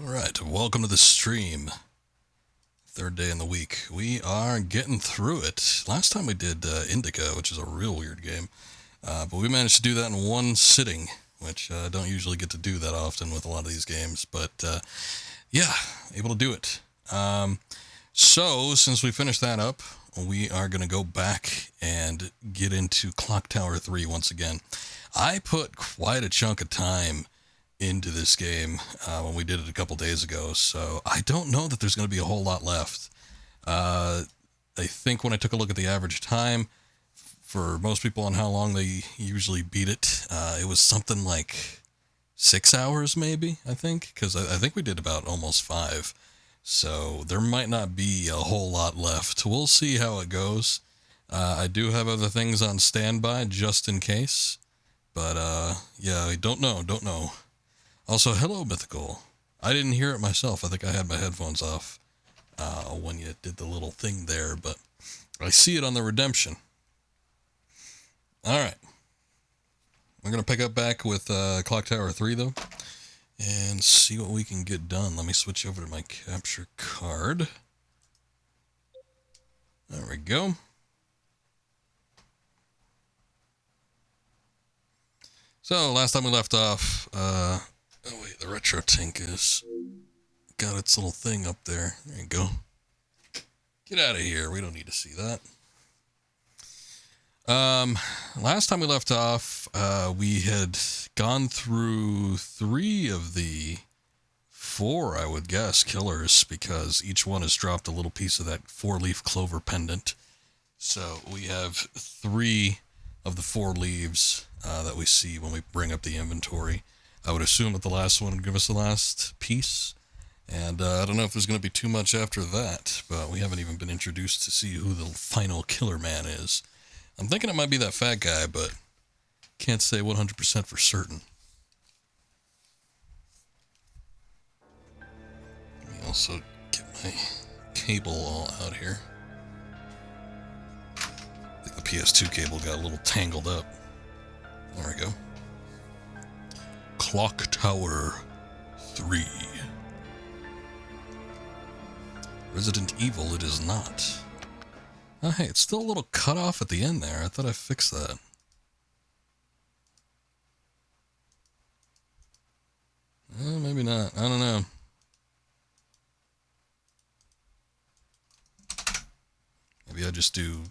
Alright, welcome to the stream. Third day in the week. We are getting through it. Last time we did Indica, which is a real weird game. But we managed to do that in one sitting, which I don't usually get to do that often with a lot of these games. But yeah, able to do it. So, since we finished that up, we are going to go back and get into Clock Tower 3 once again. I put quite a chunk of time into this game when we did it a couple days ago, so I don't know that there's going to be a whole lot left. I think when I took a look at the average time for most people on how long they usually beat it, it was something like 6 hours maybe, I think, because I think we did about almost 5. So there might not be a whole lot left. We'll see how it goes. I do have other things on standby just in case. But yeah, I don't know. Also, hello, Mythical. I didn't hear it myself. I think I had my headphones off when you did the little thing there, but I see it on the redemption. All right. We're going to pick up back with Clock Tower 3, though, and see what we can get done. Let me switch over to my capture card. There we go. So, last time we left off, oh wait, the retro tank is got its little thing up there. There you go. Get out of here. We don't need to see that. Last time we left off, we had gone through 3 of the 4, I would guess, killers, because each one has dropped a little piece of that 4-leaf clover pendant. So we have 3 of the 4 leaves that we see when we bring up the inventory. I would assume that the last one would give us the last piece. And I don't know if there's going to be too much after that, but we haven't even been introduced to see who the final killer man is. I'm thinking it might be that fat guy, but can't say 100% for certain. Let me also get my cable all out here. I think the PS2 cable got a little tangled up. There we go. Clock Tower 3. Resident Evil, it is not. Oh, hey, it's still a little cut off at the end there. I thought I fixed that. Maybe not. I don't know. Maybe I just do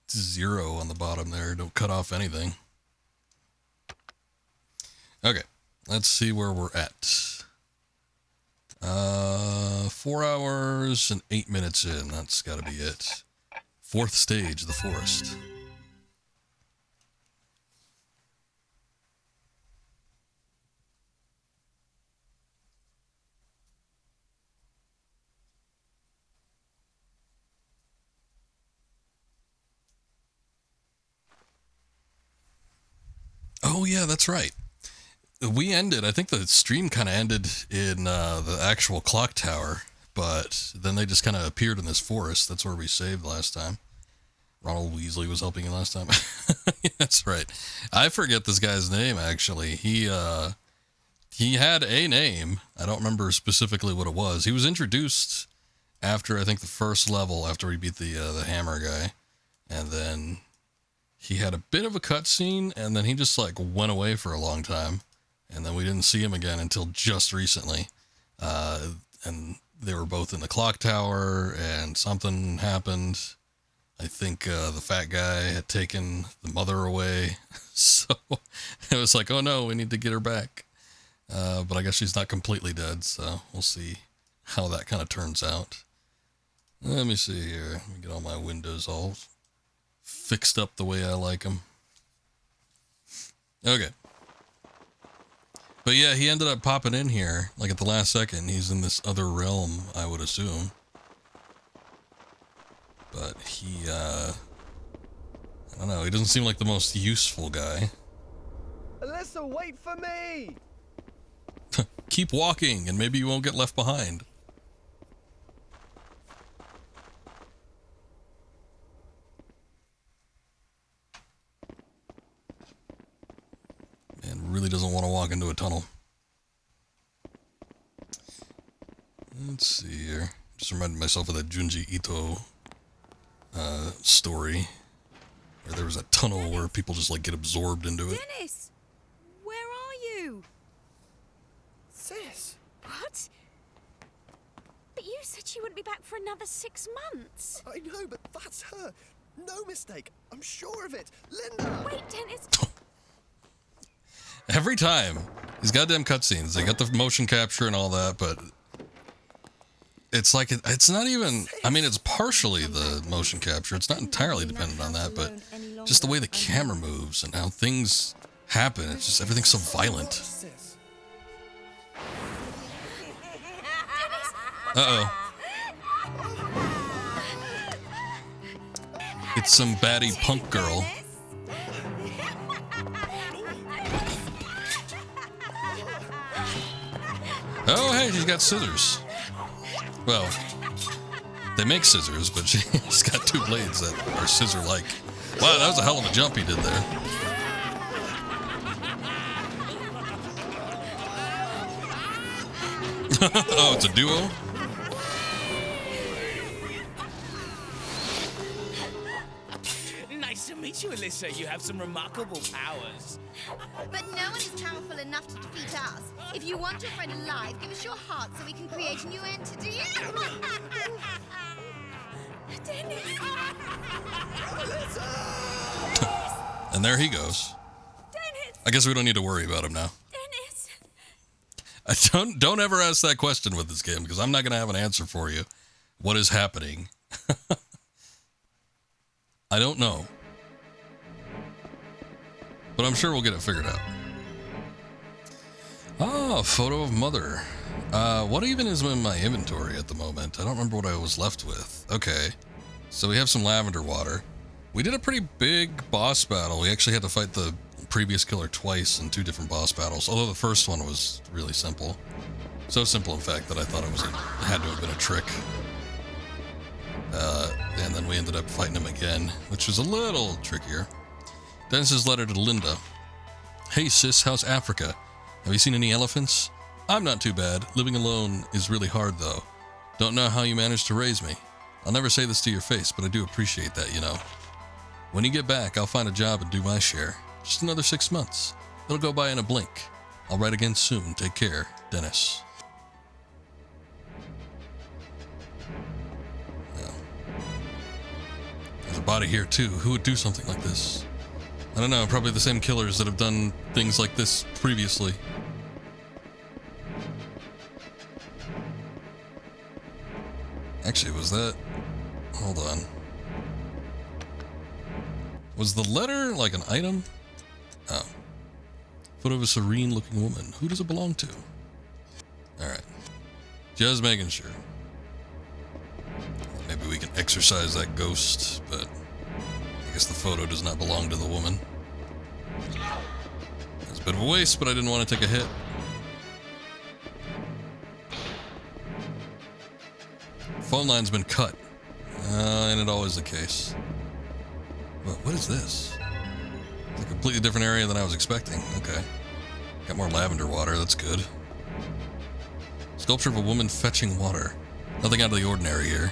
0 on the bottom there. Don't cut off anything. Okay, let's see where we're at. 4 hours and 8 minutes in. That's got to be it. 4th stage, the forest. Oh yeah, that's right. We ended, I think the stream kind of ended in the actual clock tower, but then they just kind of appeared in this forest. That's where we saved last time. Ronald Weasley was helping you last time. That's right. I forget this guy's name, actually. He had a name. I don't remember specifically what it was. He was introduced after, I think, the first level, after we beat the hammer guy. And then he had a bit of a cutscene, and then he just, like, went away for a long time. And then we didn't see him again until just recently. And they were both in the clock tower, and something happened. I think the fat guy had taken the mother away. So it was like, oh no, we need to get her back. But I guess she's not completely dead, so we'll see how that kind of turns out. Let me see here. Let me get all my windows all fixed up the way I like them. Okay. But yeah, he ended up popping in here, like at the last second. He's in this other realm, I would assume. But he, I don't know, he doesn't seem like the most useful guy. Alyssa, wait for me! Keep walking, and maybe you won't get left behind. Man really doesn't want to walk into a tunnel. Let's see here. Just reminded myself of that Junji Ito story. Where there was a tunnel where people just like get absorbed into it. Dennis! Where are you? Sis! What? But you said she wouldn't be back for another 6 months. I know, but that's her. No mistake. I'm sure of it. Linda! Wait, Dennis. Every time. These goddamn cutscenes. They got the motion capture and all that, but it's like it's not even. I mean, it's partially the motion capture. It's not entirely dependent on that, but just the way the camera moves and how things happen. It's just everything's so violent. Sis. Uh-oh. It's some baddie punk girl. Oh, hey, she's got scissors. Well, they make scissors, but she's got 2 blades that are scissor-like. Wow, that was a hell of a jump he did there. Oh, it's a duo? Nice to meet you, Alyssa. You have some remarkable powers. But no one is powerful enough to defeat us. If you want your friend alive, give us your heart so we can create a new entity. Dennis! And there he goes. Dennis! I guess we don't need to worry about him now. Dennis! Don't ever ask that question with this game, because I'm not going to have an answer for you. What is happening? I don't know. But I'm sure we'll get it figured out. Oh, photo of mother. What even is in my inventory at the moment? I don't remember what I was left with. Okay. So we have some lavender water. We did a pretty big boss battle. We actually had to fight the previous killer twice in 2 different boss battles, although the first one was really simple. So simple, in fact, that I thought it had to have been a trick. And then we ended up fighting him again, which was a little trickier. Dennis's letter to Linda. Hey sis, how's Africa? Have you seen any elephants? I'm not too bad. Living alone is really hard though. Don't know how you managed to raise me. I'll never say this to your face, but I do appreciate that, you know. When you get back, I'll find a job and do my share. Just another 6 months. It'll go by in a blink. I'll write again soon. Take care, Dennis. There's a body here too. Who would do something like this? I don't know, probably the same killers that have done things like this previously. Actually, was that... Hold on. Was the letter like an item? Oh. Photo of a serene looking woman. Who does it belong to? Alright. Just making sure. Maybe we can exorcise that ghost, but I guess the photo does not belong to the woman. It's a bit of a waste, but I didn't want to take a hit. Phone line's been cut. And it's always the case. What is this? It's a completely different area than I was expecting. Okay. Got more lavender water, that's good. Sculpture of a woman fetching water. Nothing out of the ordinary here.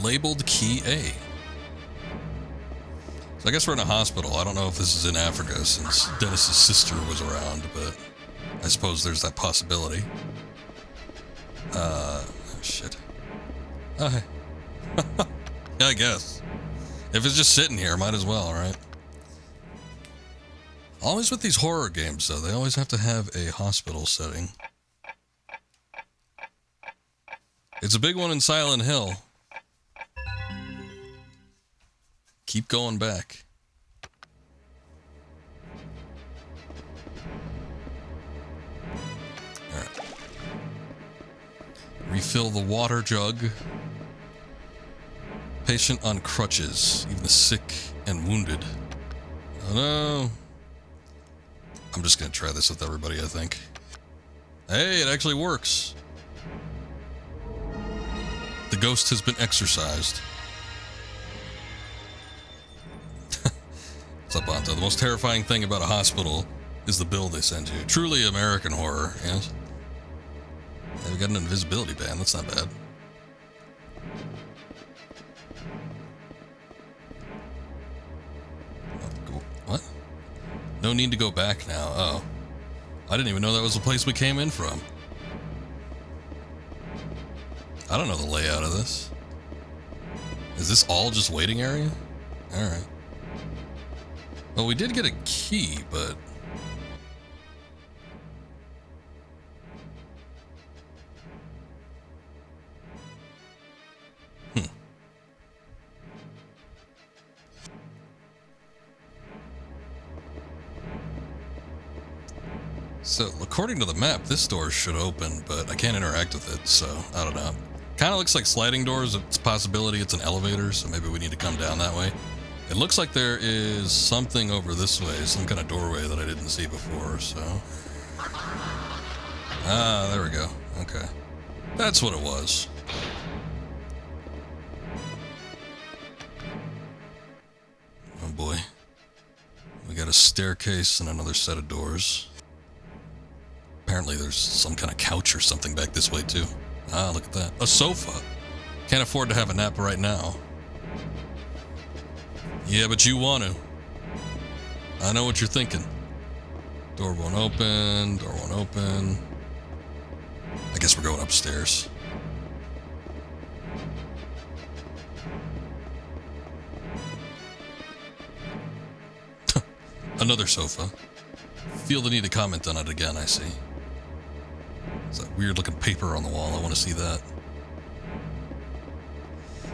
Labeled key A. So I guess we're in a hospital. I don't know if this is in Africa since Dennis's sister was around, but I suppose there's that possibility. Oh shit. Oh, hey. Yeah, I guess. If it's just sitting here, might as well, right? Always with these horror games, though, they always have to have a hospital setting. It's a big one in Silent Hill. Keep going back. Alright. Refill the water jug. Patient on crutches, even the sick and wounded. Oh no. I'm just gonna try this with everybody, I think. Hey, it actually works. The ghost has been exorcised. What's up, Anto? The most terrifying thing about a hospital is the bill they send you. Truly American horror, yes. They've got an invisibility band, that's not bad. What? No need to go back now. Oh. I didn't even know that was the place we came in from. I don't know the layout of this. Is this all just waiting area? Alright. Well, we did get a key, but... So, according to the map, this door should open, but I can't interact with it, so I don't know. Kind of looks like sliding doors. It's a possibility it's an elevator, so maybe we need to come down that way. It looks like there is something over this way, some kind of doorway that I didn't see before, so... Ah, there we go. Okay. That's what it was. Oh boy. We got a staircase and another set of doors. Apparently there's some kind of couch or something back this way too. Ah, look at that. A sofa. Can't afford to have a nap right now. Yeah, but you want to. I know what you're thinking. Door won't open. Door won't open. I guess we're going upstairs. Another sofa. Feel the need to comment on it again, I see. It's that weird looking paper on the wall. I want to see that.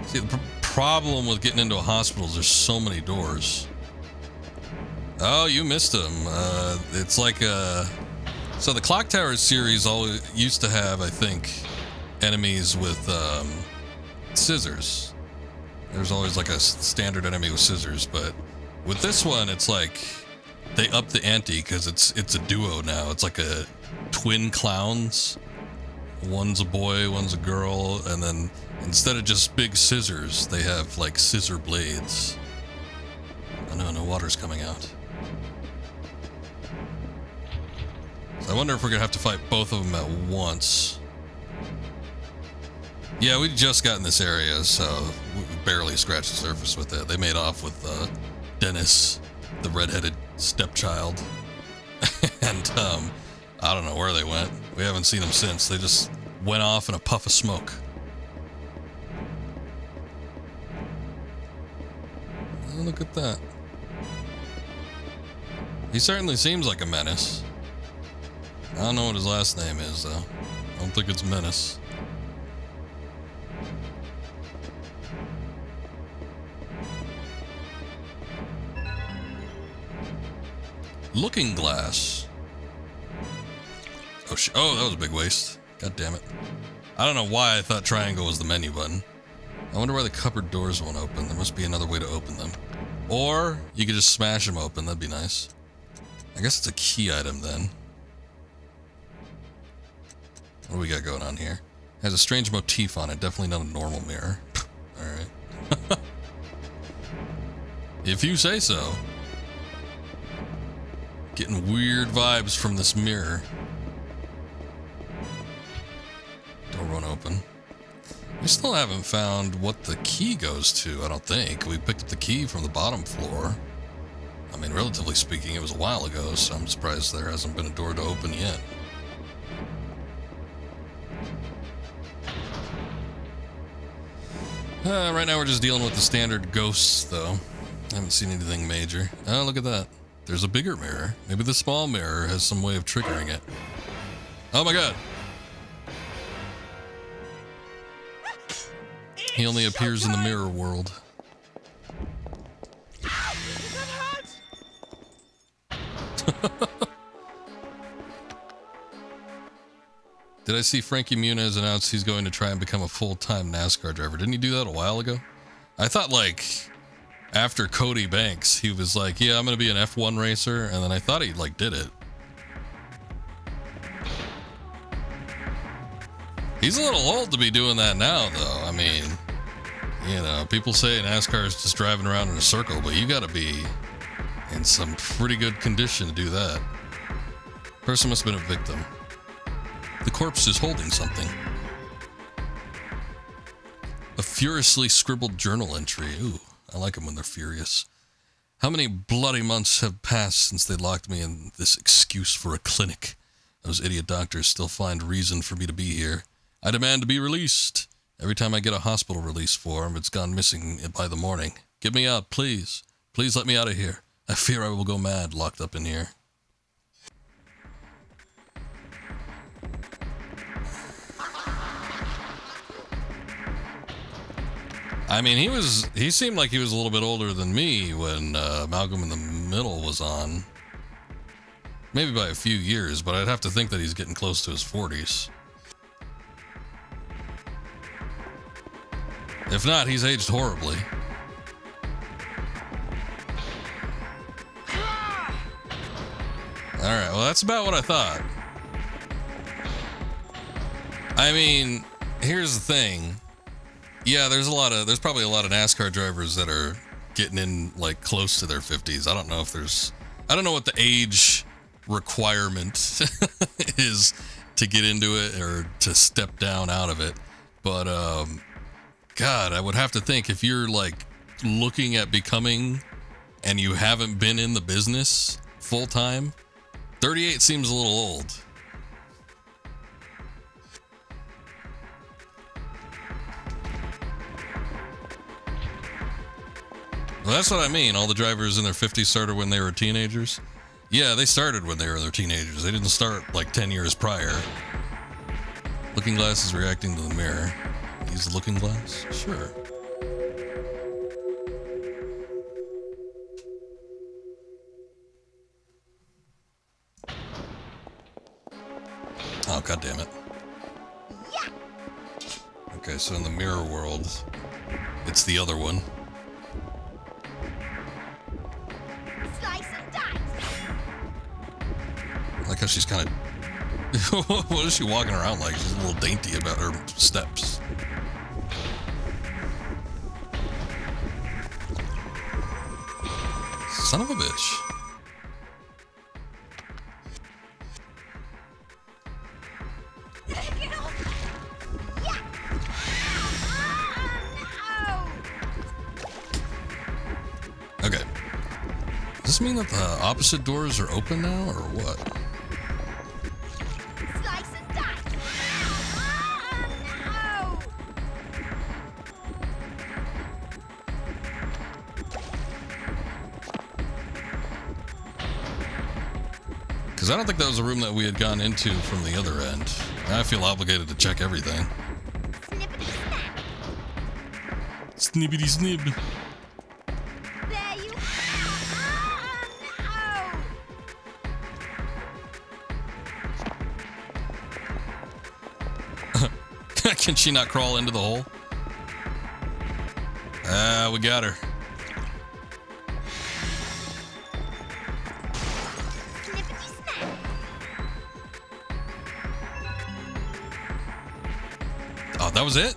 See, the problem with getting into a hospital is there's so many doors. Oh, you missed them. It's like so the Clock Tower series always used to have, I think, enemies with scissors. There's always like a standard enemy with scissors, but with this one, it's like they up the ante because it's a duo now. It's like a twin clowns. One's a boy, one's a girl, and then instead of just big scissors, they have like scissor blades. Oh no, no water's coming out. So I wonder if we're gonna have to fight both of them at once. Yeah, we just got in this area, so we barely scratched the surface with it. They made off with Dennis, the redheaded stepchild. And I don't know where they went. We haven't seen them since. They just went off in a puff of smoke. Oh, look at that. He certainly seems like a menace. I don't know what his last name is, though. I don't think it's Menace. Looking glass. Oh, oh, that was a big waste. God damn it. I don't know why I thought triangle was the menu button. I wonder why the cupboard doors won't open. There must be another way to open them. Or you could just smash them open. That'd be nice. I guess it's a key item then. What do we got going on here? It has a strange motif on it. Definitely not a normal mirror. Alright. If you say so. Getting weird vibes from this mirror. Door won't open. We still haven't found what the key goes to, I don't think. We picked up the key from the bottom floor. I mean, relatively speaking, it was a while ago, so I'm surprised there hasn't been a door to open yet. Right now we're just dealing with the standard ghosts, though. I haven't seen anything major. Oh, look at that. There's a bigger mirror. Maybe the small mirror has some way of triggering it. Oh my god! He only appears in the mirror world. Did I see Frankie Muniz announce he's going to try and become a full-time NASCAR driver? Didn't he do that a while ago? I thought, like, after Cody Banks, he was like, yeah, I'm going to be an F1 racer, and then I thought he, like, did it. He's a little old to be doing that now, though. I mean, you know, people say NASCAR is just driving around in a circle, but you got to be in some pretty good condition to do that. Person must have been a victim. The corpse is holding something. A furiously scribbled journal entry. Ooh, I like them when they're furious. How many bloody months have passed since they locked me in this excuse for a clinic? Those idiot doctors still find reason for me to be here. I demand to be released. Every time I get a hospital release form, it's gone missing by the morning. Get me out, please. Please let me out of here. I fear I will go mad locked up in here. I mean, he seemed like he was a little bit older than me when Malcolm in the Middle was on. Maybe by a few years, but I'd have to think that he's getting close to his 40s. If not, he's aged horribly. Alright, well, that's about what I thought. I mean, here's the thing. Yeah, there's probably a lot of NASCAR drivers that are getting in like close to their 50s. I don't know what the age requirement is to get into it or to step down out of it. But God, I would have to think if you're like looking at becoming and you haven't been in the business full time, 38 seems a little old. Well, that's what I mean. All the drivers in their 50s started when they were teenagers. Yeah, they started when they were their teenagers. They didn't start like 10 years prior. Looking glass is reacting to the mirror. Use the looking glass? Sure. Oh, god damn it. Okay, so in the mirror world, it's the other one. I like how she's kind of... What is she walking around like? She's a little dainty about her steps. Son of a bitch. Okay. Does this mean that the opposite doors are open now, or what? Because I don't think that was a room that we had gone into from the other end. I feel obligated to check everything. Snippity snib. There you Can she not crawl into the hole? We got her. Oh, that was it?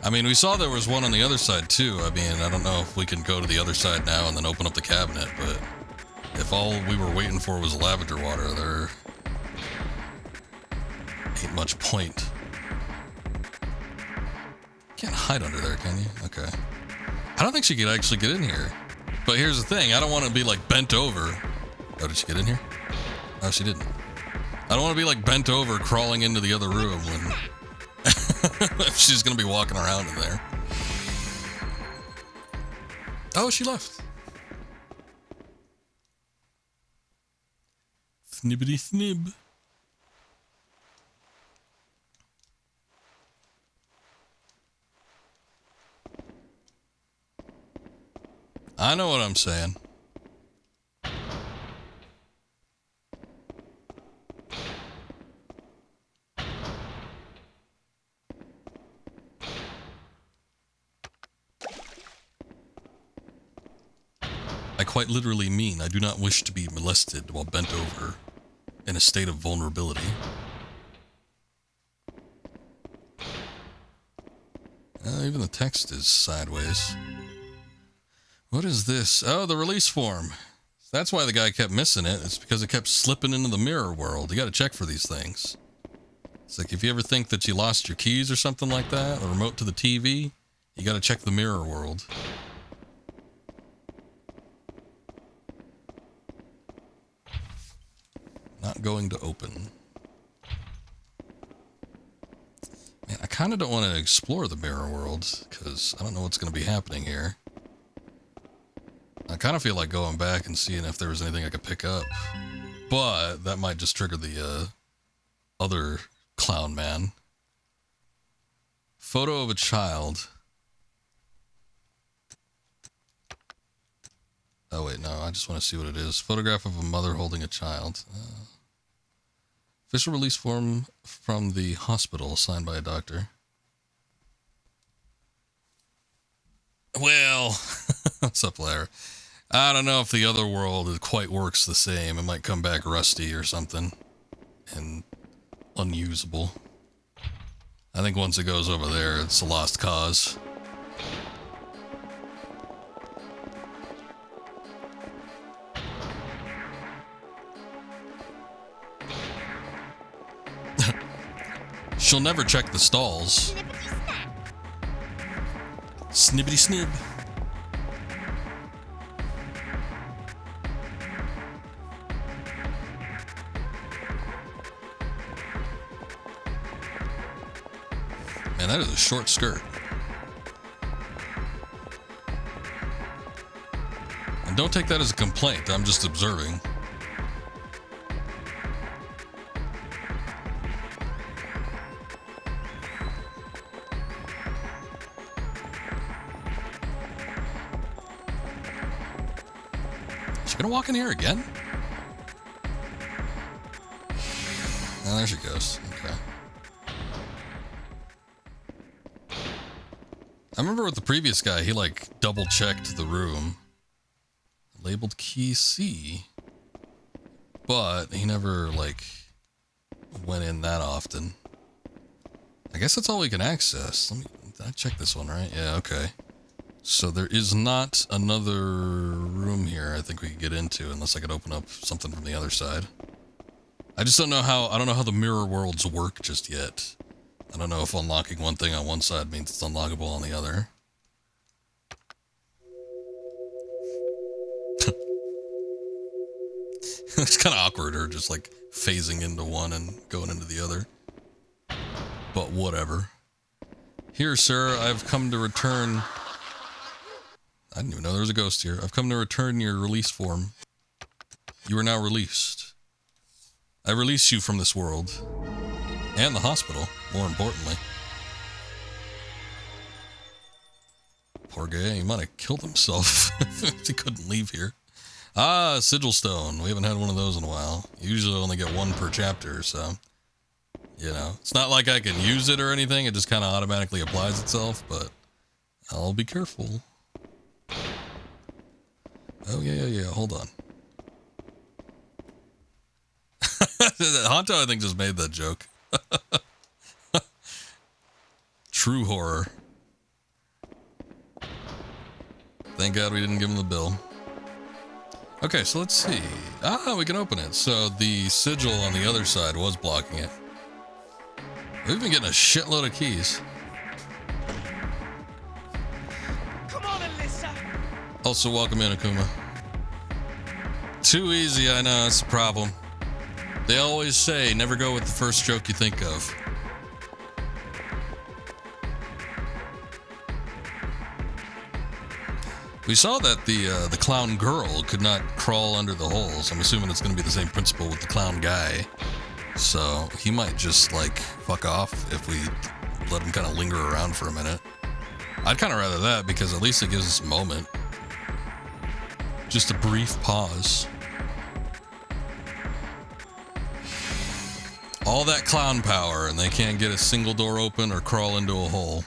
I mean, we saw there was one on the other side too. I mean, I don't know if we can go to the other side now and then open up the cabinet, but if all we were waiting for was lavender water, there ain't much point. Can't hide under there, can you? Okay. I don't think she could actually get in here. But here's the thing, I don't want to be like bent over. Oh, did she get in here? Oh, she didn't. I don't want to be like bent over crawling into the other room when if she's gonna be walking around in there. Oh, she left. Snibbity snib. I know what I'm saying. I quite literally mean I do not wish to be molested while bent over in a state of vulnerability. Even the text is sideways. What is this? Oh, the release form. That's why the guy kept missing it. It's because it kept slipping into the mirror world. You got to check for these things. It's like if you ever think that you lost your keys or something like that, the remote to the TV, you got to check the mirror world. Not going to open. Man, I kind of don't want to explore the mirror world because I don't know what's going to be happening here. I kind of feel like going back and seeing if there was anything I could pick up. But that might just trigger the other clown man. Photo of a child. Oh wait, no, I just want to see what it is. Photograph of a mother holding a child. Official release form from the hospital signed by a doctor. Well, what's up, Lara? I don't know if the other world quite works the same. It might come back rusty or something. And unusable. I think once it goes over there, it's a lost cause. She'll never check the stalls. Snippity snib. Man, that is a short skirt. And don't take that as a complaint. I'm just observing. Is she gonna walk in here again? Oh, there she goes. Okay. I remember with the previous guy, he like double checked the room. Labeled key C. But he never like went in that often. I guess that's all we can access. Did I check this one, right? Yeah, okay. So there is not another room here I think we could get into unless I could open up something from the other side. I just don't know how the mirror worlds work just yet. I don't know if unlocking one thing on one side means it's unlockable on the other. It's kind of awkward, her just like phasing into one and going into the other. But whatever. Here, sir, I've come to return... I didn't even know there was a ghost here. I've come to return your release form. You are now released. I release you from this world. And the hospital, more importantly. Poor guy, he might have killed himself if he couldn't leave here. Ah, sigil stone. We haven't had one of those in a while. You usually only get one per chapter, so... You know, it's not like I can use it or anything. It just kind of automatically applies itself, but... I'll be careful. Oh, yeah. Hold on. Honto, I think, just made that joke. True horror. Thank God we didn't give him the bill. Okay, so let's see. Ah, we can open it. So the sigil on the other side was blocking it. We've been getting a shitload of keys. Come on, Alyssa. Also, welcome in, Akuma. Too easy, I know, that's the problem. They always say, never go with the first joke you think of. We saw that the clown girl could not crawl under the holes. I'm assuming it's going to be the same principle with the clown guy. So he might just, like, fuck off if we let him kind of linger around for a minute. I'd kind of rather that because at least it gives us a moment. Just a brief pause. All that clown power and they can't get a single door open or crawl into a hole.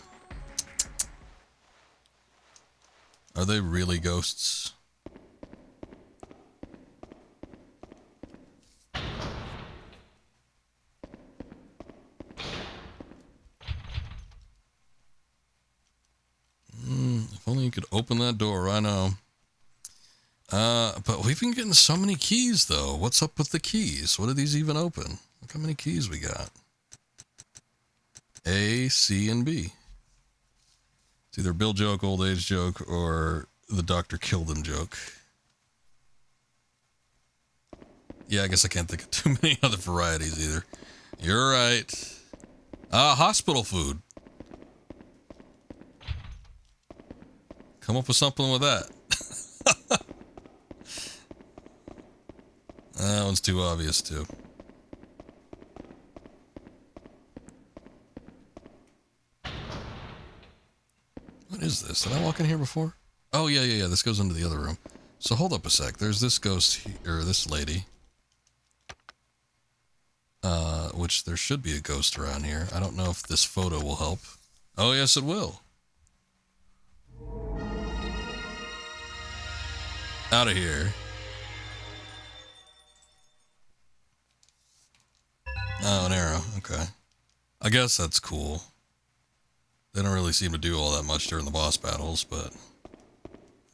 Are they really ghosts? If only you could open that door, I know. But we've been getting so many keys, though. What's up with the keys? What do these even open? Look how many keys we got. A, C, and B. It's either Bill joke, old age joke, or the doctor killed him joke. Yeah, I guess I can't think of too many other varieties either. You're right. Hospital food. Come up with something with that. That one's too obvious, too. What is this? Did I walk in here before? Oh, yeah. This goes into the other room. So hold up a sec. There's this ghost, or this lady. Which there should be a ghost around here. I don't know if this photo will help. Oh, yes, it will. Out of here. Oh, an arrow. Okay. I guess that's cool. They don't really seem to do all that much during the boss battles, but,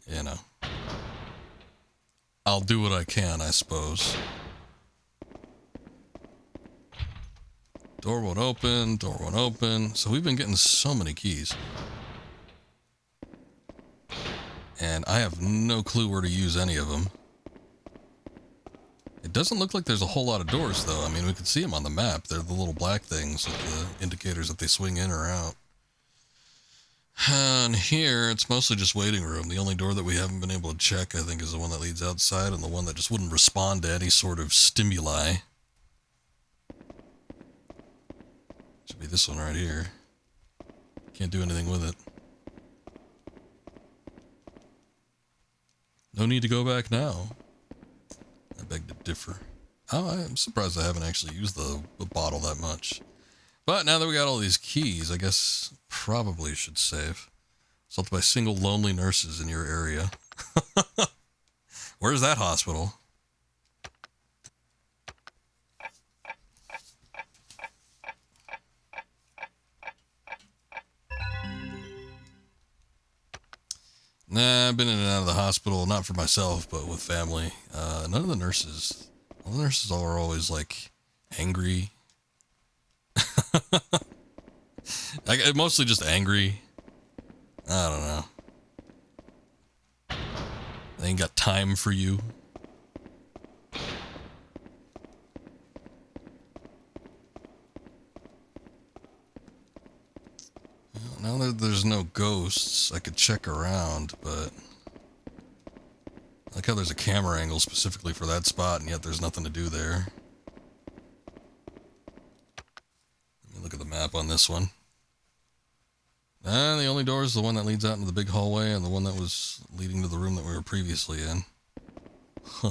you know. I'll do what I can, I suppose. Door won't open, door won't open. So we've been getting so many keys. And I have no clue where to use any of them. It doesn't look like there's a whole lot of doors, though. I mean, we can see them on the map. They're the little black things with the indicators that they swing in or out. And here, it's mostly just waiting room. The only door that we haven't been able to check, I think, is the one that leads outside and the one that just wouldn't respond to any sort of stimuli. Should be this one right here. Can't do anything with it. No need to go back now. I beg to differ. Oh, I'm surprised I haven't actually used the bottle that much. But now that we got all these keys, I guess probably should save. Assaulted by single lonely nurses in your area. Where's that hospital? Nah, I've been in and out of the hospital, not for myself, but with family. None of the nurses. All the nurses are always, like, angry. Mostly just angry. I don't know. They ain't got time for you. Well, now that there's no ghosts, I could check around, but I like how there's a camera angle specifically for that spot, and yet there's nothing to do there. Let me look at the map on this one. And the only door is the one that leads out into the big hallway and the one that was leading to the room that we were previously in. Huh.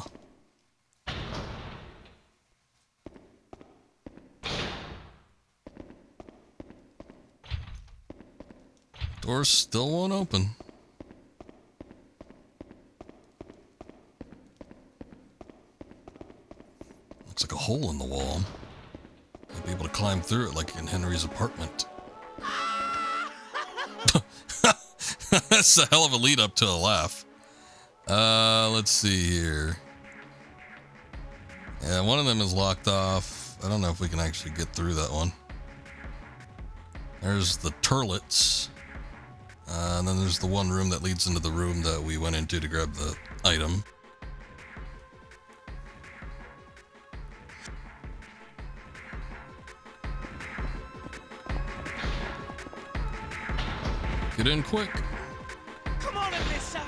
Doors still won't open. Looks like a hole in the wall. Might be able to climb through it like in Henry's apartment. That's a hell of a lead up to a laugh. Let's see here. Yeah, one of them is locked off. I don't know if we can actually get through that one. There's the turlets. And then there's the one room that leads into the room that we went into to grab the item. Get in quick. Come on, Alyssa.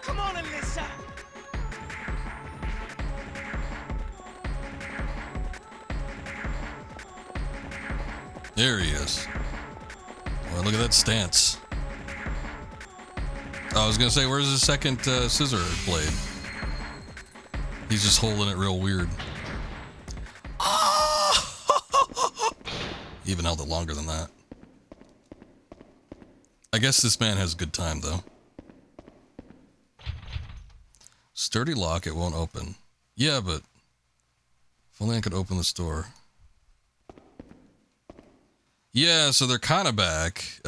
Come on, Alyssa. There he is. Well, look at that stance. I was gonna say, where's the second scissor blade? He's just holding it real weird. He even held it longer than that. I guess this man has a good time, though. Sturdy lock, it won't open. Yeah, but if only I could open this door. Yeah, so they're kind of back.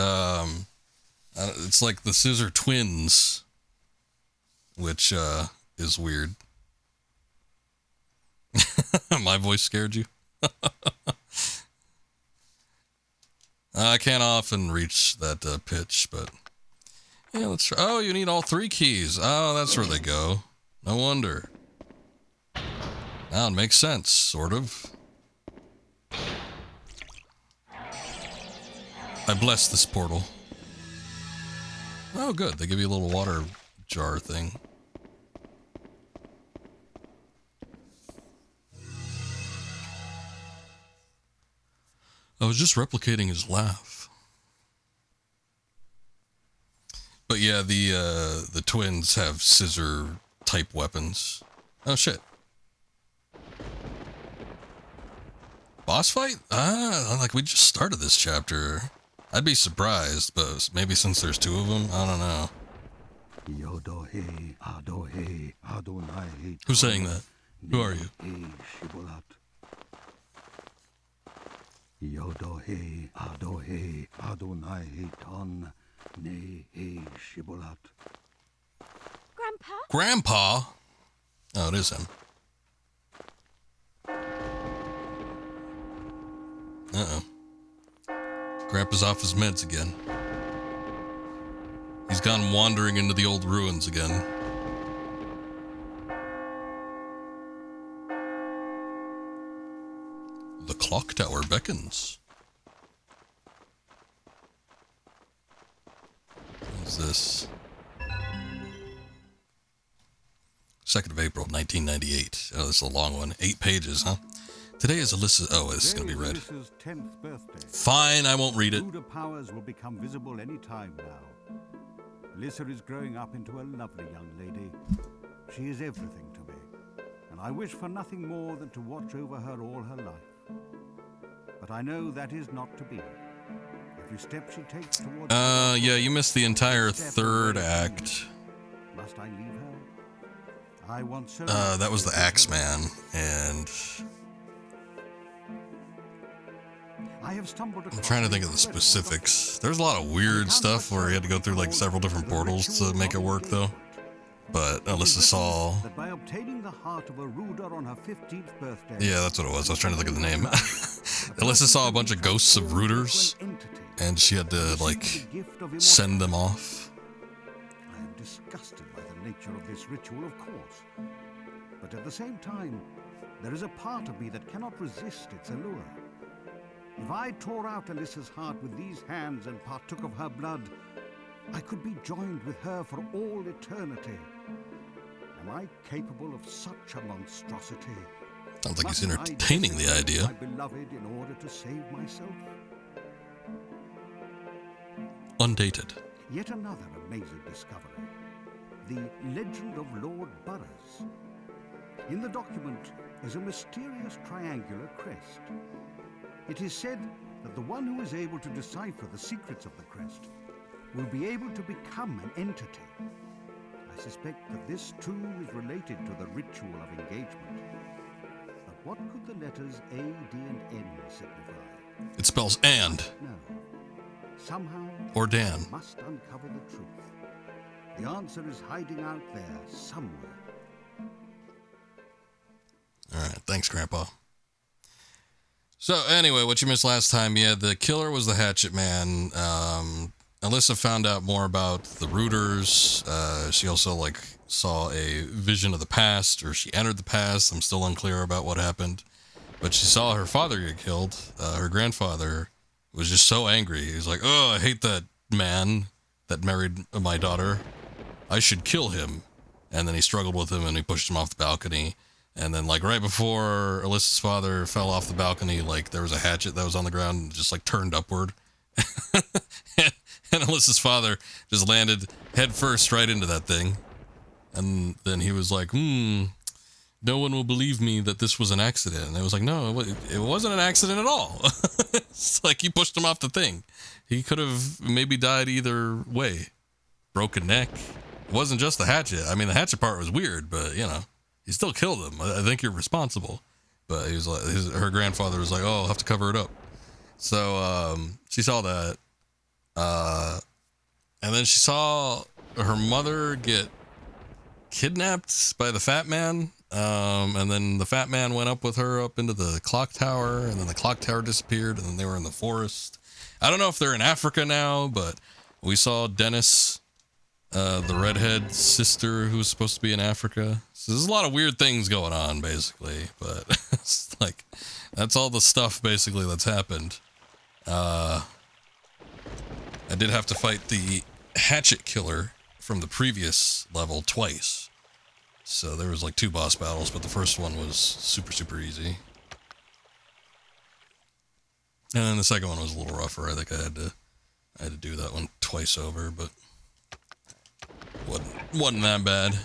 It's like the Scissor Twins, which is weird. My voice scared you? I can't often reach that pitch, but yeah, let's try. Oh, you need all 3 keys. Oh, that's where they go. No wonder. Now it makes sense, sort of. I bless this portal. Oh, good. They give you a little water jar thing. I was just replicating his laugh. But yeah, the twins have scissor type weapons. Oh shit. Boss fight? Like we just started this chapter. I'd be surprised, but maybe since there's 2 of them, I don't know. Who's saying that? Who are you? Grandpa? Grandpa? Oh, it is him. Uh-oh. Grandpa's off his meds again. He's gone wandering into the old ruins again. The clock tower beckons. What's this? 2nd of April, 1998. Oh, this is a long one. 8 pages, huh? Today is Alyssa. Oh, this is going to be read. Alyssa's 10th birthday. Fine, I won't read it. Ruder powers will become visible any time now. Alyssa is growing up into a lovely young lady. She is everything to me, and I wish for nothing more than to watch over her all her life. But I know that is not to be. Every step she takes towards... Yeah, you missed the entire 3rd act. Must I leave her? I want so... That was the Axeman, and... I have stumbled I'm trying to think of the specifics. There's a lot of weird stuff where he had to go through like several different portals to make it work, though. But Alyssa saw... that by obtaining the heart of a Ruder on her 15th birthday... Yeah, that's what it was. I was trying to think of the name. Alyssa saw a bunch of ghosts of Ruders, and she had to, like, send them off. I am disgusted by the nature of this ritual, of course. But at the same time, there is a part of me that cannot resist its allure. If I tore out Alyssa's heart with these hands and partook of her blood, I could be joined with her for all eternity. Am I capable of such a monstrosity? Sounds like he's Must I entertaining the desecrate idea. my beloved in order to save myself? Undated. Yet another amazing discovery. The legend of Lord Burroughs. In the document is a mysterious triangular crest. It is said that the one who is able to decipher the secrets of the crest will be able to become an entity. I suspect that this too is related to the ritual of engagement. But what could the letters A, D, and N signify? It spells and, No. Somehow, or Dan. I must uncover the truth. The answer is hiding out there somewhere. Alright, thanks, Grandpa. So, anyway, what you missed last time, yeah, the killer was the Hatchet Man. Alyssa found out more about the Rooters. She also, like, saw a vision of the past, or she entered the past. I'm still unclear about what happened. But she saw her father get killed. Her grandfather was just so angry. He was like, oh, I hate that man that married my daughter. I should kill him. And then he struggled with him, and he pushed him off the balcony. And then, like, right before Alyssa's father fell off the balcony, like, there was a hatchet that was on the ground and just, like, turned upward. And Alyssa's father just landed head first right into that thing. And then he was like, no one will believe me that this was an accident. And it was like, no, it wasn't an accident at all. It's like you pushed him off the thing. He could have maybe died either way. Broken neck. It wasn't just the hatchet. I mean, the hatchet part was weird, but, you know. You still killed him. I think you're responsible. But he was like, her grandfather was like, oh, I'll have to cover it up. So she saw that. And then she saw her mother get kidnapped by the fat man. And then the fat man went up with her up into the clock tower, and then the clock tower disappeared, and then they were in the forest. I don't know if they're in Africa now, but we saw Dennis, the redhead sister who was supposed to be in Africa. So there's a lot of weird things going on, basically, but it's like, that's all the stuff basically that's happened. I did have to fight the hatchet killer from the previous level twice. So there was like 2 boss battles, but the first one was super easy. And then the second one was a little rougher. I think I had to do that one twice over, but wasn't that bad.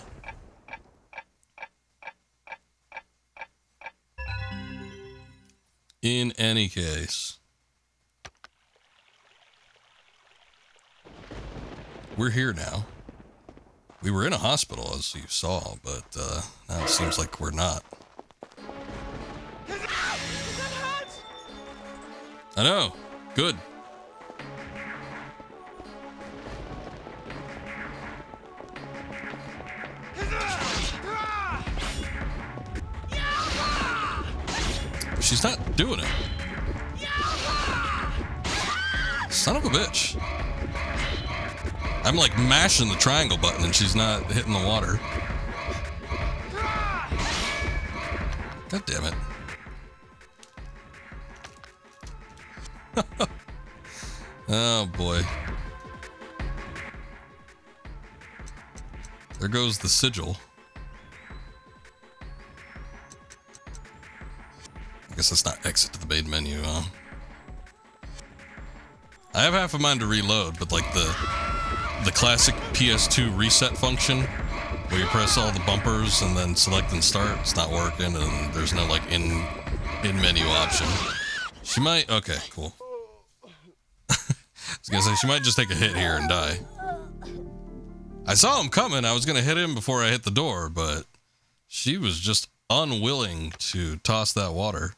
In any case, we're here now. We were in a hospital, as you saw, but now it seems like we're not. I know. Good. She's not doing it. Son of a bitch. I'm like mashing the triangle button and she's not hitting the water. God damn it. Oh boy. There goes the sigil. I guess that's not exit to the main menu, huh? I have half a mind to reload, but like the classic PS2 reset function where you press all the bumpers and then select and start, it's not working, and there's no like in menu option. She might, okay, cool. I was gonna say, she might just take a hit here and die. I saw him coming, I was gonna hit him before I hit the door, but she was just unwilling to toss that water.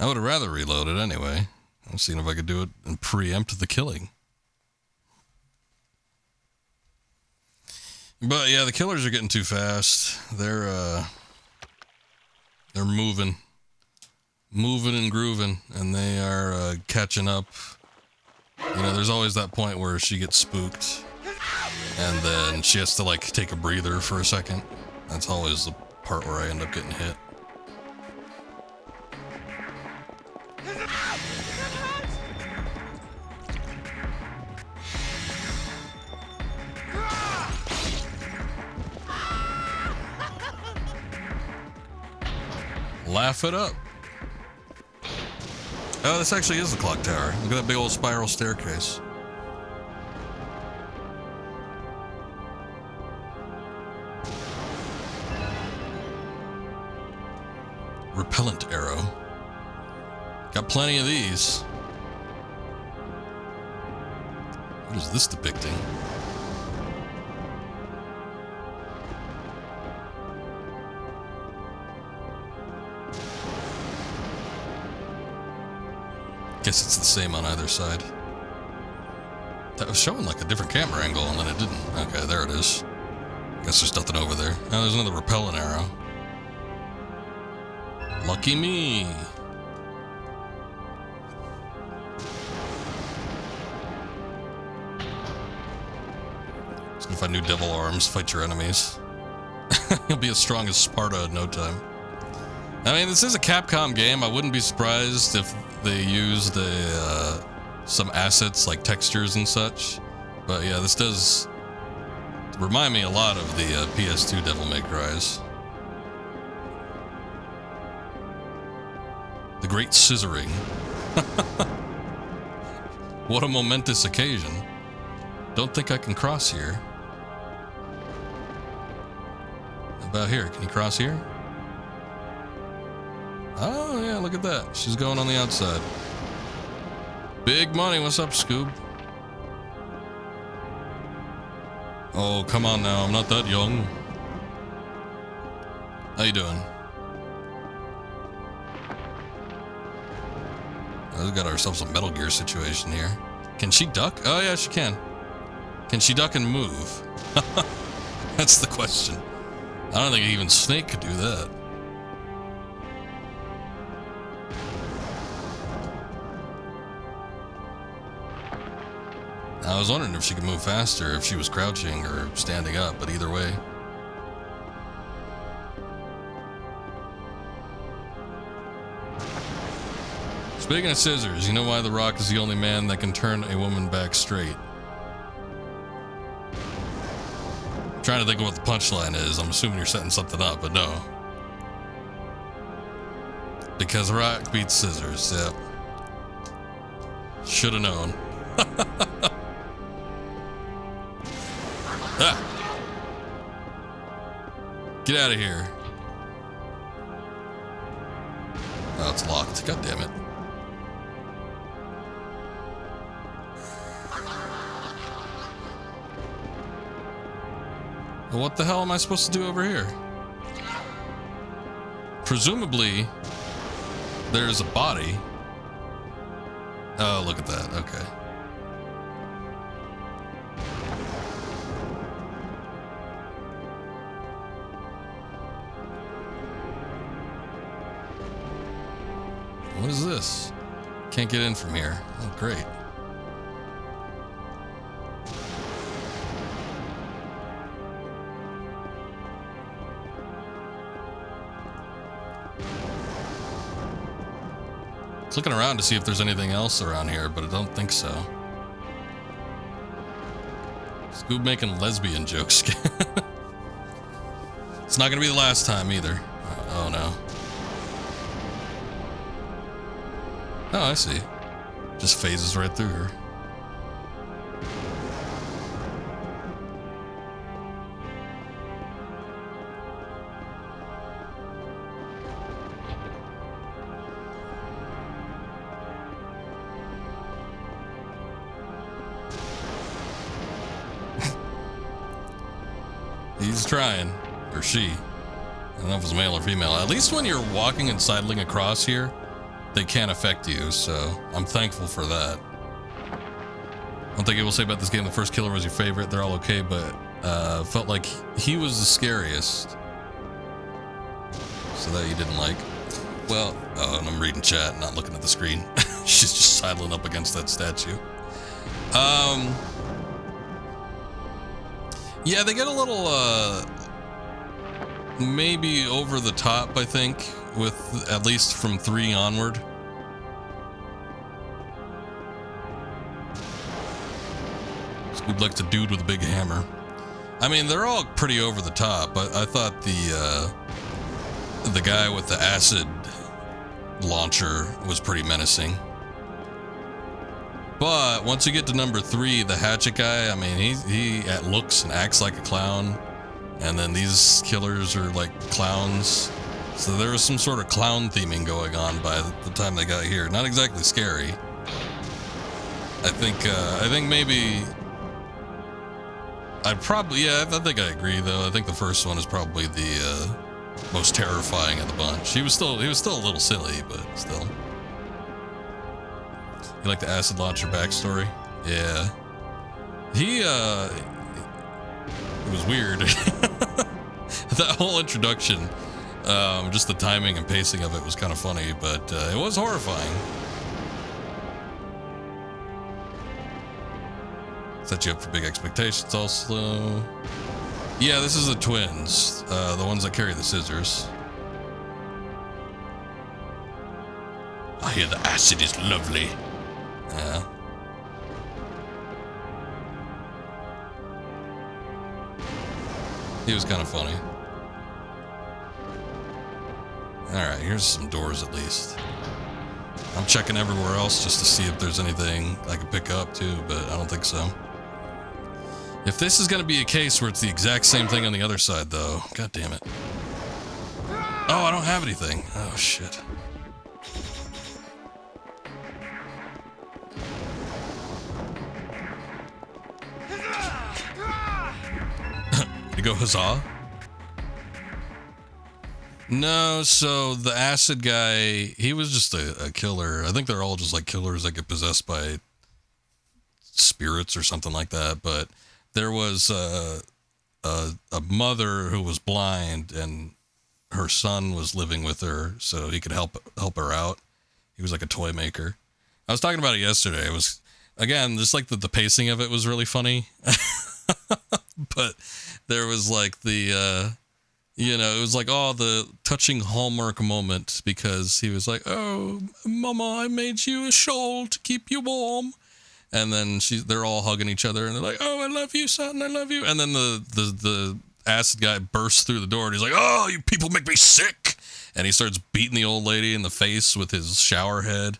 I would have rather reloaded anyway. I'm seeing if I could do it and preempt the killing. But yeah, the killers are getting too fast. They're moving and grooving, and they are catching up. You know, there's always that point where she gets spooked, and then she has to like take a breather for a second. That's always the part where I end up getting hit. Laugh it up. Oh, this actually is the clock tower. Look at that big old spiral staircase. Repellent arrow. Got plenty of these. What is this depicting? Guess it's the same on either side. That was showing like a different camera angle and then it didn't. Okay, there it is. Guess there's nothing over there. Oh, there's another repellent arrow. Lucky me. Just gonna find new devil arms, fight your enemies. You'll be as strong as Sparta in no time. I mean, this is a Capcom game. I wouldn't be surprised if they used some assets like textures and such. But yeah, this does remind me a lot of the PS2 Devil May Cry's. The Great Scissoring. What a momentous occasion. Don't think I can cross here. How about here? Can you cross here? Oh, yeah, look at that. She's going on the outside. Big money. What's up, Scoob? Oh, come on now. I'm not that young. How you doing? We got ourselves a Metal Gear situation here. Can she duck? Oh yeah, she can. Can she duck and move? That's the question. I don't think even Snake could do that. I was wondering if she could move faster if she was crouching or standing up, but either way. Speaking of scissors, you know why The Rock is the only man that can turn a woman back straight? I'm trying to think of what the punchline is. I'm assuming you're setting something up, but no. Because The Rock beats scissors, yep. Should have known. Ah. Get out of here. Oh, it's locked. God damn it. Well, what the hell am I supposed to do over here? Presumably, there's a body. Oh, look at that. Okay. What is this? Can't get in from here. Oh, great. Looking around to see if there's anything else around here, but I don't think so. Scoob making lesbian jokes. It's not gonna be the last time either. Oh no. Oh, I see. Just phases right through her. He's trying, or she. I don't know if it's male or female. At least when you're walking and sidling across here, they can't affect you, so I'm thankful for that. One thing I will say about this game, the first killer was your favorite. They're all okay, but felt like he was the scariest. So that you didn't like. Well, oh, and I'm reading chat, not looking at the screen. She's just sidling up against that statue. Yeah, they get a little, maybe over the top, I think, with at least from 3 onward. Scoob likes a dude with a big hammer. I mean, they're all pretty over the top, but I thought the guy with the acid launcher was pretty menacing. But once you get to number 3, the hatchet guy, I mean, he looks and acts like a clown. And then these killers are like clowns. So there was some sort of clown theming going on by the time they got here. Not exactly scary. I think maybe... I think I agree though. I think the first one is probably the most terrifying of the bunch. He was still a little silly, but still. You like the acid launcher backstory? Yeah. It was weird. That whole introduction, just the timing and pacing of it was kind of funny, but it was horrifying. Set you up for big expectations also. Yeah, this is the twins, the ones that carry the scissors. I hear the acid is lovely. Yeah. He was kind of funny. Alright, here's some doors at least. I'm checking everywhere else just to see if there's anything I can pick up too, but I don't think so. If this is going to be a case where it's the exact same thing on the other side though, god damn it. Oh, I don't have anything. Oh shit. Go huzzah? No, so the acid guy, he was just a killer. I think they're all just like killers that get possessed by spirits or something like that. But there was a mother who was blind, and her son was living with her, so he could help her out. He was like a toy maker. I was talking about it yesterday. It was, again, just like the pacing of it was really funny. But there was like the it was like, oh, the touching Hallmark moment, because he was like, oh, Mama, I made you a shawl to keep you warm. And then they're all hugging each other, and they're like, oh, I love you, son, I love you. And then the acid guy bursts through the door, and he's like, oh, you people make me sick. And he starts beating the old lady in the face with his shower head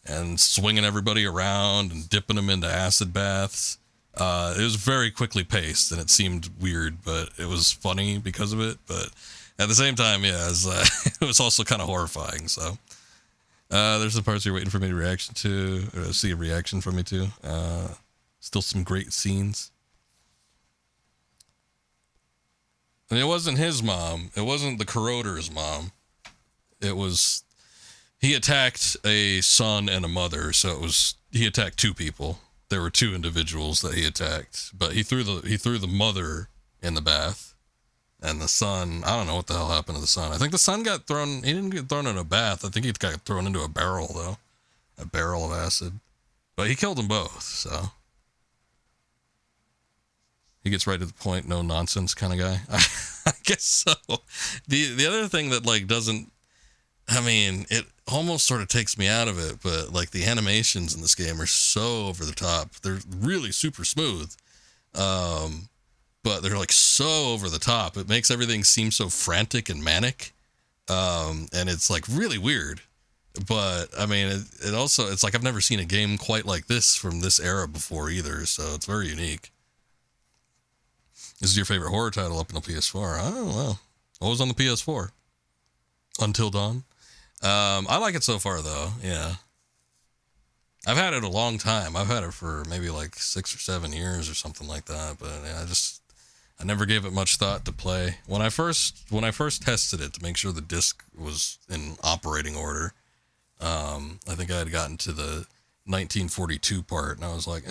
and swinging everybody around and dipping them into acid baths. It was very quickly paced, and it seemed weird, but it was funny because of it. But at the same time, yeah, it was also kind of horrifying. So there's the parts you're waiting for me to see a reaction from me to. Still some great scenes. And it wasn't his mom. It wasn't the corroder's mom. It was, he attacked a son and a mother, so he attacked two people. There were two individuals that he attacked, but he threw the mother in the bath, and the son, I don't know what the hell happened to the son. I think the son got thrown. He didn't get thrown in a bath. I think he got thrown into a barrel, though, a barrel of acid. But he killed them both, so he gets right to the point, no nonsense kind of guy. I guess so. The other thing that like doesn't, I mean, it almost sort of takes me out of it, but like the animations in this game are so over the top. They're really super smooth, but they're like so over the top. It makes everything seem so frantic and manic, and it's like really weird. But I mean, it also, it's like I've never seen a game quite like this from this era before either, so it's very unique. This is your favorite horror title up on the PS4? Oh, well. What was on the PS4? Until Dawn? I like it so far, though. Yeah. I've had it a long time. I've had it for maybe like 6 or 7 years or something like that. But yeah, I never gave it much thought to play. When I first tested it to make sure the disc was in operating order, I think I had gotten to the 1942 part, and I was like,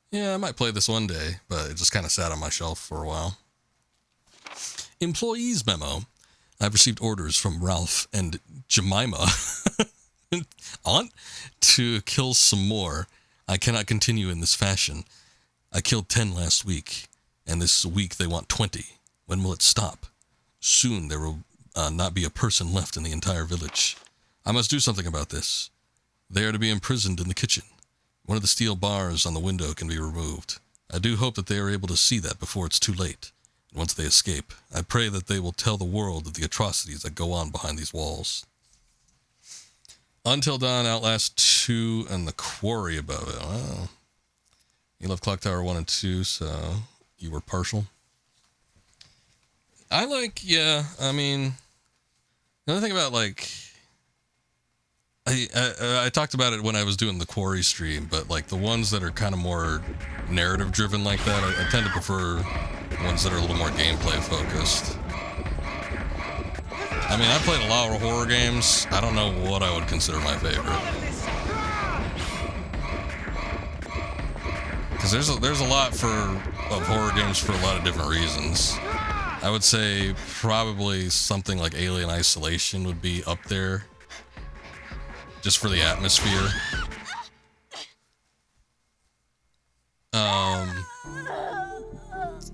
yeah, I might play this one day. But it just kind of sat on my shelf for a while. Employees memo. I've received orders from Ralph and Jemima Aunt to kill some more. I cannot continue in this fashion. I killed 10 last week, and this week they want 20. When will it stop? Soon there will not be a person left in the entire village. I must do something about this. They are to be imprisoned in the kitchen. One of the steel bars on the window can be removed. I do hope that they are able to see that before it's too late. Once they escape, I pray that they will tell the world of the atrocities that go on behind these walls. Until Dawn, Outlast 2, and The Quarry above it. Wow. You love Clock Tower 1 and 2, so you were partial. I mean, the other thing about, like, I talked about it when I was doing the Quarry stream, but, like, the ones that are kind of more narrative-driven like that, I tend to prefer ones that are a little more gameplay focused. I mean, I played a lot of horror games. I don't know what I would consider my favorite. Because there's a lot of horror games for a lot of different reasons. I would say probably something like Alien Isolation would be up there. Just for the atmosphere.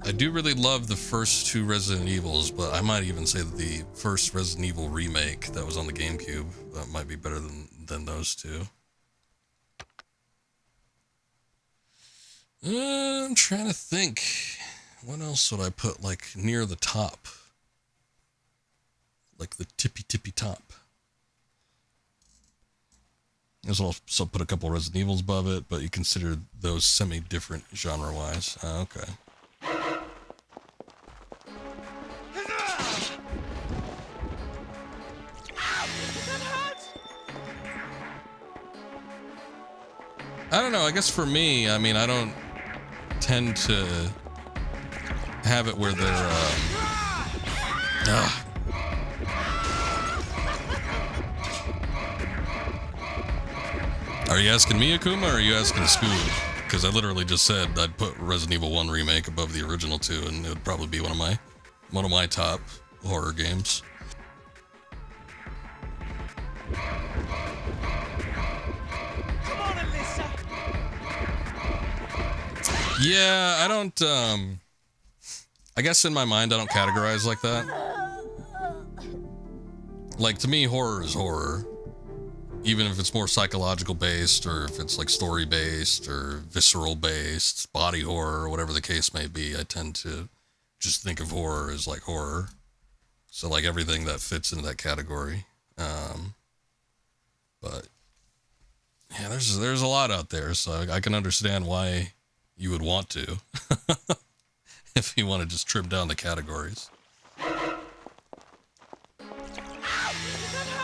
I do really love the first 2 Resident Evils, but I might even say that the first Resident Evil remake that was on the GameCube, that might be better than those 2. I'm trying to think. What else would I put, like, near the top? Like the tippy top. I'll also put a couple Resident Evils above it, but you consider those semi-different genre-wise. Okay. I don't know, I guess for me, I mean, I don't tend to have it where they're, Are you asking me, Akuma, or are you asking Scoob? Because I literally just said I'd put Resident Evil 1 Remake above the original 2, and it would probably be one of my top horror games. Come on, Alyssa. Yeah, I don't, I guess in my mind I don't categorize like that. Like, to me, horror is horror. Even if it's more psychological based, or if it's like story based, or visceral based, body horror, or whatever the case may be, I tend to just think of horror as like horror. So like everything that fits into that category. But yeah, there's a lot out there, so I can understand why you would want to. If you want to just trim down the categories.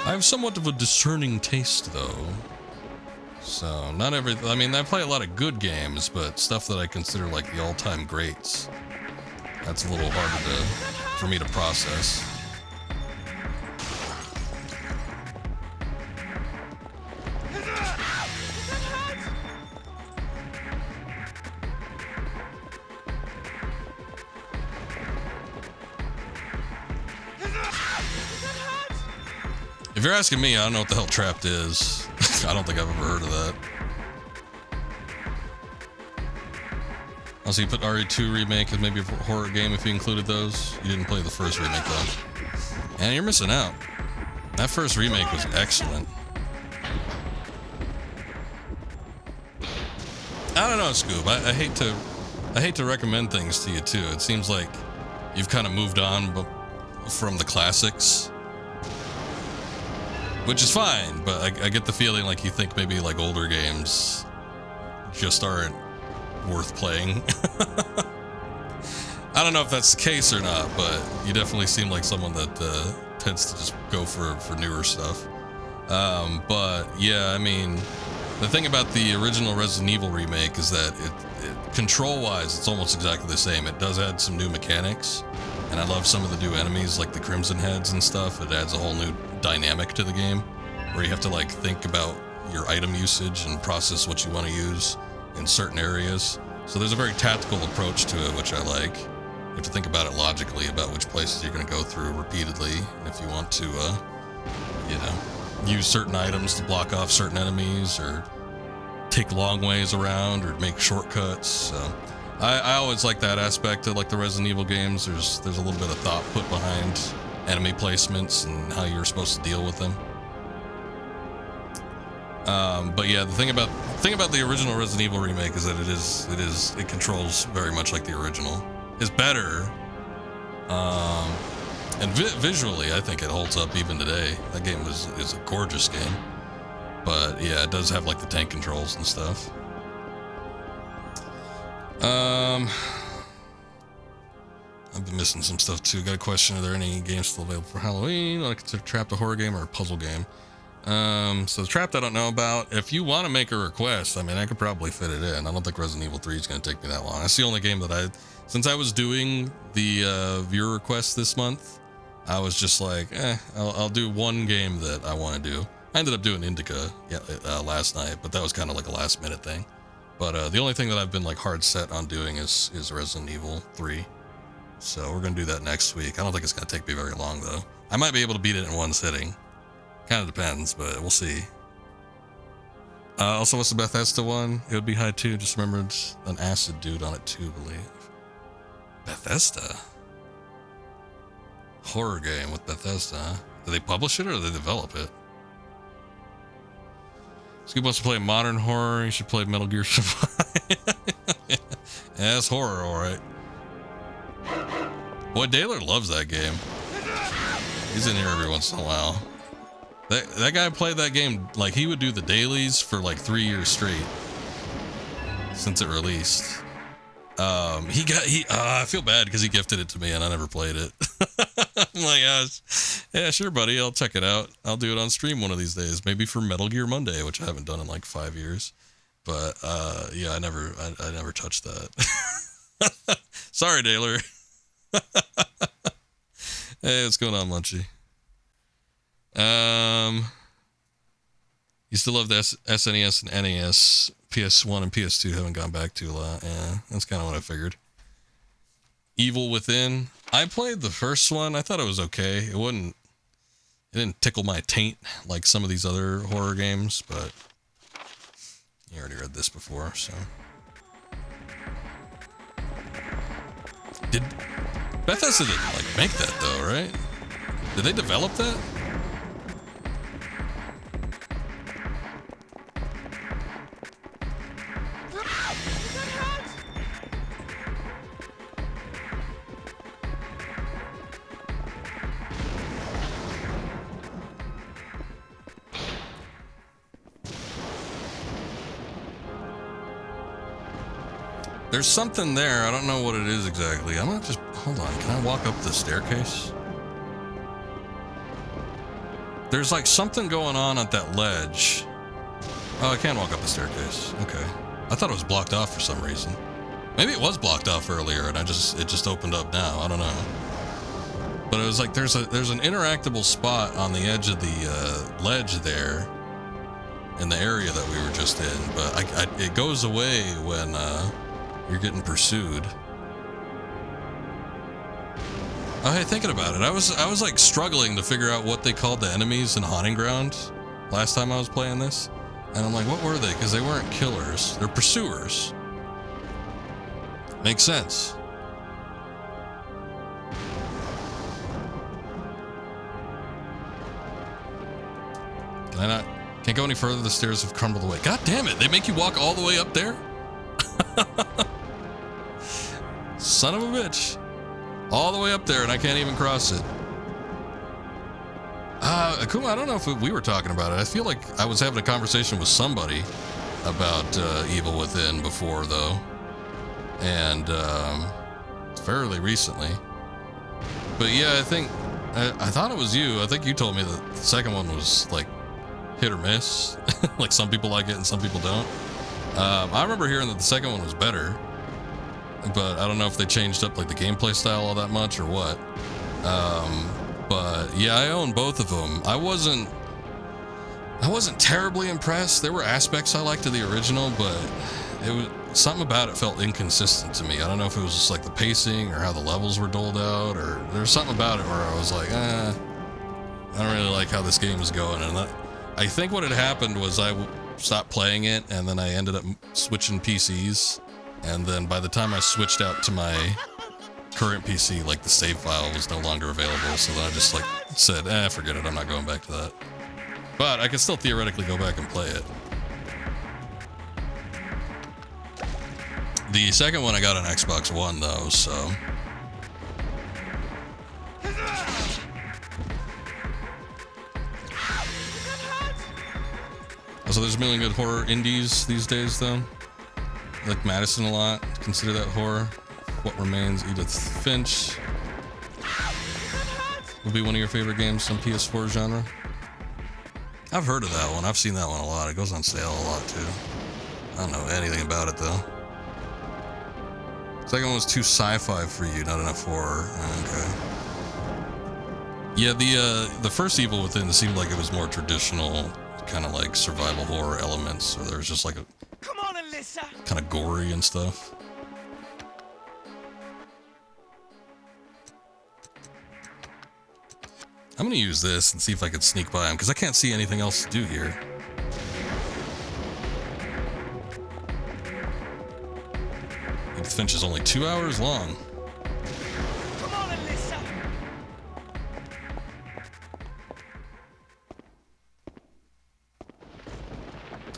I have somewhat of a discerning taste, though. So, not every... I mean, I play a lot of good games, but stuff that I consider like the all-time greats, that's a little harder for me to process. If you're asking me, I don't know what the hell Trapped is. I don't think I've ever heard of that. Also, you put RE2 Remake as maybe a horror game if you included those. You didn't play the first remake, though. And you're missing out. That first remake was excellent. I don't know, Scoob. I hate to recommend things to you, too. It seems like you've kind of moved on from the classics. Which is fine, but I get the feeling like you think maybe like older games just aren't worth playing. I don't know if that's the case or not, but you definitely seem like someone that tends to just go for newer stuff. But yeah, I mean, the thing about the original Resident Evil remake is that it control-wise, it's almost exactly the same. It does add some new mechanics, and I love some of the new enemies, like the Crimson Heads and stuff. It adds a whole new dynamic to the game, where you have to like think about your item usage and process what you want to use in certain areas. So there's a very tactical approach to it, which I like. You have to think about it logically, about which places you're going to go through repeatedly, and if you want to, use certain items to block off certain enemies, or take long ways around, or make shortcuts. So I always like that aspect of like the Resident Evil games. There's a little bit of thought put behind enemy placements and how you're supposed to deal with them. But yeah, the thing about the original Resident Evil remake is that it controls very much like the original. It's better, and visually, I think it holds up even today. That game is a gorgeous game. But yeah, it does have like the tank controls and stuff. I've been missing some stuff too. Got a question: are there any games still available for Halloween? I consider Trapped a horror game or a puzzle game? So the Trapped I don't know about. If you want to make a request, I mean, I could probably fit it in. I don't think Resident Evil 3 is going to take me that long. That's the only game that since I was doing the viewer requests this month, I was just like, I'll do one game that I want to do. I ended up doing Indica last night, but that was kind of like a last minute thing. But the only thing that I've been like hard set on doing is Resident Evil 3. So we're going to do that next week. I don't think it's going to take me very long, though. I might be able to beat it in one sitting. Kind of depends, but we'll see. Also, what's the Bethesda one? It would be high, too. Just remembered an acid dude on it, too, I believe. Bethesda? Horror game with Bethesda. Do they publish it or do they develop it? Scoop wants to play modern horror. You should play Metal Gear Survive. Yeah, that's horror, alright. Boy, Daler loves that game. He's in here every once in a while. That guy played that game, like, he would do the dailies for like 3 years straight since it released. I feel bad because he gifted it to me and I never played it. I'm like, yeah, sure, buddy, I'll check it out. I'll do it on stream one of these days, maybe for Metal Gear Monday, which I haven't done in like 5 years. But yeah, I never touched that. Sorry, Daler. Hey, what's going on, Munchie? Used to love the SNES and NES. PS1 and PS2 haven't gone back to a lot. Yeah, that's kind of what I figured. Evil Within. I played the first one. I thought it was okay. It didn't tickle my taint like some of these other horror games, but you already read this before, so. Did Bethesda didn't like make that though, right? Did they develop that? There's something there. I don't know what it is exactly. I'm gonna just hold on. Can I walk up the staircase? There's like something going on at that ledge. Oh, I can walk up the staircase. Okay. I thought it was blocked off for some reason. Maybe it was blocked off earlier and it just opened up now. I don't know. But it was like there's an interactable spot on the edge of the ledge there in the area that we were just in. But it goes away when you're getting pursued. Oh, hey, thinking about it, I was like struggling to figure out what they called the enemies in Haunting Ground last time I was playing this, and I'm like, what were they? Because they weren't killers; they're pursuers. Makes sense. Can I not? Can't go any further. The stairs have crumbled away. God damn it! They make you walk all the way up there. Son of a bitch. All the way up there and I can't even cross it. Akuma, I don't know if we were talking about it. I feel like I was having a conversation with somebody about Evil Within before, though. And fairly recently. But yeah, I thought it was you. I think you told me that the second one was like hit or miss. Like some people like it and some people don't. I remember hearing that the second one was better. But I don't know if they changed up like the gameplay style all that much or what. But yeah, I own both of them. I wasn't terribly impressed. There were aspects I liked of the original, but it was something about it felt inconsistent to me. I don't know if it was just like the pacing or how the levels were doled out, or there was something about it where I was like, I don't really like how this game is going. And I think what had happened was I stopped playing it, and then I ended up switching PCs. And then by the time I switched out to my current PC, like the save file was no longer available. So then I just like said, forget it. I'm not going back to that. But I can still theoretically go back and play it. The second one I got on Xbox One though, so. Also, there's a million good horror indies these days though. I like Madison a lot. Consider that horror. What Remains, Edith Finch. Will be one of your favorite games on PS4 genre. I've heard of that one. I've seen that one a lot. It goes on sale a lot too. I don't know anything about it though. Second one was too sci-fi for you, not enough horror. Okay. Yeah, the first Evil Within seemed like it was more traditional, kind of like survival horror elements, or there was just like a Come on, Alyssa. kind of gory and stuff. I'm gonna use this and see if I can sneak by him, because I can't see anything else to do here. Edith Finch is only 2 hours long. Come on, Alyssa.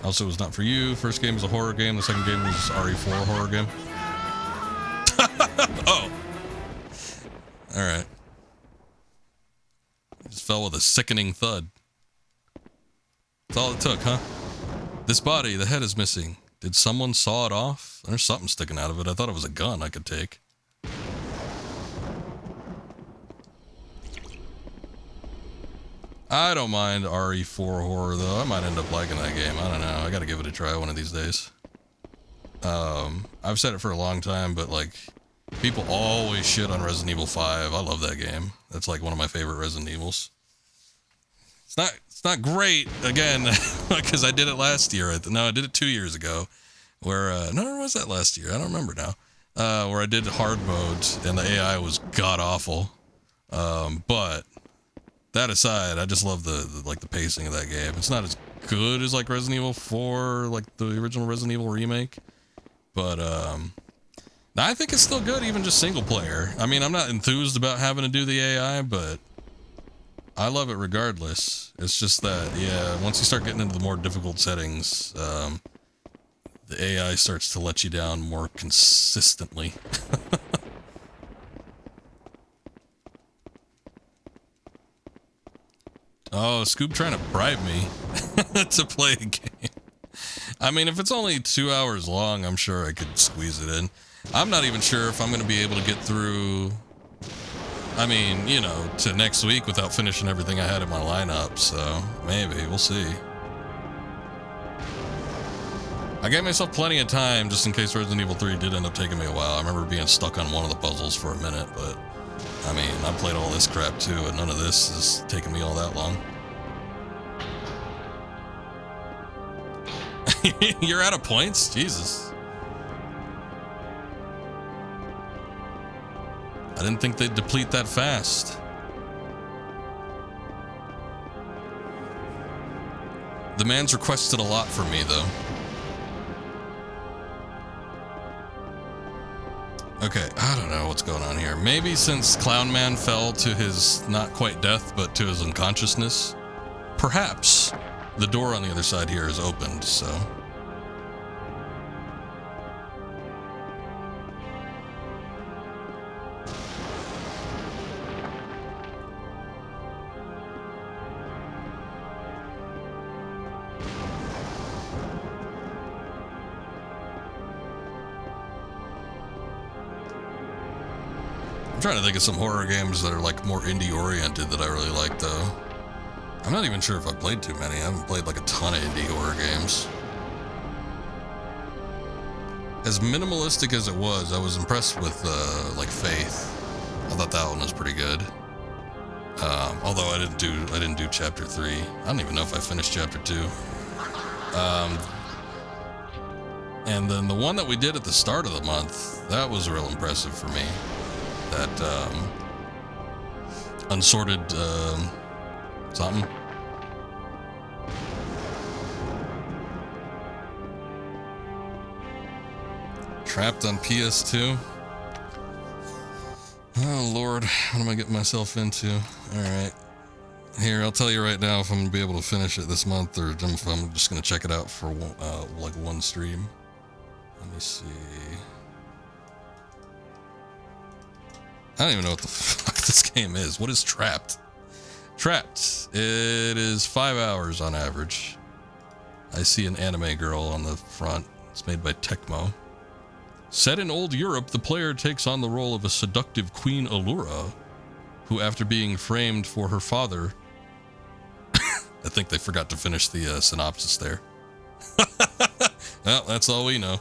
Also, it was not for you. First game was a horror game. The second game was RE4 horror game. Oh. All right. Just fell with a sickening thud. That's all it took, huh? This body, the head is missing. Did someone saw it off? There's something sticking out of it. I thought it was a gun I could take. I don't mind RE4 horror, though. I might end up liking that game. I don't know. I gotta give it a try one of these days. I've said it for a long time, but, like, people always shit on Resident Evil 5. I love that game. That's, like, one of my favorite Resident Evils. It's not great again because I did it last year. No, I did it 2 years ago. Where no, or was that last year? I don't remember now. Where I did hard modes and the AI was god awful. But that aside, I just love the pacing of that game. It's not as good as like Resident Evil 4, like the original Resident Evil remake, but I think it's still good, even just single player. I mean, I'm not enthused about having to do the AI, but I love it regardless. It's just that, yeah, once you start getting into the more difficult settings, the AI starts to let you down more consistently. Oh, Scoob trying to bribe me to play a game. I mean, if it's only 2 hours long, I'm sure I could squeeze it in. I'm not even sure if I'm going to be able to get through, I mean, you know, to next week without finishing everything I had in my lineup, so maybe, we'll see. I gave myself plenty of time just in case Resident Evil 3 did end up taking me a while. I remember being stuck on one of the puzzles for a minute, but I mean, I played all this crap too, and none of this is taking me all that long. You're out of points? Jesus. I didn't think they'd deplete that fast. The man's requested a lot from me, though. Okay, I don't know what's going on here. Maybe since Clown Man fell to his not quite death, but to his unconsciousness, perhaps the door on the other side here is opened, so. I'm trying to think of some horror games that are like more indie oriented that I really like though. I'm not even sure if I've played too many. I haven't played like a ton of indie horror games. As minimalistic as it was, I was impressed with like Faith. I thought that one was pretty good. Although I didn't do chapter 3. I don't even know if I finished chapter 2. And then the one that we did at the start of the month, that was real impressive for me. That unsorted something. Trapped on PS2. Oh Lord, what am I getting myself into? Alright. Here, I'll tell you right now if I'm gonna be able to finish it this month or if I'm just gonna check it out for like one stream. Let me see. I don't even know what the fuck this game is. What is Trapped? Trapped. It is 5 hours on average. I see an anime girl on the front. It's made by Tecmo. Set in old Europe, the player takes on the role of a seductive Queen Allura, who after being framed for her father... I think they forgot to finish the synopsis there. Well, that's all we know.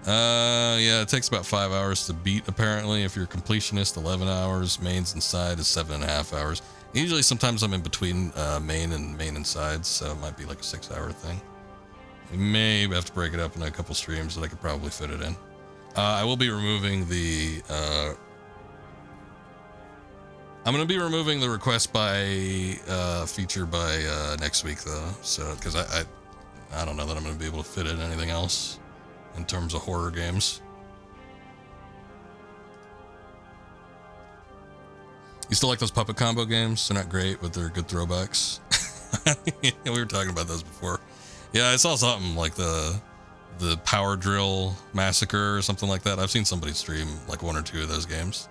Yeah, it takes about 5 hours to beat, apparently. If you're a completionist, 11 hours. Mains and side is 7.5 hours. Usually, sometimes I'm in between main and sides, so it might be like a 6-hour thing. We may have to break it up into a couple streams, but I could probably fit it in. I will be removing the... I'm going to be removing the request by feature by next week, though. So, because I don't know that I'm going to be able to fit in anything else in terms of horror games. You still like those puppet combo games? They're not great, but they're good throwbacks. Yeah, we were talking about those before. Yeah, I saw something like the Power Drill Massacre or something like that. I've seen somebody stream like 1 or 2 of those games.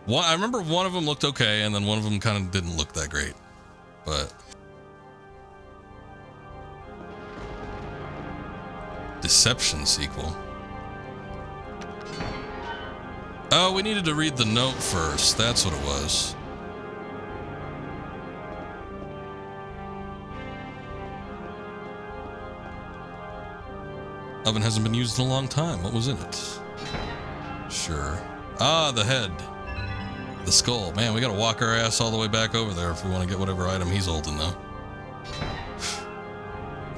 I remember one of them looked okay, and then one of them kind of didn't look that great. But Deception sequel. Oh, we needed to read the note first. That's what it was. Oven hasn't been used in a long time. What was in it? Sure. Ah, the head. The skull. Man, we gotta walk our ass all the way back over there if we want to get whatever item he's holding, though.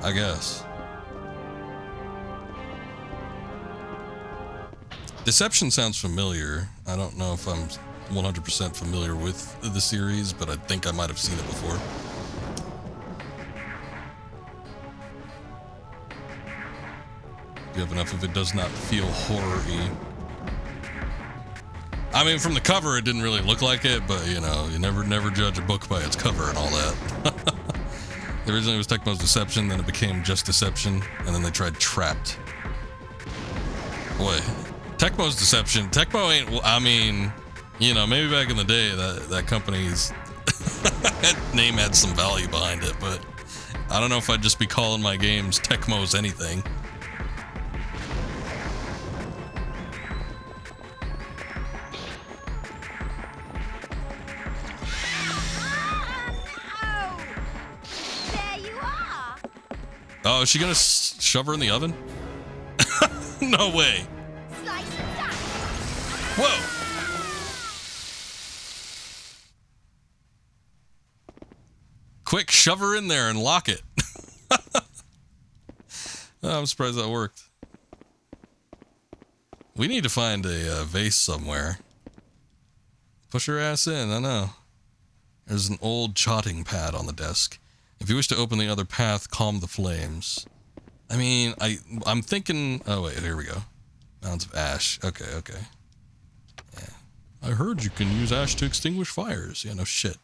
I guess. Deception sounds familiar. I don't know if I'm 100% familiar with the series, but I think I might have seen it before. You have enough of it does not feel horror-y. I mean, from the cover, it didn't really look like it, but you know, you never judge a book by its cover and all that. Originally it was Tecmo's Deception, then it became just Deception, and then they tried Trapped. Boy, Tecmo's Deception. Tecmo ain't, I mean, you know, maybe back in the day that company's name had some value behind it, but I don't know if I'd just be calling my games Tecmo's anything. Oh, there you are. Oh, is she gonna shove her in the oven? No way. Slice and dice. Whoa. Quick, shove her in there and lock it. Oh, I'm surprised that worked. We need to find a vase somewhere. Push her ass in, I know. There's an old chotting pad on the desk. If you wish to open the other path, calm the flames. I mean, I'm thinking... Oh, wait, here we go. Mounds of ash. Okay. Yeah. I heard you can use ash to extinguish fires. Yeah, no shit.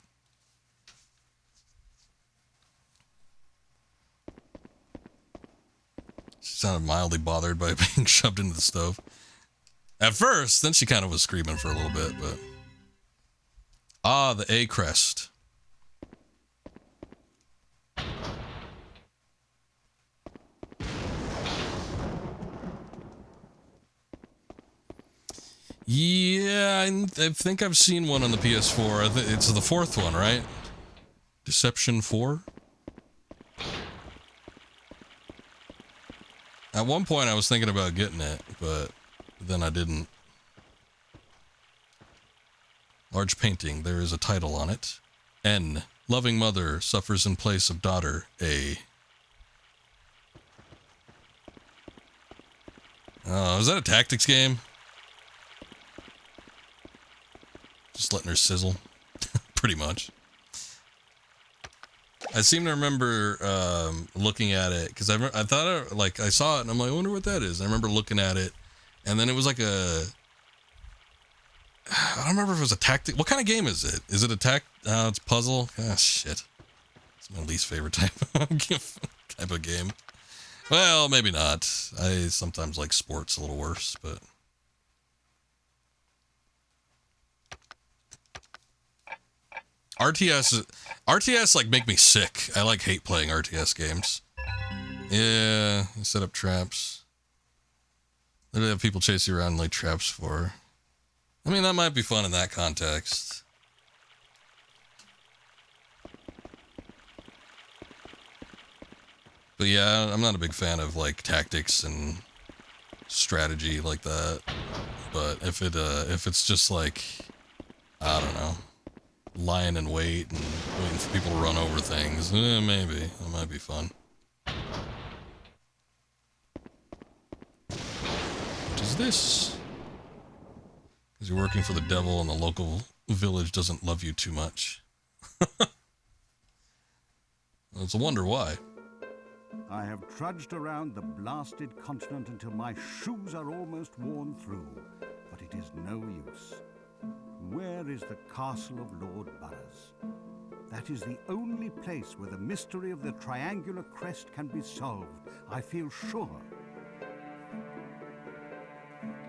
She sounded mildly bothered by being shoved into the stove. At first, then she kind of was screaming for a little bit, but... Ah, the A crest. Yeah, I think I've seen one on the PS4. It's the fourth one, right? Deception 4? At one point I was thinking about getting it, but then I didn't. Large painting. There is a title on it. N. Loving mother suffers in place of daughter. A. Oh, is that a tactics game? Just letting her sizzle. Pretty much. I seem to remember looking at it because I thought I saw it and I'm like, I wonder what that is. I remember looking at it, and then it was like a. I don't remember if it was a tactic. What kind of game is it? Is it a it's puzzle. Ah, shit. It's my least favorite type of game. Well, maybe not. I sometimes like sports a little worse, but. RTS like make me sick. I like hate playing RTS games. Yeah, you set up traps. They have people chase you around and lay traps for. I mean, that might be fun in that context. But yeah, I'm not a big fan of like tactics and strategy like that. But if it's just like, I don't know, lying in wait and waiting for people to run over things, maybe that might be fun. What is this? Because you're working for the devil and the local village doesn't love you too much. It's a wonder why. I have trudged around the blasted continent until my shoes are almost worn through, but it is no use. Where is the castle of Lord Burroughs? That is the only place where the mystery of the triangular crest can be solved, I feel sure.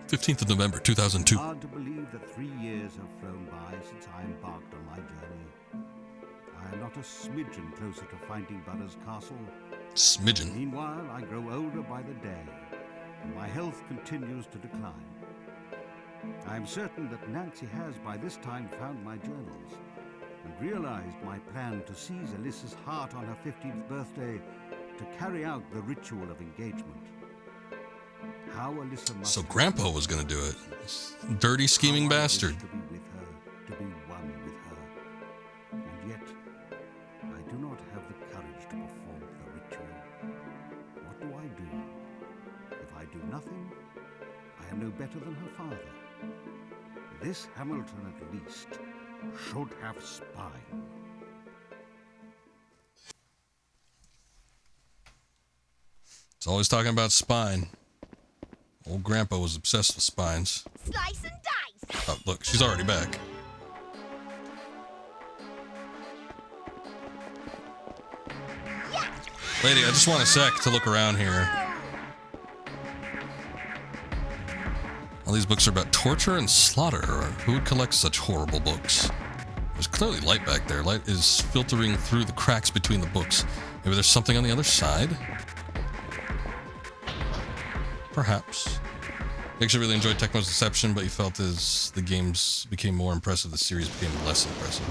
15th of November, 2002. Hard to believe that 3 years have flown by since I embarked on my journey. I am not a smidgen closer to finding Burroughs Castle. Smidgen. Meanwhile, I grow older by the day, and my health continues to decline. I am certain that Nancy has by this time found my journals and realized my plan to seize Alyssa's heart on her 15th birthday to carry out the ritual of engagement. How Alyssa must So Grandpa was gonna do it. Dirty, scheming bastard. To be with her, to be one with her. And yet, I do not have the courage to perform the ritual. no better than her father. This Hamilton, at least, should have spine. It's always talking about spine. Old Grandpa was obsessed with spines. Slice and dice. Oh, look, she's already back. Lady, I just want a sec to look around here. All these books are about torture and slaughter. Who would collect such horrible books? There's clearly light back there. Light is filtering through the cracks between the books. Maybe there's something on the other side? Perhaps. You actually really enjoyed Tecmo's Deception, but you felt as the games became more impressive, the series became less impressive.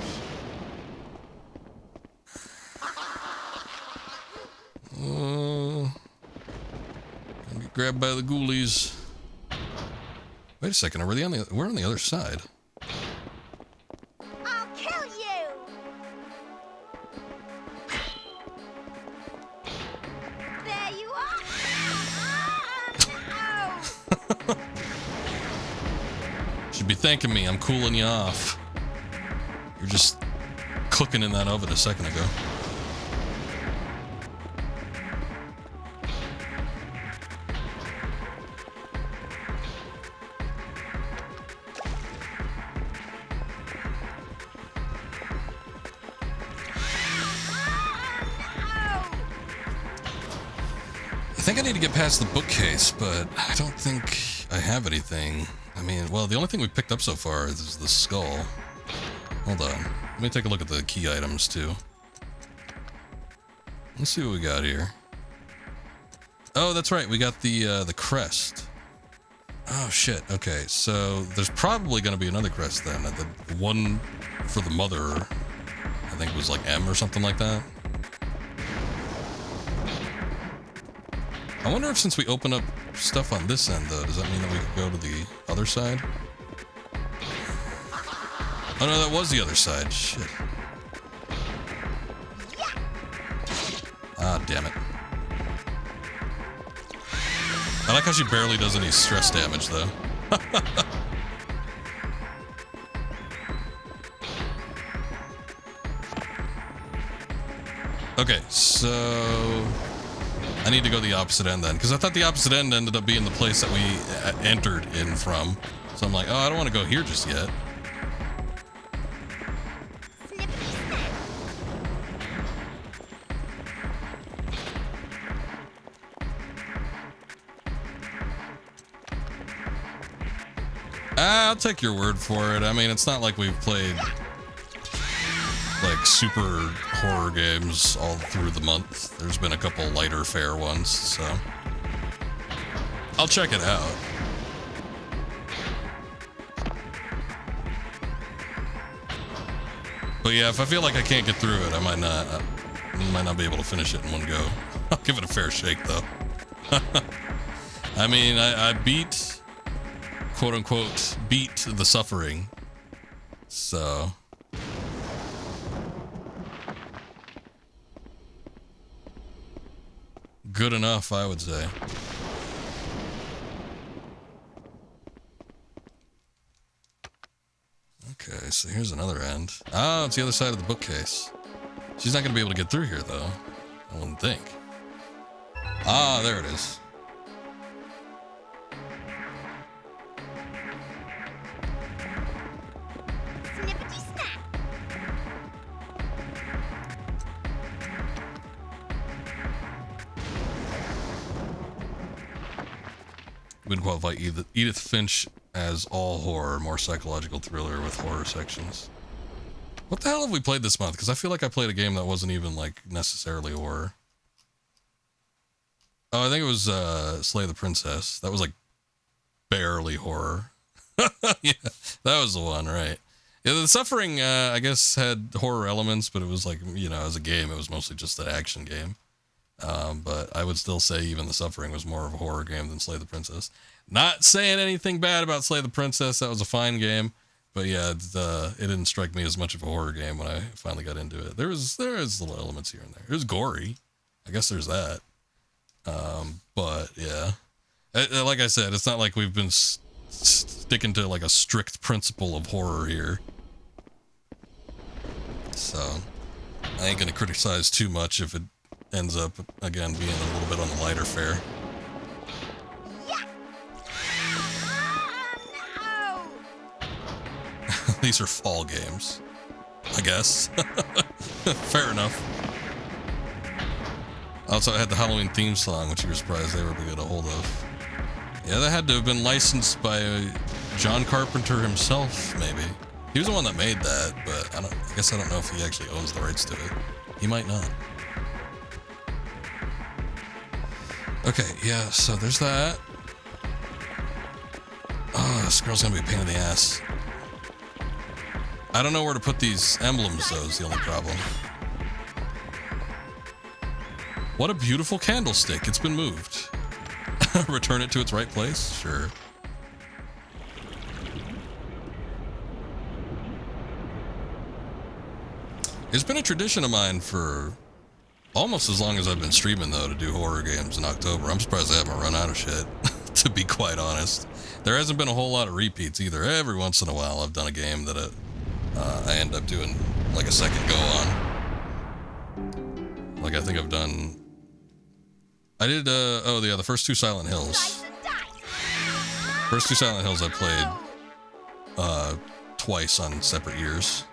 Gonna get grabbed by the ghoulies. Wait a second, we're on the other side. I'll kill you. There you are. Oh. Should be thanking me, I'm cooling you off. You're just cooking in that oven a second ago. I think I need to get past the bookcase, but I don't think I have anything. I mean, well, the only thing we picked up so far is the skull. Hold on. Let me take a look at the key items, too. Let's see what we got here. Oh, that's right. We got the crest. Oh, shit. Okay, so there's probably going to be another crest then. The one for the mother, I think it was like M or something like that. I wonder if since we open up stuff on this end, though, does that mean that we could go to the other side? Oh, no, that was the other side. Shit. Ah, damn it. I like how she barely does any stress damage, though. Okay, so I need to go the opposite end then, because I thought the opposite end ended up being the place that we entered in from. So I'm like, oh, I don't want to go here just yet. I'll take your word for it. I mean, it's not like we've played like super horror games all through the month. There's been a couple lighter fare ones, so I'll check it out. But yeah, if I feel like I can't get through it, I might not be able to finish it in one go. I'll give it a fair shake though. I mean, I beat, quote unquote, beat the suffering. So good enough, I would say. Okay, so here's another end. Oh, it's the other side of the bookcase. She's not going to be able to get through here, though. I wouldn't think. Ah, there it is. Snippety snap. Would qualify Edith Finch as all horror, more psychological thriller with horror sections. What the hell have we played this month? Because I feel like I played a game that wasn't even like necessarily horror. Oh, I think it was Slay the Princess. That was like barely horror. Yeah, that was the one, right? Yeah, the Suffering, I guess, had horror elements, but it was like, you know, as a game, it was mostly just an action game. But I would still say even the Suffering was more of a horror game than Slay the Princess. Not saying anything bad about Slay the Princess. That was a fine game. But yeah, it didn't strike me as much of a horror game when I finally got into it. There is little elements here and there. It was gory. I guess there's that. But yeah. Like I said, it's not like we've been sticking to like a strict principle of horror here. So I ain't gonna criticize too much if it ends up, again, being a little bit on the lighter fare. These are fall games, I guess. Fair enough. Also, I had the Halloween theme song, which you were surprised they were able to get a hold of. Yeah, that had to have been licensed by John Carpenter himself, maybe. He was the one that made that, but I guess I don't know if he actually owns the rights to it. He might not. Okay, yeah, so there's that. Oh, this girl's gonna be a pain in the ass. I don't know where to put these emblems, though, is the only problem. What a beautiful candlestick. It's been moved. Return it to its right place? Sure. It's been a tradition of mine for almost as long as I've been streaming, though, to do horror games in October. I'm surprised I haven't run out of shit, to be quite honest. There hasn't been a whole lot of repeats either. Every once in a while, I've done a game that I end up doing like a second go on. Like I think I've done... I did, the first two Silent Hills. First two Silent Hills I played twice on separate years.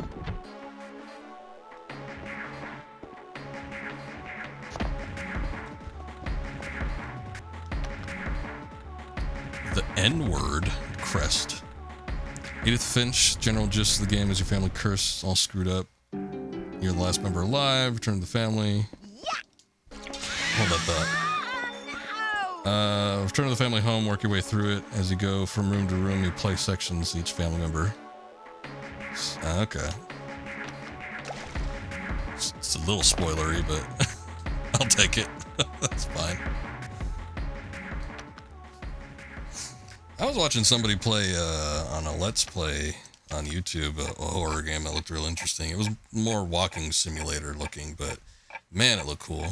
The N-word crest. Edith Finch, general gist of the game is your family cursed, all screwed up. You're the last member alive, return to the family. Hold that thought. Return to the family home, work your way through it. As you go from room to room, you play sections each family member. Okay. It's a little spoilery, but I'll take it. That's fine. I was watching somebody play on a Let's Play on YouTube, a horror game that looked real interesting. It was more walking simulator looking, but man, it looked cool.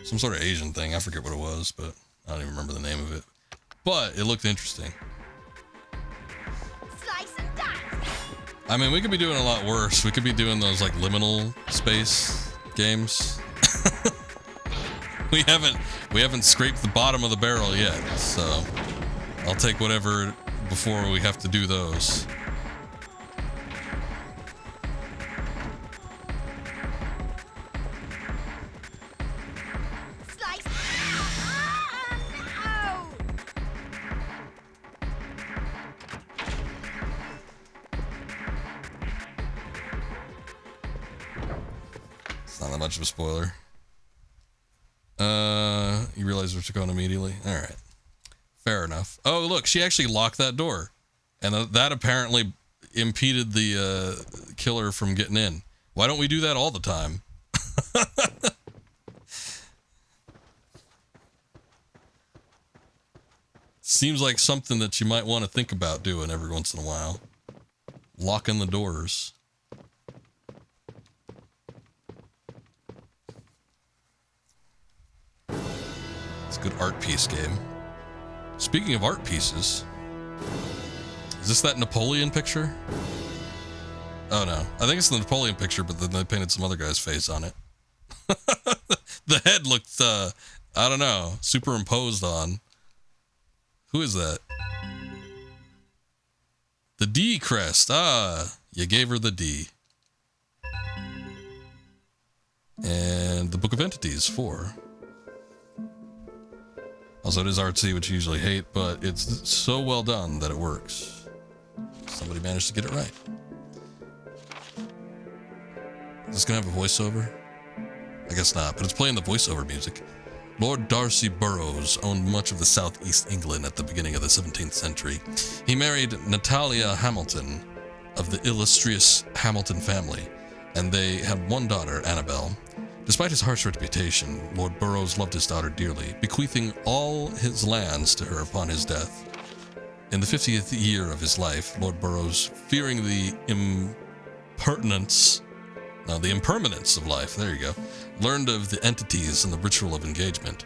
Some sort of Asian thing. I forget what it was, but I don't even remember the name of it. But it looked interesting. Slice and dice. I mean, we could be doing a lot worse. We could be doing those like liminal space games. We haven't scraped the bottom of the barrel yet, so I'll take whatever before we have to do those. Slice. It's not that much of a spoiler. You realize what's going immediately? All right. Fair enough. Oh, look, she actually locked that door. And that apparently impeded the killer from getting in. Why don't we do that all the time? Seems like something that you might want to think about doing every once in a while. Locking the doors. It's a good art piece game. Speaking of art pieces, is this that Napoleon picture? Oh no, I think it's the Napoleon picture, but then they painted some other guy's face on it. The head looked, I don't know, superimposed on. Who is that? The D crest. Ah, you gave her the D. And the Book of Entities, 4. Also, it is artsy, which you usually hate, but it's so well done that it works. Somebody managed to get it right. Is this gonna have a voiceover? I guess not, but it's playing the voiceover music. Lord Darcy Burroughs owned much of the southeast England at the beginning of the 17th century. He married Natalia Hamilton of the illustrious Hamilton family, and they had one daughter, Annabel. Despite his harsh reputation, Lord Burroughs loved his daughter dearly, bequeathing all his lands to her upon his death. In the 50th year of his life, Lord Burroughs, fearing the impermanence of life, learned of the entities and the ritual of engagement.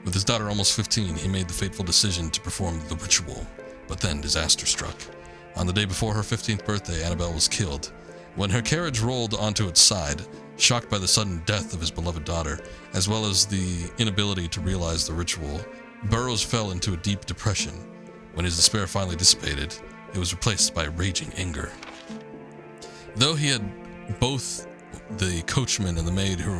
With his daughter almost 15, he made the fateful decision to perform the ritual, but then disaster struck. On the day before her 15th birthday, Annabelle was killed. When her carriage rolled onto its side, shocked by the sudden death of his beloved daughter, as well as the inability to realize the ritual, Burroughs fell into a deep depression. When his despair finally dissipated, it was replaced by raging anger. Though he had both the coachman and the maid who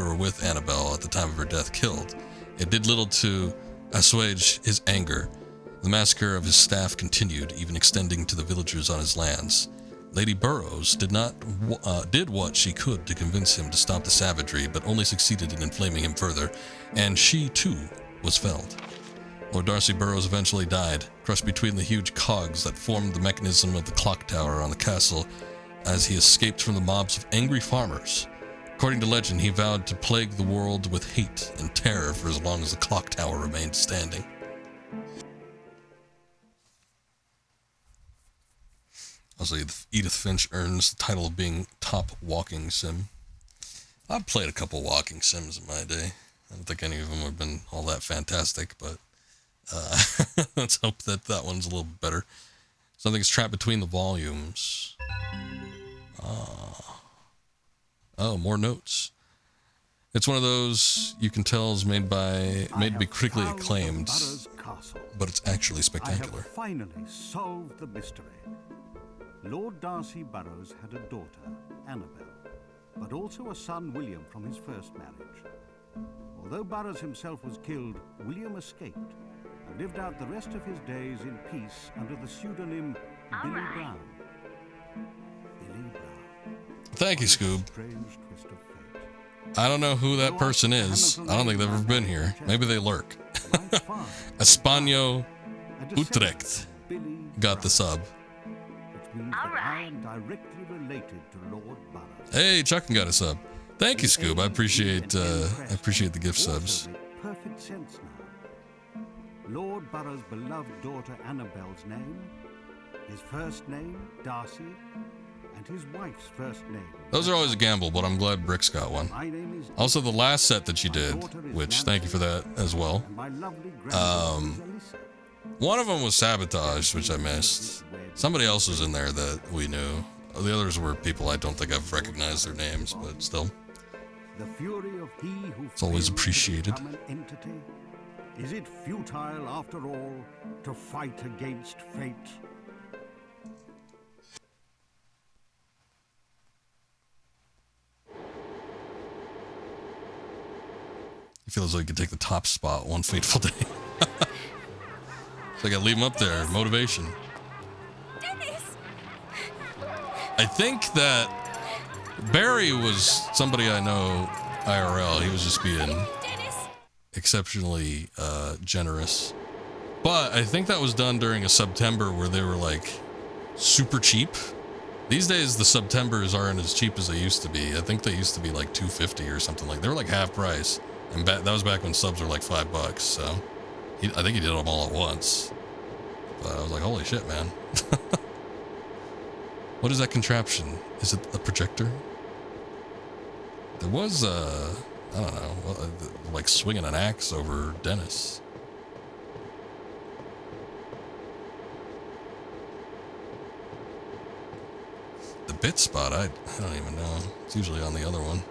were with Annabelle at the time of her death killed, it did little to assuage his anger. The massacre of his staff continued, even extending to the villagers on his lands. Lady Burroughs did what she could to convince him to stop the savagery, but only succeeded in inflaming him further, and she too was felled. Lord Darcy Burroughs eventually died, crushed between the huge cogs that formed the mechanism of the clock tower on the castle, as he escaped from the mobs of angry farmers. According to legend, he vowed to plague the world with hate and terror for as long as the clock tower remained standing. Also, Edith Finch earns the title of being top walking sim. I've played a couple walking sims in my day. I don't think any of them have been all that fantastic, but let's hope that that one's a little better. Something's trapped between the volumes. Oh, more notes. It's one of those you can tell is made to be critically acclaimed, but it's actually spectacular. I have finally solved the mystery. Lord Darcy Burroughs had a daughter, Annabelle, but also a son, William, from his first marriage. Although Burroughs himself was killed, William escaped and lived out the rest of his days in peace under the pseudonym Billy Brown. Billy Brown. Thank you, Scoob. Strange twist of fate. I don't know who that person is. I don't think they've ever been here. Maybe they lurk. Espanol Utrecht got the sub. Which means that I am directly related to Lord Burroughs. Hey, Chuck got a sub. Thank you, Scoob. I appreciate the gift subs. Also make perfect sense now. Lord Burroughs' beloved daughter Annabelle's name, his first name, Darcy, and his wife's first name. Those are always a gamble, but I'm glad Brick's got one. My name is Also, the last set that you did, which thank you for that as well. and my lovely granddaughter is Alyssa. One of them was sabotaged, which I missed. Somebody else was in there that we knew. The others were people I don't think I've recognized their names, but still. The fury of he who It's always failed to appreciated. become an entity? Is it futile after all to fight against fate? I feel as though you could take the top spot one fateful day. So I gotta leave him up there. Motivation. Dennis! I think that Barry was somebody I know IRL. He was just being Dennis! exceptionally generous. But I think that was done during a September where they were like super cheap. These days the Septembers aren't as cheap as they used to be. I think they used to be like $2.50 or something like. They were like half price, and that was back when subs were like $5. So I think he did them all at once. But I was like, holy shit, man! What is that contraption? Is it a projector? There was I don't know, like swinging an axe over Dennis. The bit spot, I don't even know. It's usually on the other one.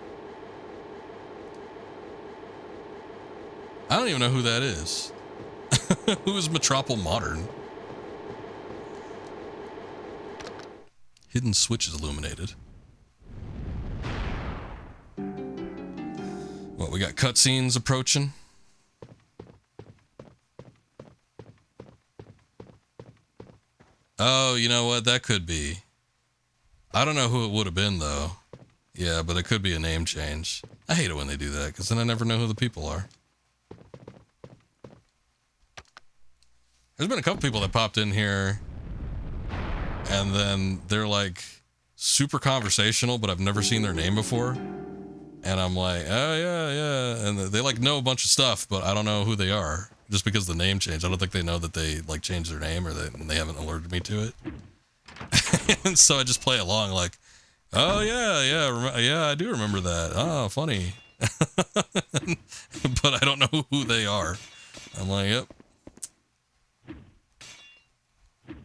I don't even know who that is. Who is Metropol Modern? Hidden switch is illuminated. What, we got cutscenes approaching? Oh, you know what? That could be. I don't know who it would have been, though. Yeah, but it could be a name change. I hate it when they do that, because then I never know who the people are. There's been a couple people that popped in here, and then they're like super conversational, but I've never seen their name before. And I'm like, oh yeah, yeah. And they like know a bunch of stuff, but I don't know who they are just because the name changed. I don't think they know that they like changed their name, or they haven't alerted me to it. And so I just play along like, oh yeah, yeah, yeah, I do remember that. Oh, funny. but I don't know who they are. I'm like, yep.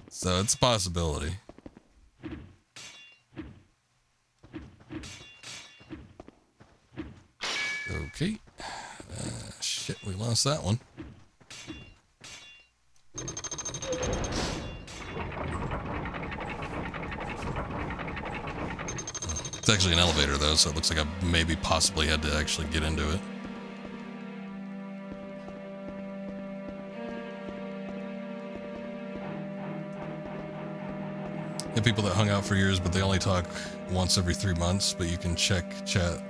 So it's a possibility. Okay. Shit, we lost that one. It's actually an elevator, though, so it looks like I maybe possibly had to actually get into it. The people that hung out for years, but they only talk once every 3 months, but you can check chat,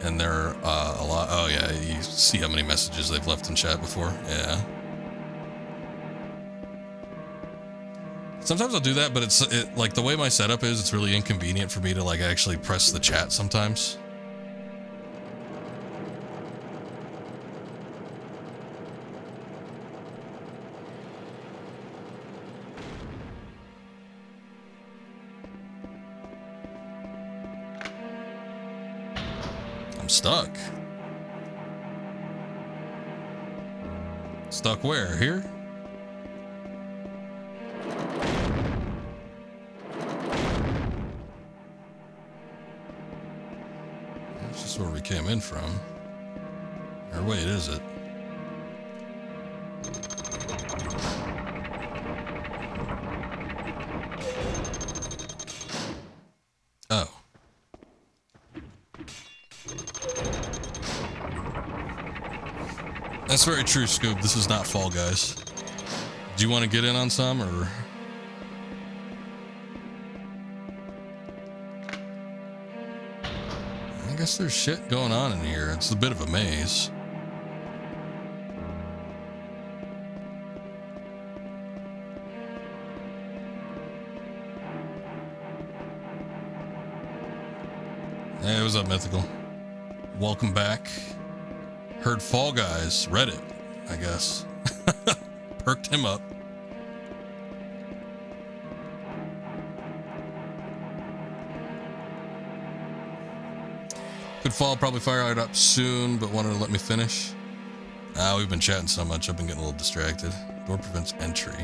and they're a lot. Oh, yeah, you see how many messages they've left in chat before. Yeah. Sometimes I'll do that, but it's like the way my setup is, it's really inconvenient for me to like actually press the chat sometimes. I'm stuck. Stuck where? Here? Where we came in from. Or wait, is it? Oh. That's very true, Scoob. This is not Fall Guys. Do you want to get in on some, or... I guess there's shit going on in here. It's a bit of a maze. Hey, what's up, Mythical? Welcome back. Heard Fall Guys. Read it, I guess. Perked him up. Could fall, probably fire it up soon, but wanted to let me finish. We've been chatting so much, I've been getting a little distracted. Door prevents entry.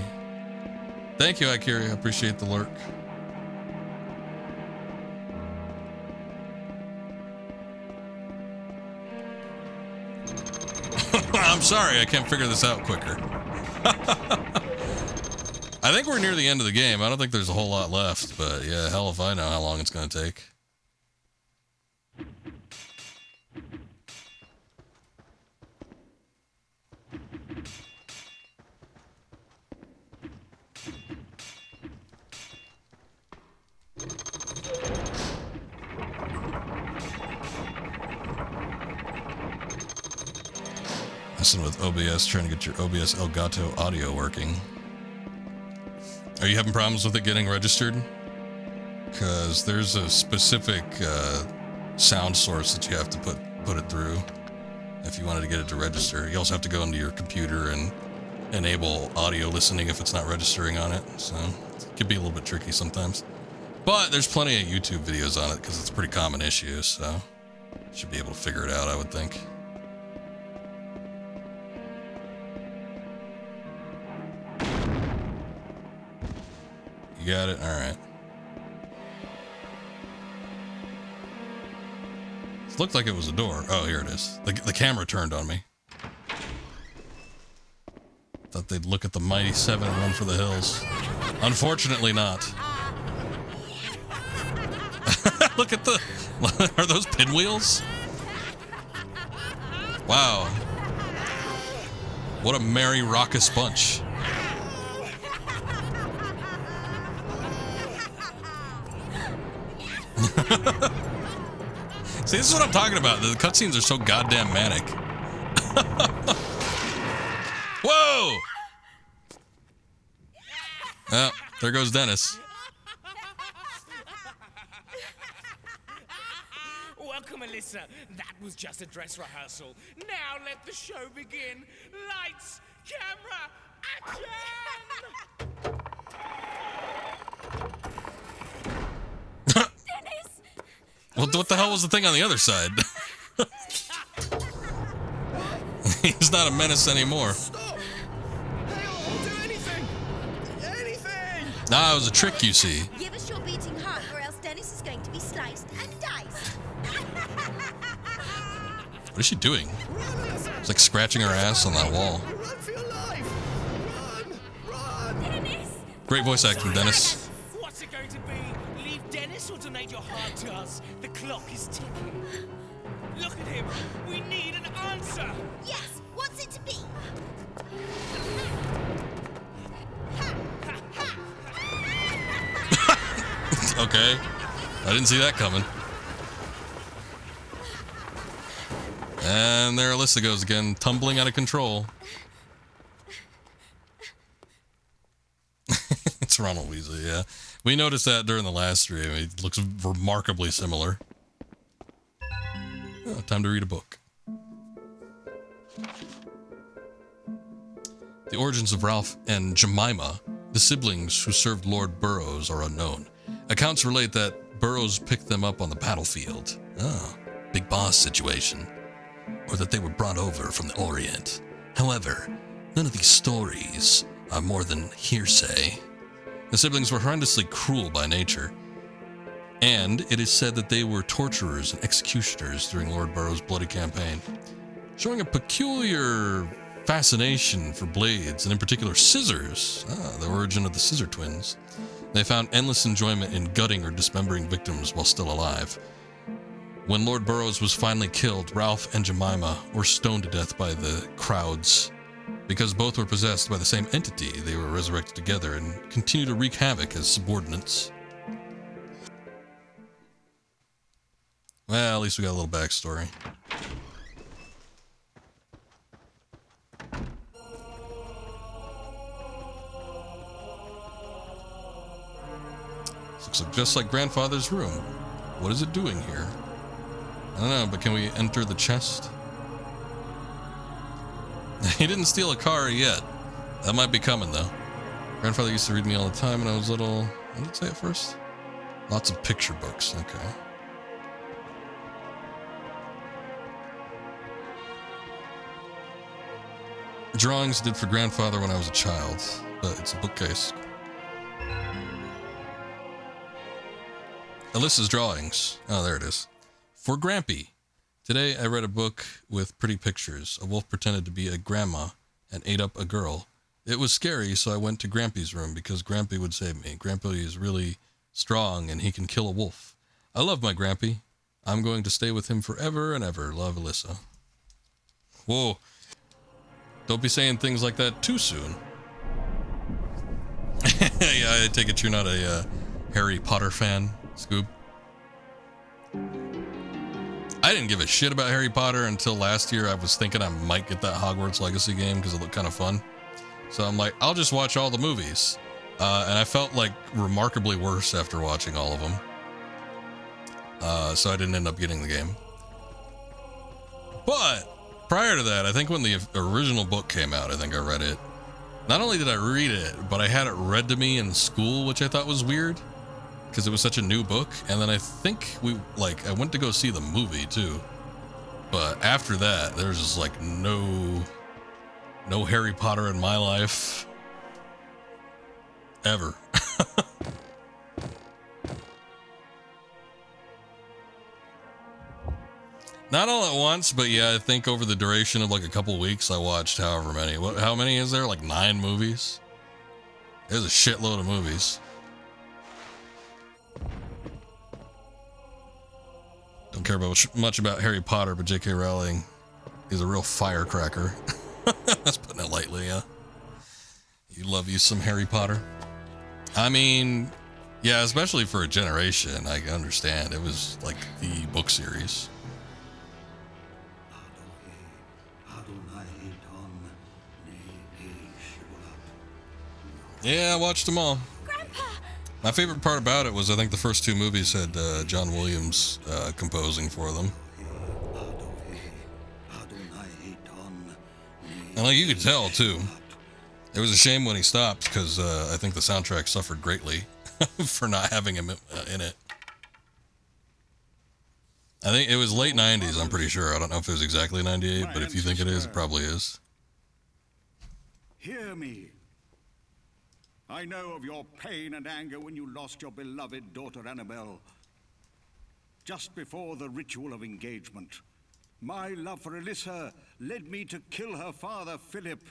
Thank you, Ikiri. I appreciate the lurk. I'm sorry, I can't figure this out quicker. I think we're near the end of the game. I don't think there's a whole lot left, but yeah, hell if I know how long it's going to take. Messing with OBS, trying to get your OBS Elgato audio working. Are you having problems with it getting registered? Because there's a specific sound source that you have to put it through if you wanted to get it to register. You also have to go into your computer and enable audio listening if it's not registering on it. So it can be a little bit tricky sometimes. But there's plenty of YouTube videos on it because it's a pretty common issue. So should be able to figure it out, I would think. You got it? Alright. It looked like it was a door. Oh, here it is. The camera turned on me. Thought they'd look at the mighty 7 and run for the hills. Unfortunately not. Look at the... Are those pinwheels? Wow. What a merry raucous bunch. See, this is what I'm talking about. The cutscenes are so goddamn manic. Whoa! Oh, there goes Dennis. Welcome, Alyssa. That was just a dress rehearsal. Now let the show begin. Lights, camera, action! Dennis! Well, what the hell was the thing on the other side? He's not a menace anymore. Stop! Hey, I'll do anything! Anything! Nah, it was a trick, you see. Give us your beating heart, or else Dennis is going to be sliced and diced. What is she doing? Run, Alyssa! It's like scratching her ass on that wall. Run for your life! Run! Run! Dennis! Great voice acting, Dennis. What's it going to be? Leave Dennis or donate your heart to us? The clock is ticking. Look at him. We need an answer. Yes, what's it to be? Okay. I didn't see that coming. And there Alyssa goes again, tumbling out of control. It's Ronald Weasley, yeah. We noticed that during the last stream. He looks remarkably similar. Oh, time to read a book. The origins of Ralph and Jemima, the siblings who served Lord Burroughs, are unknown. Accounts relate that Burroughs picked them up on the battlefield. Oh, big boss situation. Or that they were brought over from the Orient. However, none of these stories are more than hearsay. The siblings were horrendously cruel by nature, and it is said that they were torturers and executioners during Lord Burroughs' bloody campaign, showing a peculiar fascination for blades, and in particular scissors, the origin of the Scissor Twins. They found endless enjoyment in gutting or dismembering victims while still alive. When Lord Burroughs was finally killed, Ralph and Jemima were stoned to death by the crowds. Because both were possessed by the same entity, they were resurrected together and continue to wreak havoc as subordinates. Well, at least we got a little backstory. This looks like just like Grandfather's room. What is it doing here? I don't know, but can we enter the chest? He didn't steal a car yet. That might be coming, though. Grandfather used to read me all the time when I was little. What did it say at first? Lots of picture books. Okay. Drawings I did for Grandfather when I was a child, but it's a bookcase. Alyssa's drawings. Oh, there it is. For Grampy. Today I read a book with pretty pictures. A wolf pretended to be a grandma and ate up a girl. It was scary, so I went to Grampy's room because Grampy would save me. Grampy is really strong and he can kill a wolf. I love my Grampy. I'm going to stay with him forever and ever. Love, Alyssa. Whoa. Don't be saying things like that too soon. Yeah, I take it you're not a Harry Potter fan, Scoob. I didn't give a shit about Harry Potter until last year. I was thinking I might get that Hogwarts Legacy game because it looked kind of fun. So I'm like, I'll just watch all the movies. And I felt like remarkably worse after watching all of them. So I didn't end up getting the game. But prior to that, I think when the original book came out, I think I read it. Not only did I read it, but I had it read to me in school, which I thought was weird. Because it was such a new book, and then I think I went to go see the movie too. But after that, there's just like no Harry Potter in my life ever. Not all at once, but yeah, I think over the duration of like a couple weeks, I watched however many. How many is there? Like 9 movies? There's a shitload of movies. Don't care about much about Harry Potter, but J.K. Rowling is a real firecracker. That's putting it lightly, yeah. You love you some Harry Potter. I mean, yeah, especially for a generation, I understand. It was like the book series. Yeah, I watched them all. Grandpa! My favorite part about it was I think the first 2 movies had John Williams composing for them. And like you could tell too. It was a shame when he stopped because I think the soundtrack suffered greatly for not having him in it. I think it was late 90s, I'm pretty sure. I don't know if it was exactly 98, but if you think it is, it probably is. Hear me. I know of your pain and anger when you lost your beloved daughter Annabelle. Just before the ritual of engagement, my love for Alyssa led me to kill her father, Philip.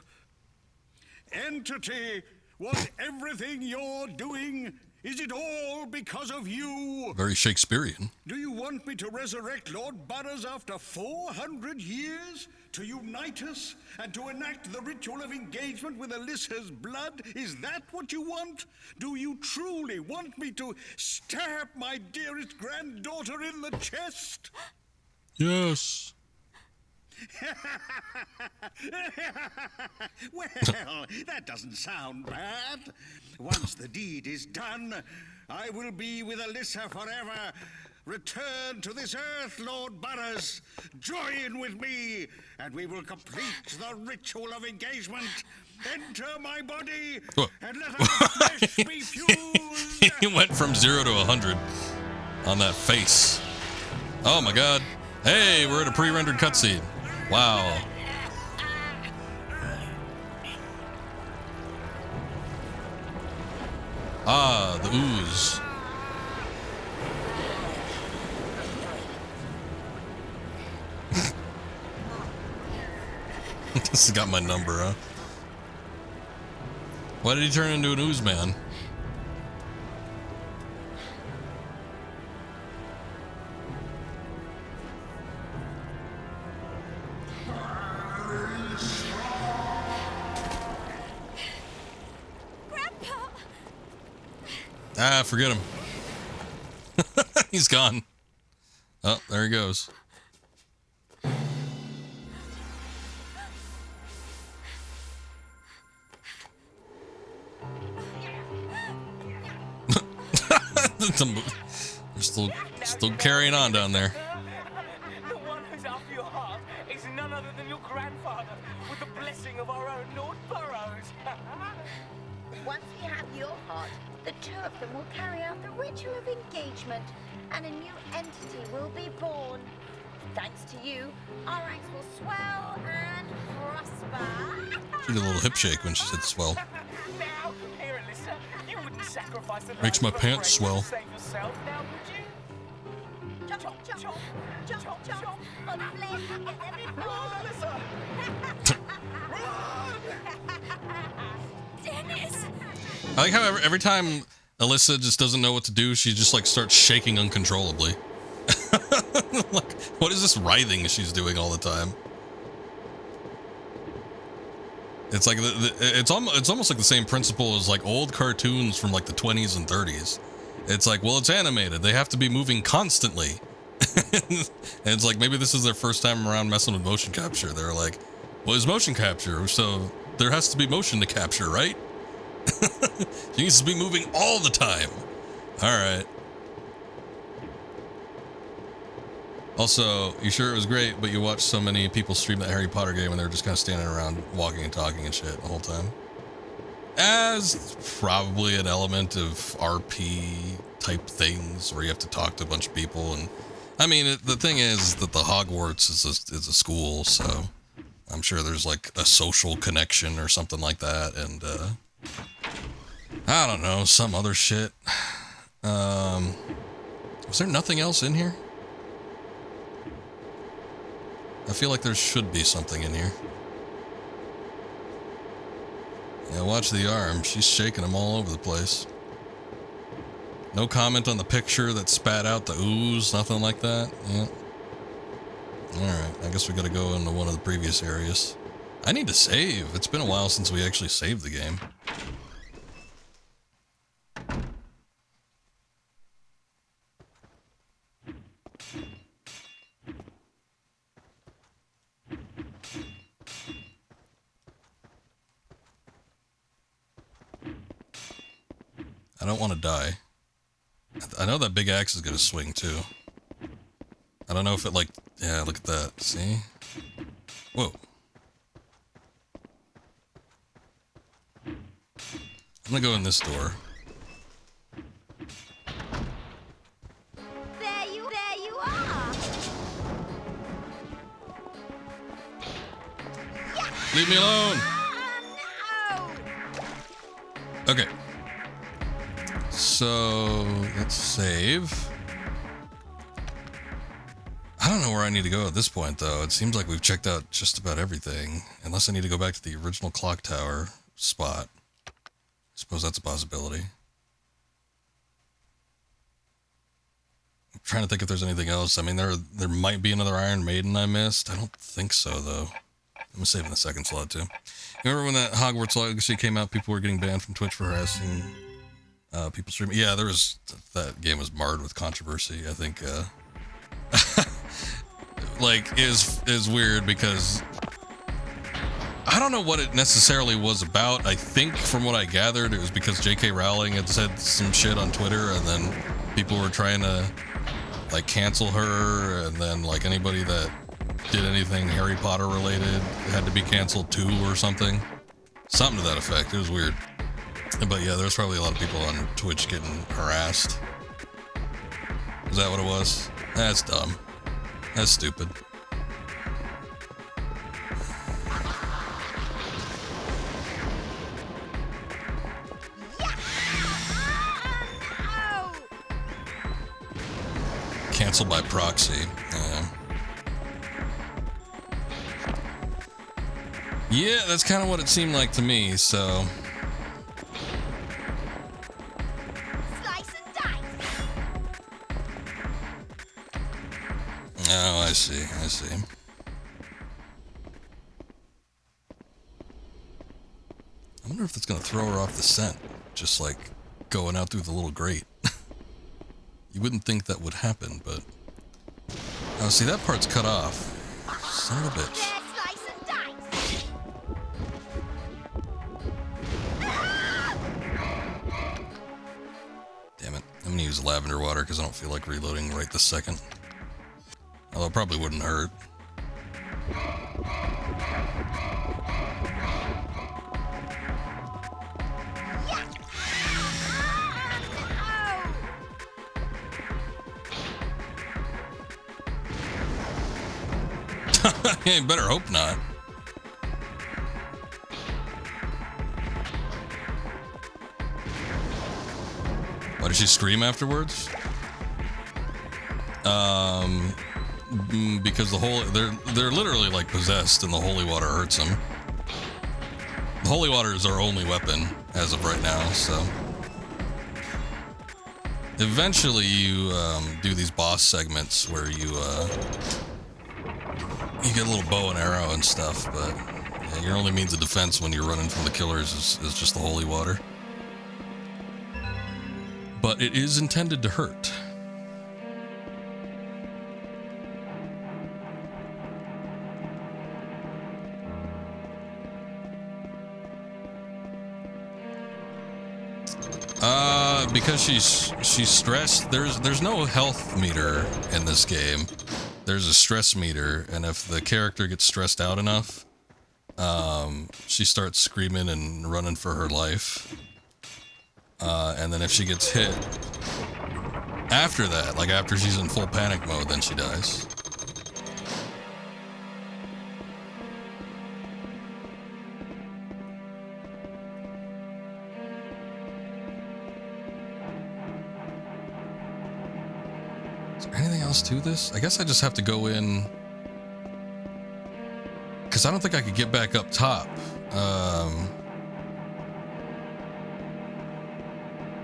Entity, was everything you're doing? Is it all because of you? Very Shakespearean. Do you want me to resurrect Lord Burroughs after 400 years? To unite us and to enact the ritual of engagement with Alyssa's blood? Is that what you want? Do you truly want me to stab my dearest granddaughter in the chest? Yes. Well, that doesn't sound bad. Once the deed is done, I will be with Alyssa forever. Return to this earth, Lord Burroughs. Join with me, and we will complete the ritual of engagement. Enter my body, and let our flesh be fused. He went from 0 to 100 on that face. Oh my god. Hey, we're at a pre-rendered cutscene. Wow. Ah, the ooze. This has got my number, huh? Why did he turn into an ooze man? Grandpa! Ah, forget him. He's gone. Oh, there he goes. They're still carrying on down there. The one who's after your heart is none other than your grandfather, with the blessing of our own Lord Burroughs. Once we have your heart, the two of them will carry out the ritual of engagement, and a new entity will be born. Thanks to you, our ranks will swell and prosper. She did a little hip shake when she said swell. Now, here, Alyssa, you wouldn't sacrifice the Makes life my of a pants friend swell. to save yourself, now would you? Chop, chop, chop, chop, chop, chop, on flesh and every Alyssa! Dennis! I like how every time Alyssa just doesn't know what to do, she just like starts shaking uncontrollably. Like, what is this writhing she's doing all the time? It's like it's almost like the same principle as like old cartoons from like the 20s and 30s. It's like, well, it's animated; they have to be moving constantly. And it's like maybe this is their first time around messing with motion capture. They're like, well, it's motion capture, so there has to be motion to capture, right? She needs to be moving all the time. All right. Also, you sure it was great, but you watched so many people stream that Harry Potter game and they were just kind of standing around walking and talking and shit the whole time. As probably an element of RP type things where you have to talk to a bunch of people. And I mean, the thing is that the Hogwarts is a school, so I'm sure there's like a social connection or something like that. And I don't know, some other shit. Was there nothing else in here? I feel like there should be something in here. Yeah, watch the arm. She's shaking them all over the place. No comment on the picture that spat out the ooze, nothing like that. Yeah. Alright, I guess we gotta go into one of the previous areas. I need to save. It's been a while since we actually saved the game. I don't want to die. I know that big axe is going to swing too. I don't know if it like... Yeah, look at that. See? Whoa. I'm going to go in this door. There you are. Leave me alone. No! Okay. So let's save. I don't know where I need to go at this point, though. It seems like we've checked out just about everything. Unless I need to go back to the original clock tower spot. I suppose that's a possibility. I'm trying to think if there's anything else. I mean, there might be another Iron Maiden I missed. I don't think so, though. I'm saving the second slot, too. Remember when that Hogwarts Legacy came out, people were getting banned from Twitch for harassing people streaming? Yeah, that game was marred with controversy. I think, like, is weird because I don't know what it necessarily was about. I think from what I gathered, it was because J.K. Rowling had said some shit on Twitter, and then people were trying to, like, cancel her, and then, like, anybody that did anything Harry Potter related had to be canceled too or something. Something to that effect. It was weird. But yeah, there's probably a lot of people on Twitch getting harassed. Is that what it was? That's dumb. That's stupid. Cancel by proxy. Yeah, that's kind of what it seemed like to me, so. Slice and dice. Oh, I see. I wonder if that's gonna throw her off the scent, just like going out through the little grate. You wouldn't think that would happen, but... Oh, see, that part's cut off. Son of a bitch. Slice and dice. Damn it. I'm gonna use lavender water because I don't feel like reloading right this second. Although it probably wouldn't hurt. You better hope not. Why did she scream afterwards? Because they're literally like possessed, and the holy water hurts them. The holy water is our only weapon as of right now, so. Eventually, you do these boss segments where you get a little bow and arrow and stuff, but yeah, your only means of defense when you're running from the killers is just the holy water. But it is intended to hurt. Because she's stressed. There's no health meter in this game. There's a stress meter, and if the character gets stressed out enough, she starts screaming and running for her life. And then if she gets hit after that, like after she's in full panic mode, then she dies. Is there anything else to this? I guess I just have to go in, because I don't think I could get back up top.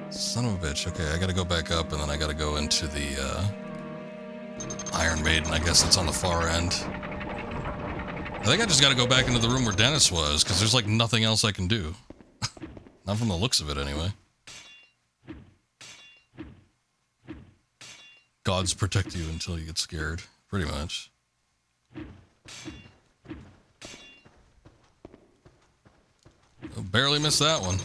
Son of a bitch. Okay, I gotta go back up, and then I gotta go into the Iron Maiden. I guess it's on the far end. I think I just gotta go back into the room where Dennis was, because there's like nothing else I can do. Not from the looks of it, anyway. Gods protect you until you get scared, pretty much. Oh, barely missed that one.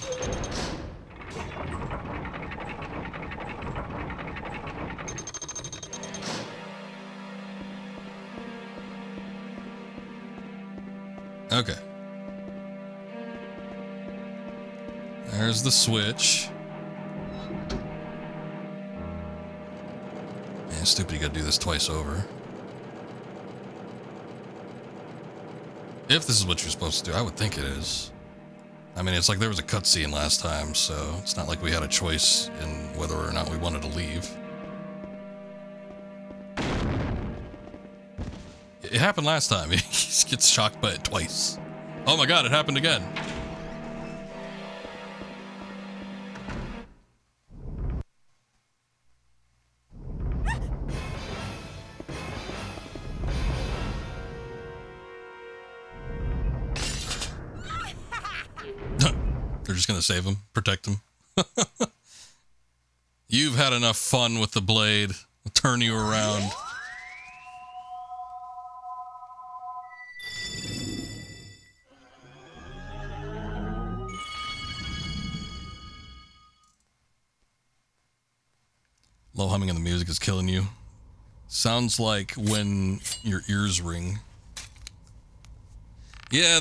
Okay. There's the switch. Man, stupid, you gotta do this twice over. If this is what you're supposed to do, I would think it is. I mean, it's like there was a cutscene last time, so it's not like we had a choice in whether or not we wanted to leave. It happened last time. He gets shocked by it twice. Oh my god, it happened again. They're just gonna save him, protect him. You've had enough fun with the blade. I'll turn you around. Low humming in the music is killing you. Sounds like when your ears ring. Yeah,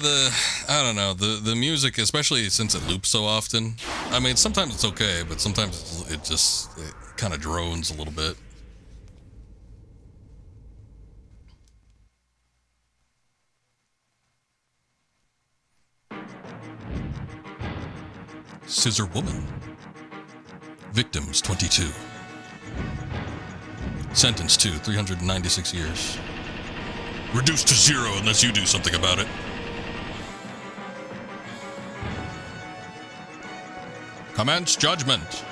I don't know, the music, especially since it loops so often. I mean, sometimes it's okay, but sometimes it kind of drones a little bit. Scissor Woman. Victims 22. Sentenced to 396 years. Reduced to 0 unless you do something about it. Commence judgment.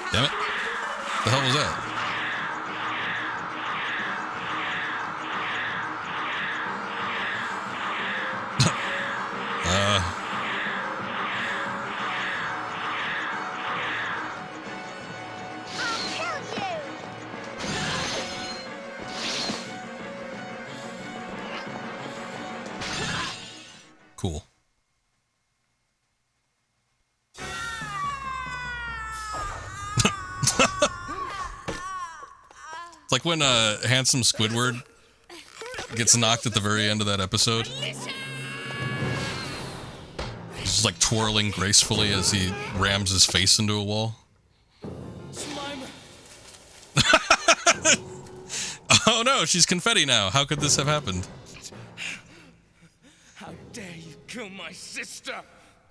Damn it. The hell was that? Cool. It's like when handsome Squidward gets knocked at the very end of that episode. He's just like twirling gracefully as he rams his face into a wall. Oh no, she's confetti now. How could this have happened? How dare you kill my sister?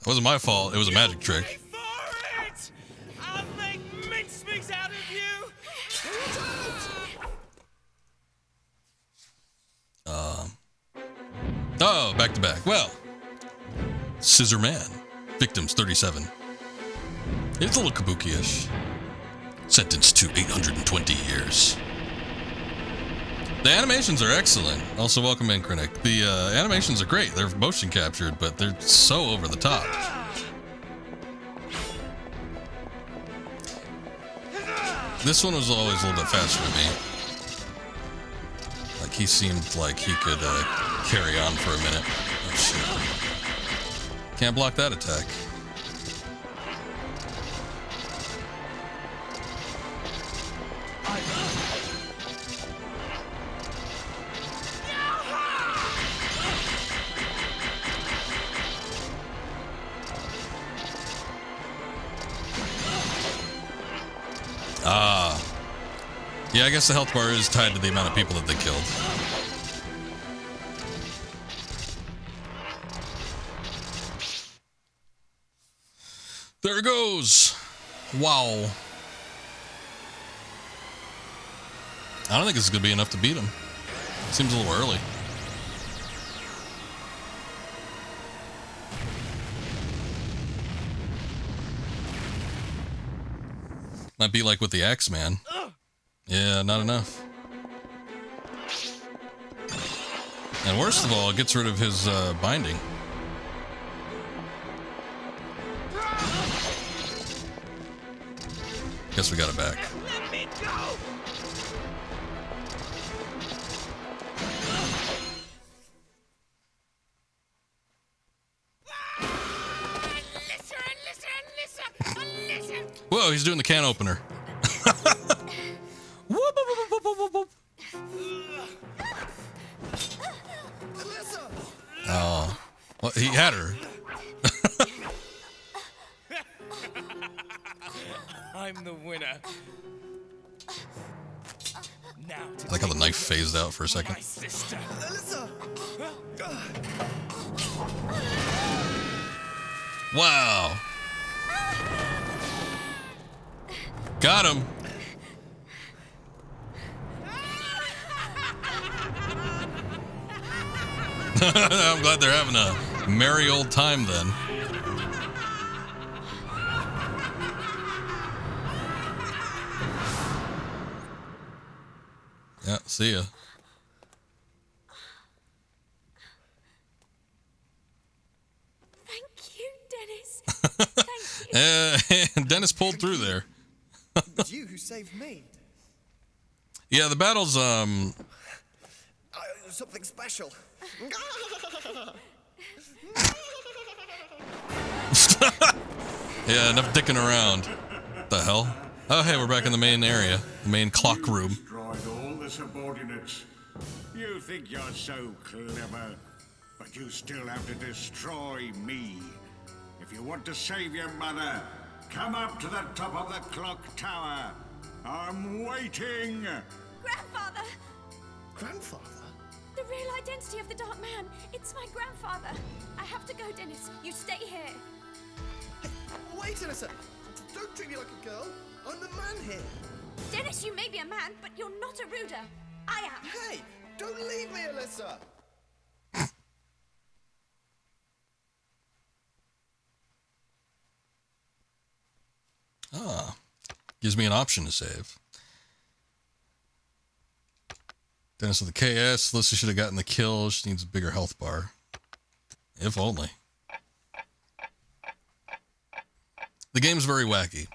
It wasn't my fault. It was a magic trick. Pay for it! I'll make mincemeat out of you! Oh, back to back. Well, Scissor Man. Victims 37. It's a little kabuki-ish. Sentenced to 820 years. The animations are excellent. Also, welcome in, Krennic. The animations are great. They're motion captured, but they're so over the top. This one was always a little bit faster to me. Like, he seemed like he could carry on for a minute. Oh, shit. Can't block that attack. Ah. Yeah, I guess the health bar is tied to the amount of people that they killed. There it goes. Wow. I don't think this is going to be enough to beat him. Seems a little early. Might be like with the Axeman. Yeah, not enough. And worst of all, it gets rid of his binding. Guess we got it back. Let me go! Whoa, he's doing the can opener. Whoop, whoop, whoop, whoop, whoop, whoop. Alyssa! Oh, well, he had her. I'm the winner. Now to I like how the take knife phased out for a second. my sister. Alyssa! Wow. Got him. I'm glad they're having a merry old time then. Yeah, see ya. Thank you, Dennis. Thank you. Dennis pulled through there. It was you who saved me. Yeah, the battle's Something special. yeah, enough dicking around. The hell? Oh, hey, we're back in the main area, the main clock room. Destroyed all the subordinates. You think you're so clever, but you still have to destroy me. If you want to save your mother, come up to the top of the clock tower. I'm waiting. Grandfather! Grandfather? The real identity of the Dark Man. It's my grandfather. I have to go, Dennis. You stay here. Hey, wait, Alyssa! Don't treat me like a girl. I'm the man here. Dennis, you may be a man, but you're not a ruder. I am. Hey, don't leave me, Alyssa! Ah, gives me an option to save. Dennis with the KS. Alyssa should have gotten the kill. She needs a bigger health bar. If only. The game's very wacky.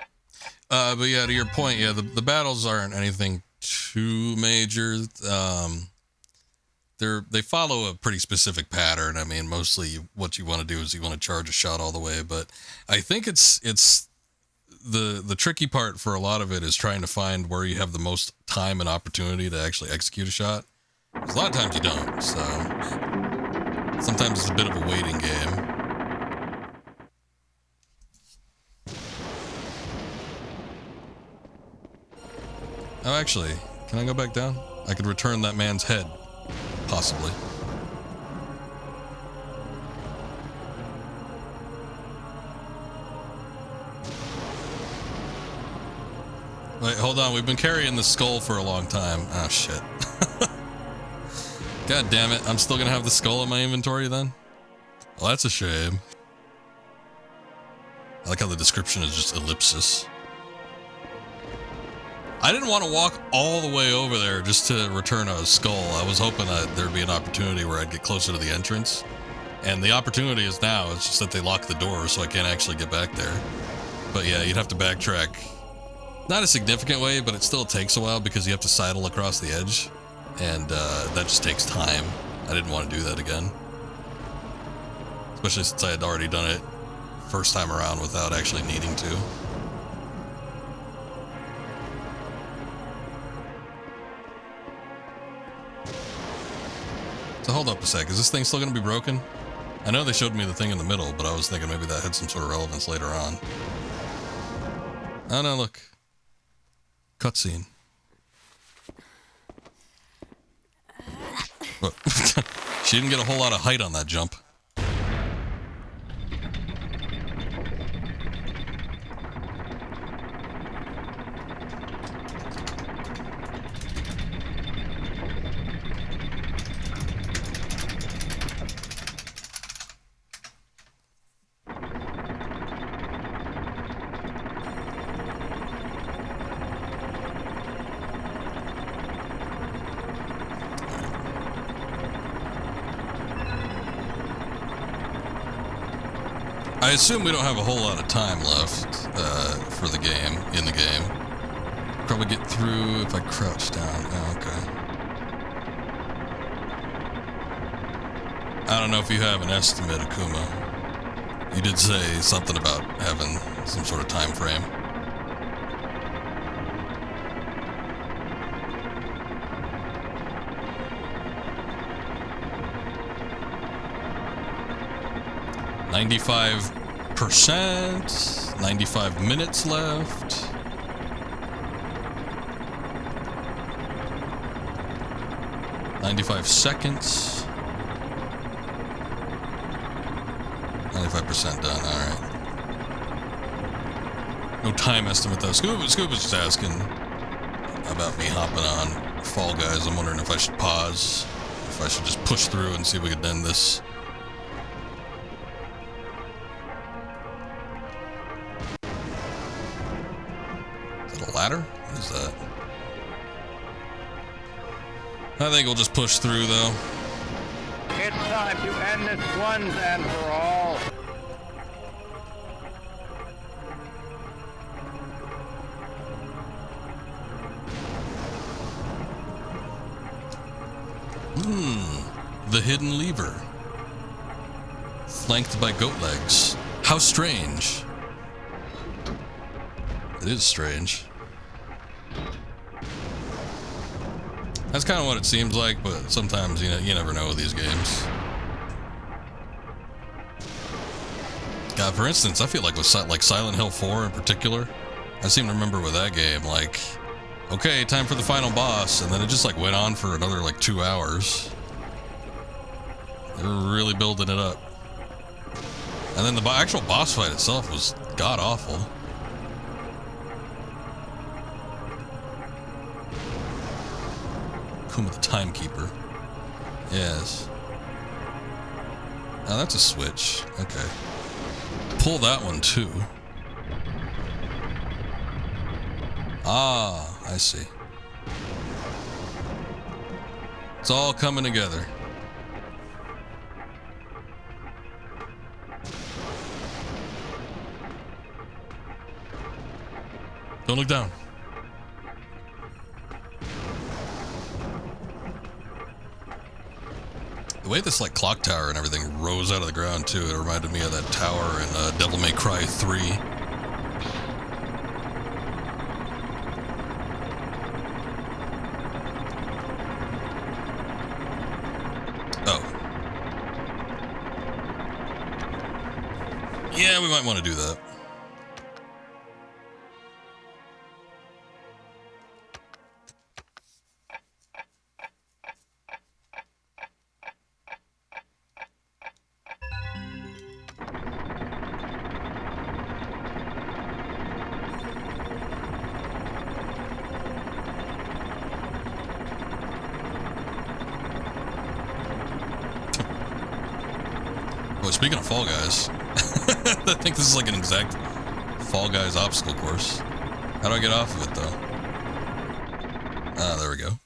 But yeah, to your point, yeah, the battles aren't anything too major. They follow a pretty specific pattern. I mean, mostly what you want to do is you want to charge a shot all the way. But I think it's the tricky part for a lot of it is trying to find where you have the most time and opportunity to actually execute a shot. 'Cause a lot of times you don't, so sometimes it's a bit of a waiting game. Oh, actually, can I go back down? I could return that man's head, possibly. Wait, hold on. We've been carrying the skull for a long time. Oh, shit. God damn it. I'm still going to have the skull in my inventory then? Well, that's a shame. I like how the description is just ellipsis. I didn't want to walk all the way over there just to return a skull. I was hoping that there'd be an opportunity where I'd get closer to the entrance. And the opportunity is now. It's just that they locked the door, so I can't actually get back there. But yeah, you'd have to backtrack. Not a significant way, but it still takes a while because you have to sidle across the edge. And that just takes time. I didn't want to do that again. Especially since I had already done it first time around without actually needing to. So hold up a sec, is this thing still going to be broken? I know they showed me the thing in the middle, but I was thinking maybe that had some sort of relevance later on. Oh no, look. Cutscene. She didn't get a whole lot of height on that jump. I assume we don't have a whole lot of time left for the game, in the game. Probably get through if I crouch down. Oh, okay. I don't know if you have an estimate, Akuma. You did say something about having some sort of time frame. 95%, 95 minutes left. $95 seconds. 95% done. All right. No time estimate though. Scuba's just asking about me hopping on Fall Guys. I'm wondering if I should pause, if I should just push through and see if we can end this. Is that a ladder? What is that? I think we'll just push through though. It's time to end this once and for all. The hidden lever. Flanked by goat legs. How strange. It is strange. That's kind of what it seems like, but sometimes, you know, you never know with these games. God, for instance, I feel like with Silent Hill 4 in particular, I seem to remember with that game, like, okay, time for the final boss, and then it just like went on for another like 2 hours. They were really building it up. And then the actual boss fight itself was god-awful. Kuma the Timekeeper. Yes. Oh, that's a switch. Okay. Pull that one too. Ah, I see. It's all coming together. Don't look down. The way this like clock tower and everything rose out of the ground too, it reminded me of that tower in Devil May Cry 3. Oh. Yeah, we might want to do that. Speaking of Fall Guys, I think this is like an exact Fall Guys obstacle course. How do I get off of it though? Ah, there we go.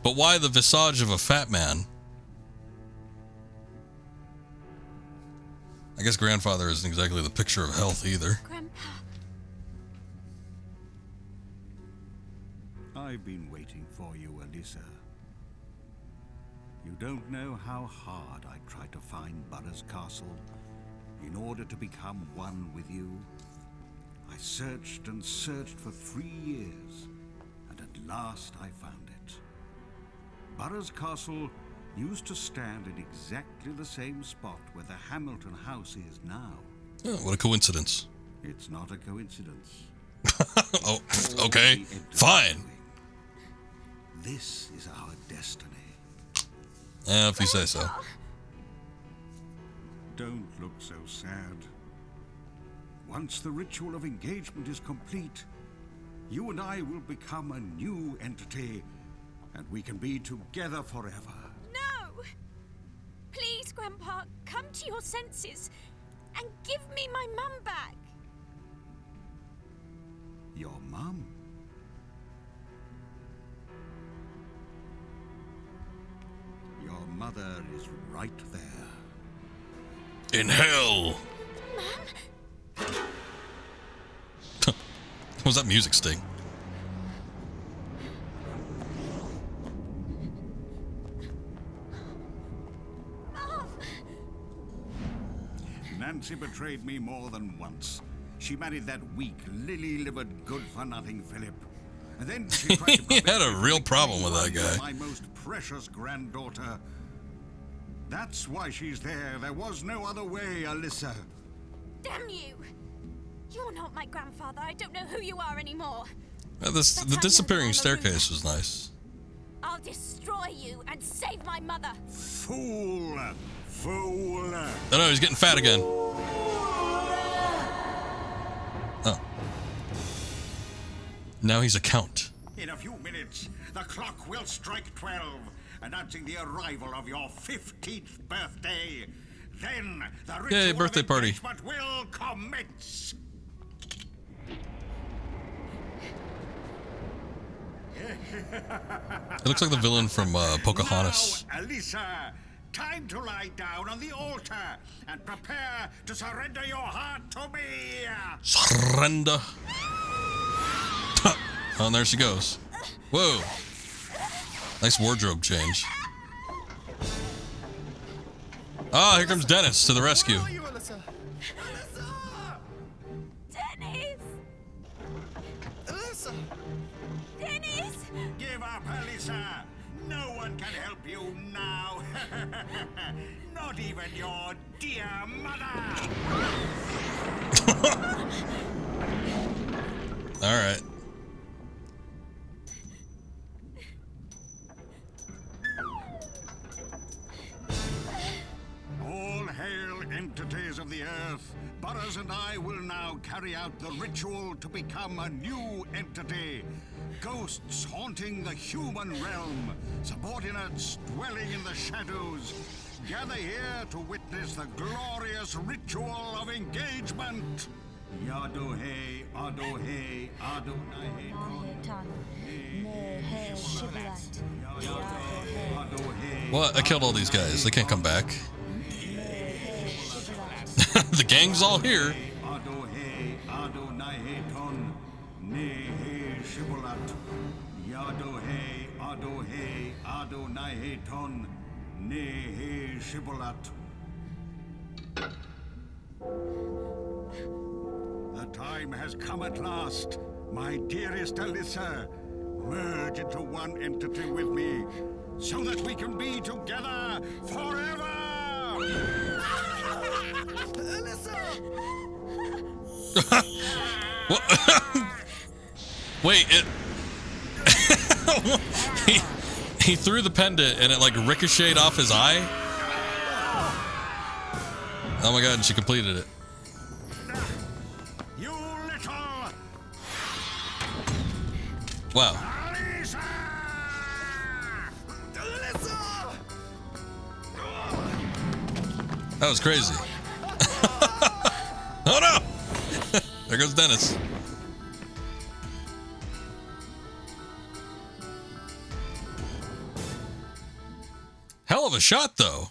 But why the visage of a fat man? I guess grandfather isn't exactly the picture of health either. Grandpa. I've been waiting for you, Alyssa. You don't know how hard I tried to find Burroughs Castle in order to become one with you. I searched and searched for 3 years, and at last I found it. Burroughs Castle used to stand in exactly the same spot where the Hamilton house is now. Oh, what a coincidence. It's not a coincidence. Oh, okay, fine. This is our destiny. Yeah, if you say so. Don't look so sad. Once the ritual of engagement is complete, you and I will become a new entity, and we can be together forever. No! Please, Grandpa, come to your senses and give me my mum back. Your mum? Your mother is right there. In hell. Mum? was that music sting? Nancy betrayed me more than once. She married that weak, lily-livered, good-for-nothing Philip. And then she tried to He had prevent a me from real problem becoming with that one of guy. My most precious granddaughter. That's why she's there. There was no other way, Alyssa. Damn you! You're not my grandfather. I don't know who you are anymore. The disappearing staircase was nice. I'll destroy you and save my mother. Fool! Fool! Oh no, he's getting fat again. Oh. Now he's a count. In a few minutes, the clock will strike 12, announcing the arrival of your 15th birthday. Then the ritual Yay, birthday of party. engagement will commence. It looks like the villain from Pocahontas. Now, Alyssa, time to lie down on the altar and prepare to surrender your heart to me. Surrender. Oh, and there she goes. Whoa. Nice wardrobe change. Ah, here comes Dennis to the rescue. Where are you, Alyssa? Dennis! Alyssa! Dennis! Give up, Alyssa. No one can help you now. Not even your dear mother. All right. All hail, entities of the earth. Burroughs and I will now carry out the ritual to become a new entity. Ghosts haunting the human realm. Subordinates dwelling in the shadows. Gather here to witness the glorious ritual of engagement. Yadohe, Adohe, Adonai, What? I killed all these guys. They can't come back. The gang's all here. Adohe, Adonai, Ton, Nehe, Shibolat. Yadohe, Adohe, Adonai, Ton, Nehe, Shibolat. The time has come at last, my dearest Alyssa. Merge into one entity with me, so that we can be together forever! Alyssa! What? Wait, it. he threw the pendant and it like ricocheted off his eye. Oh my god, and she completed it. You little Wow. Alyssa! Alyssa! That was crazy. Oh no! There goes Dennis. Hell of a shot, though.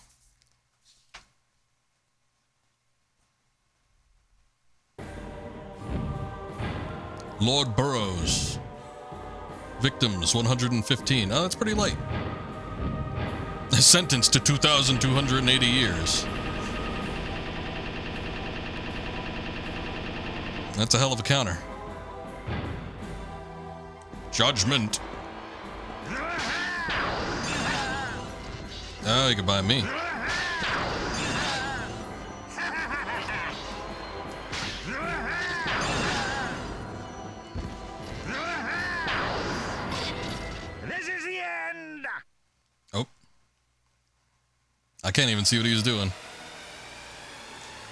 Lord Burroughs. Victims 115. Oh, that's pretty light. Sentenced to 2,280 years. That's a hell of a counter. Judgment. Oh, you can buy me. This is the end! Oh. I can't even see what he was doing.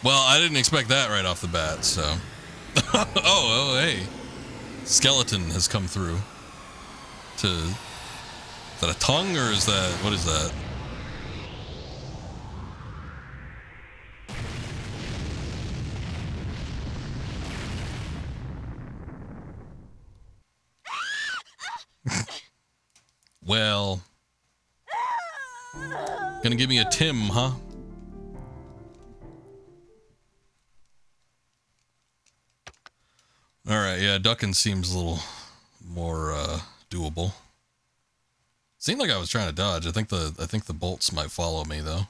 Well, I didn't expect that right off the bat, so. Oh, hey. Skeleton has come through. Is that a tongue or is that, what is that? Well. Gonna give me a Tim, huh? All right. Alright, yeah, ducking seems a little more doable. Seemed like I was trying to dodge. I think the bolts might follow me though.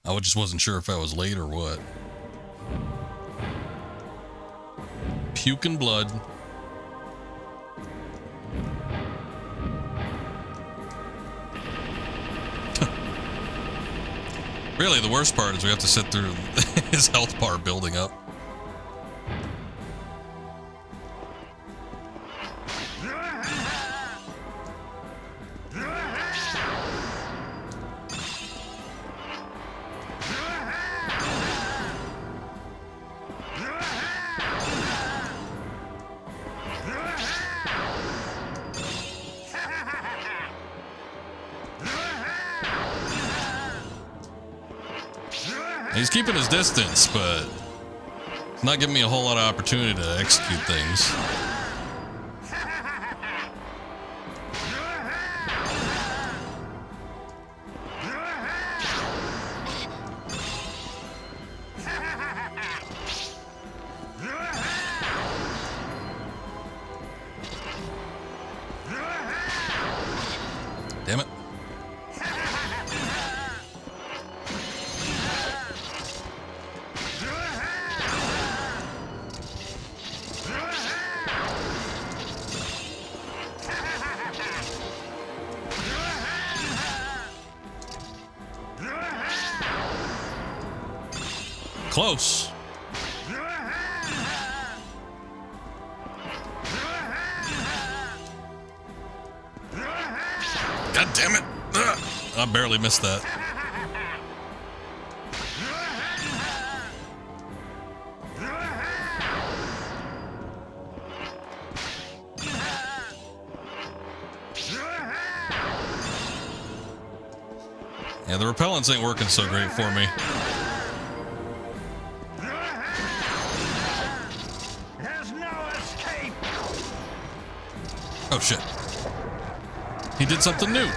I just wasn't sure if I was late or what. Puking blood. Really, the worst part is we have to sit through his health bar building up. He's keeping his distance, but not giving me a whole lot of opportunity to execute things. Damn it. Close. God damn it. Ugh. I barely missed that. Yeah, the repellents ain't working so great for me. Oh shit. He did something new.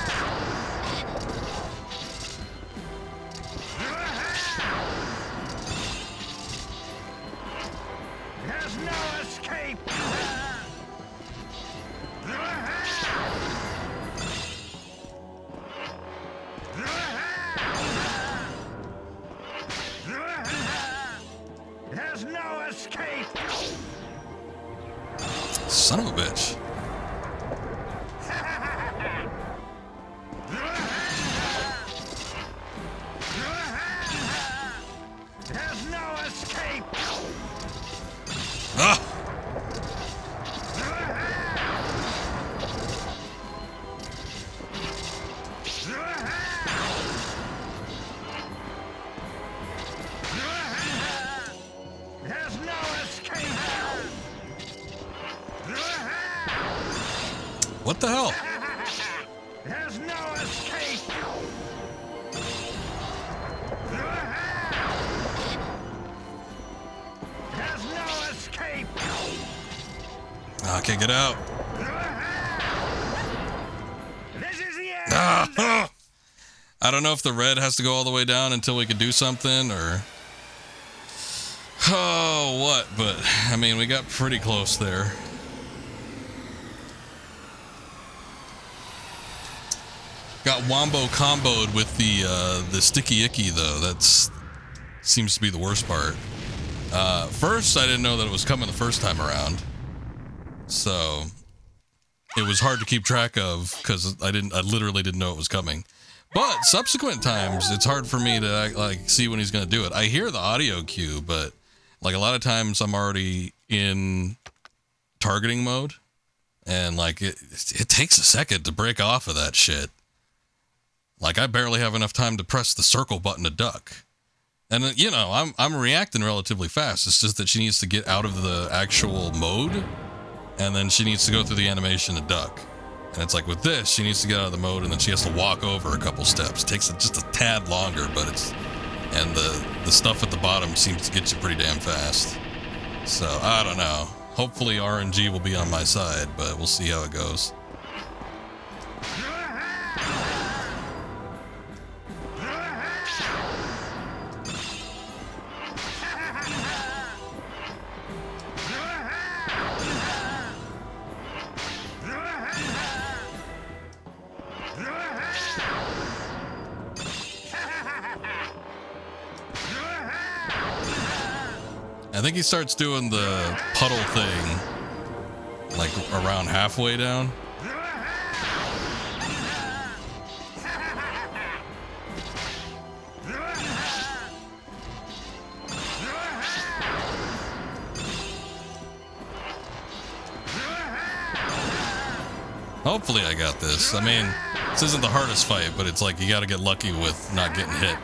There's no escape. There's no escape. Son of a bitch. There's no escape. Ah! There's no escape. What the hell? There's no escape. There's no escape. Ah, I can't get out. This is the end. Ah! I don't know if the red has to go all the way down until we can do something or... Oh, what? But, I mean, we got pretty close there. Got wombo comboed with the sticky icky, though. That's seems to be the worst part. First, I didn't know that it was coming the first time around. So, it was hard to keep track of because I literally didn't know it was coming. But subsequent times, it's hard for me to like see when he's going to do it. I hear the audio cue, but like a lot of times I'm already in targeting mode, and like it takes a second to break off of that shit. Like I barely have enough time to press the circle button to duck, and you know I'm reacting relatively fast. It's just that she needs to get out of the actual mode, and then she needs to go through the animation to duck. And it's like with this, she needs to get out of the mode, and then she has to walk over a couple steps. It takes just a tad longer, but it's... And the stuff at the bottom seems to get you pretty damn fast. So, I don't know. Hopefully RNG will be on my side, but we'll see how it goes. I think he starts doing the puddle thing like around halfway down. Hopefully I got this. I mean, this isn't the hardest fight, but it's like you gotta get lucky with not getting hit.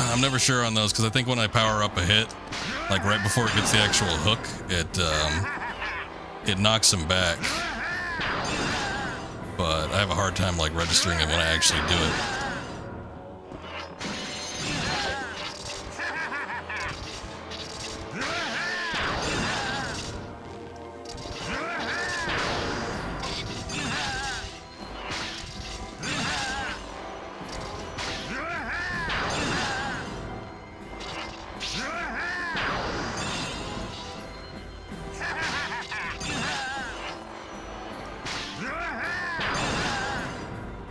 I'm never sure on those because I think when I power up a hit, like right before it gets the actual hook, it knocks him back. But I have a hard time like registering it when I actually do it.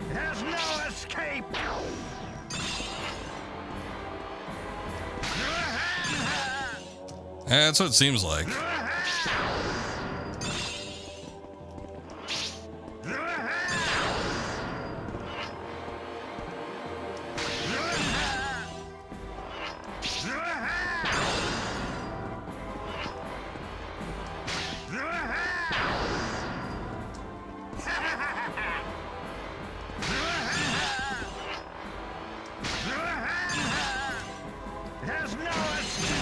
There's no escape! Yeah, that's what it seems like. There's no escape!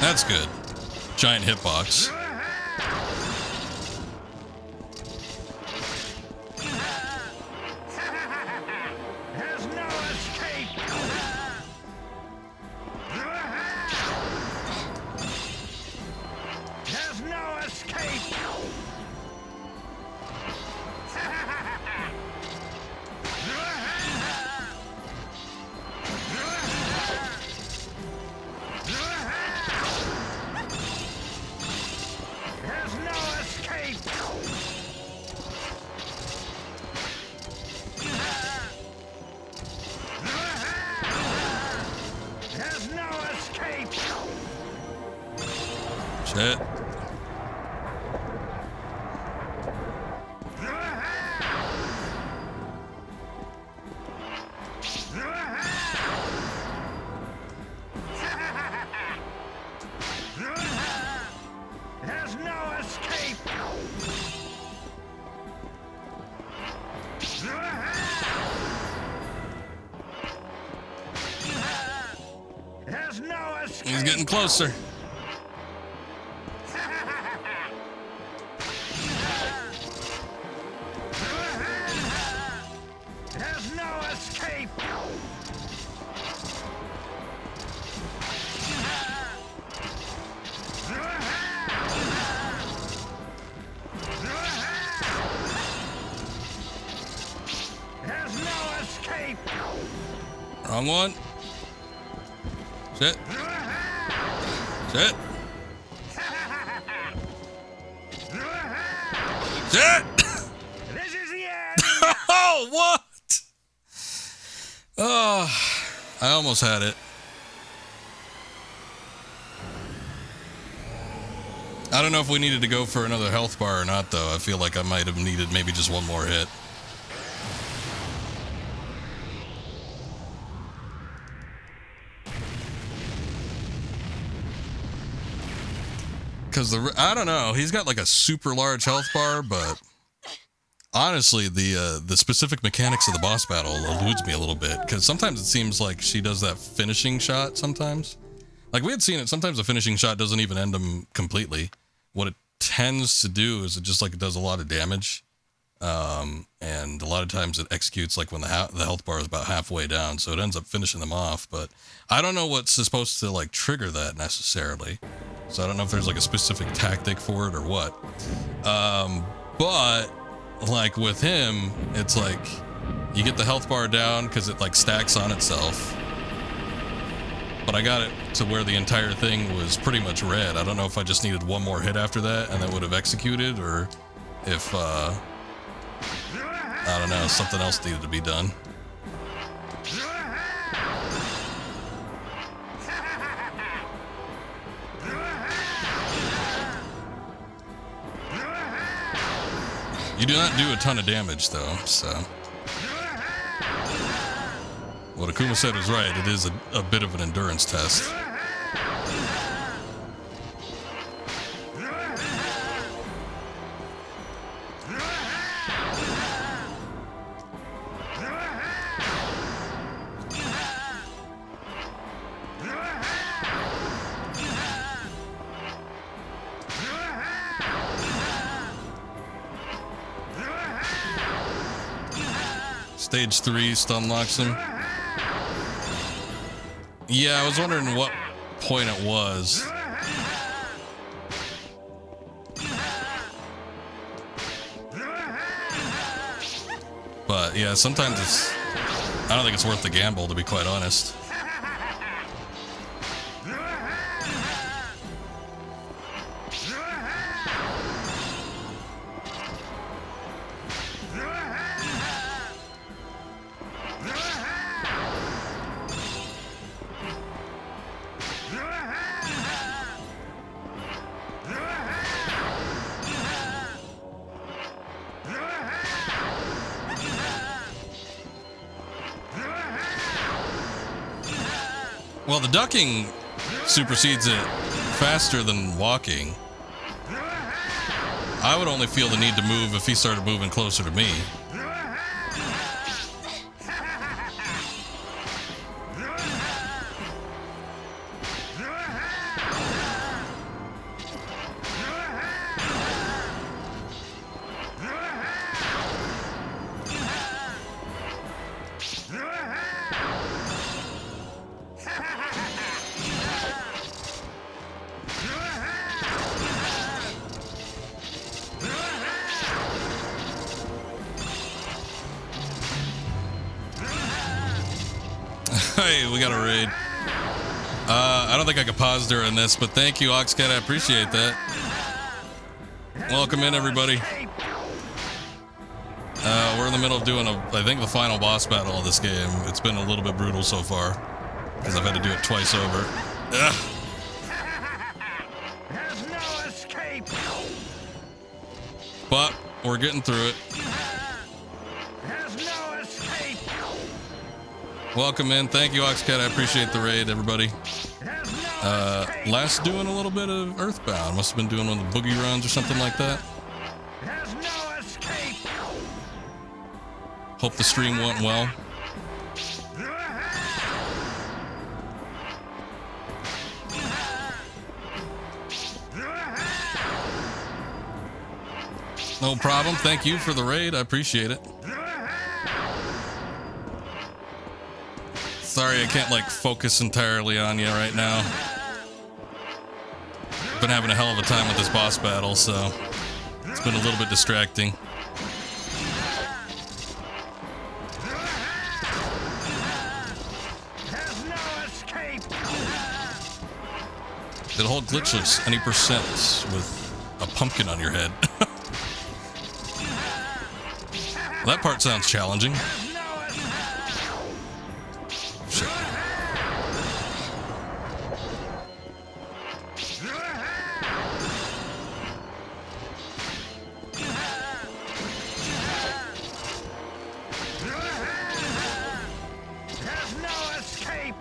That's good. Giant hitbox. There's no escape! There's no escape! There's no escape! There's no escape! Shit. There's no escape! There's no escape! He's getting closer. There's no escape! There's no escape! Wrong one. Shit. Shit. Shit. This is the end! Oh, what? Oh, I almost had it. I don't know if we needed to go for another health bar or not, though. I feel like I might have needed maybe just one more hit. Because I don't know, he's got like a super large health bar, but honestly, the specific mechanics of the boss battle eludes me a little bit. Because sometimes it seems like she does that finishing shot sometimes. Like we had seen it, sometimes the finishing shot doesn't even end him completely. What it tends to do is it just like it does a lot of damage. And a lot of times it executes like when the health bar is about halfway down, so it ends up finishing them off. But I don't know what's supposed to like trigger that necessarily, so I don't know if there's like a specific tactic for it or what. But like with him, it's like you get the health bar down because it like stacks on itself. But I got it to where the entire thing was pretty much red. I don't know if I just needed one more hit after that and that would have executed, or if I don't know, something else needed to be done. You do not do a ton of damage though, so what Akuma said was right. It is a bit of an endurance test. Stage 3 stun locks him. Yeah, I was wondering what point it was. But yeah, sometimes I don't think it's worth the gamble, to be quite honest. Well, the ducking supersedes it faster than walking. I would only feel the need to move if he started moving closer to me. Hey, we got a raid. I don't think I could pause during this, but thank you, Oxcat. I appreciate that. Welcome in, everybody. We're in the middle of doing I think the final boss battle of this game. It's been a little bit brutal so far because I've had to do it twice over. Ugh. There's no escape. But we're getting through it. There's no escape. Welcome in. Thank you, Oxcat. I appreciate the raid, everybody. There's no escape. Last doing a little bit of Earthbound. Must have been doing one of the boogie runs or something like that. There's no escape. Hope the stream went well. No problem. Thank you for the raid. I appreciate it. Sorry I can't like focus entirely on you right now. Been having a hell of a time with this boss battle, so it's been a little bit distracting. There's no escape. Did a whole glitchless any percent with a pumpkin on your head. Well, that part sounds challenging. Shit. There's no escape.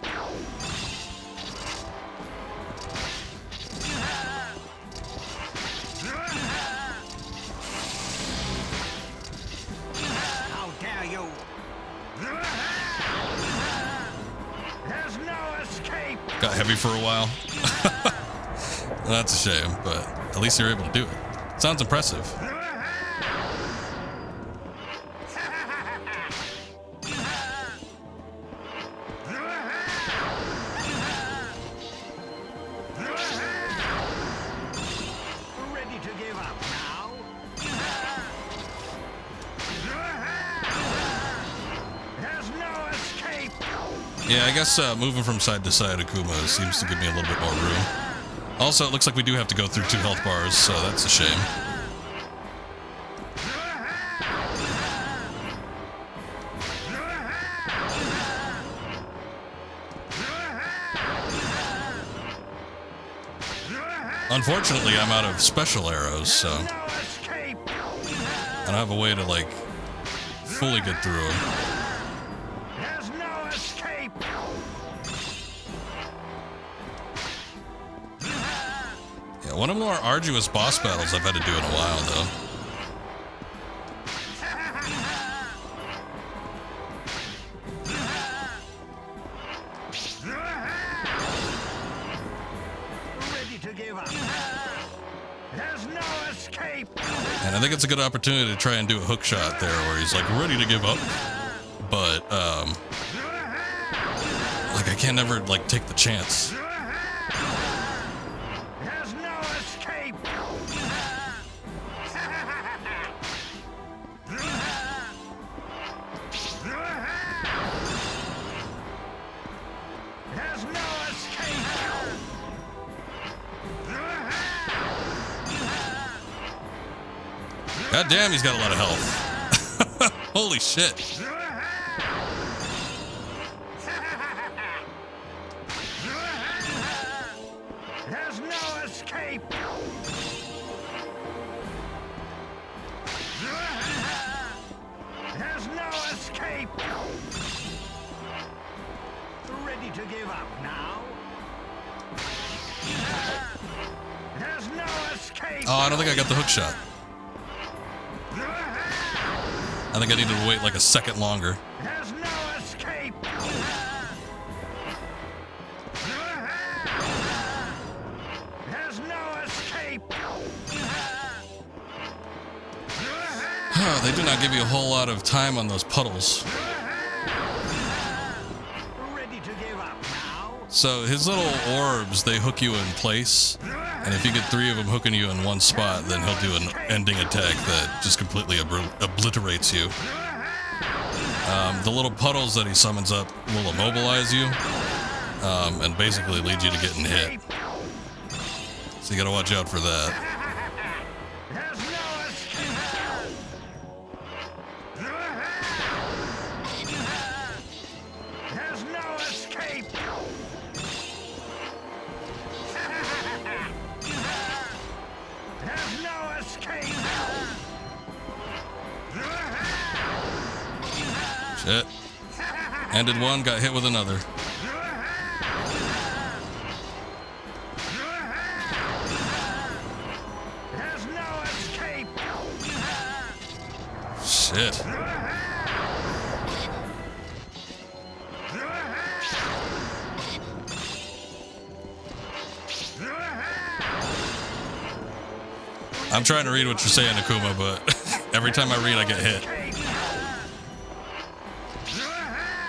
How dare you? There's no escape. Got heavy for a while. That's a shame, but at least you're able to do it. Sounds impressive. Yeah, I guess moving from side to side Akuma seems to give me a little bit more room. Also, it looks like we do have to go through 2 health bars, so that's a shame. Unfortunately, I'm out of special arrows, so I don't have a way to, like, fully get through them. There's no escape. Yeah, one of the more arduous boss battles I've had to do in a while, though. Ready to give up. There's no escape. And I think it's a good opportunity to try and do a hook shot there where he's, like, ready to give up. But, like, I can't never, like, take the chance. There's no escape. There's no escape. God damn, he's got a lot of health. Holy shit. There's no escape. There's no escape. Ready to give up now. There's no escape. Oh, I don't think I got the hook shot. I think I needed to wait like a second longer. There's no escape. There's no escape. They do not give you a whole lot of time on those puddles. Ready to give up now. So his little orbs, they hook you in place. And if you get 3 of them hooking you in one spot, then he'll do an ending attack that just completely obliterates you. The little puddles that he summons up will immobilize you. And basically lead you to getting hit. So you gotta watch out for that. There's no escape. There's no escape. There's no escape. Shit. Ended one, got hit with another. There's no escape. Shit. I'm trying to read what you're saying, Akuma, but every time I read, I get hit.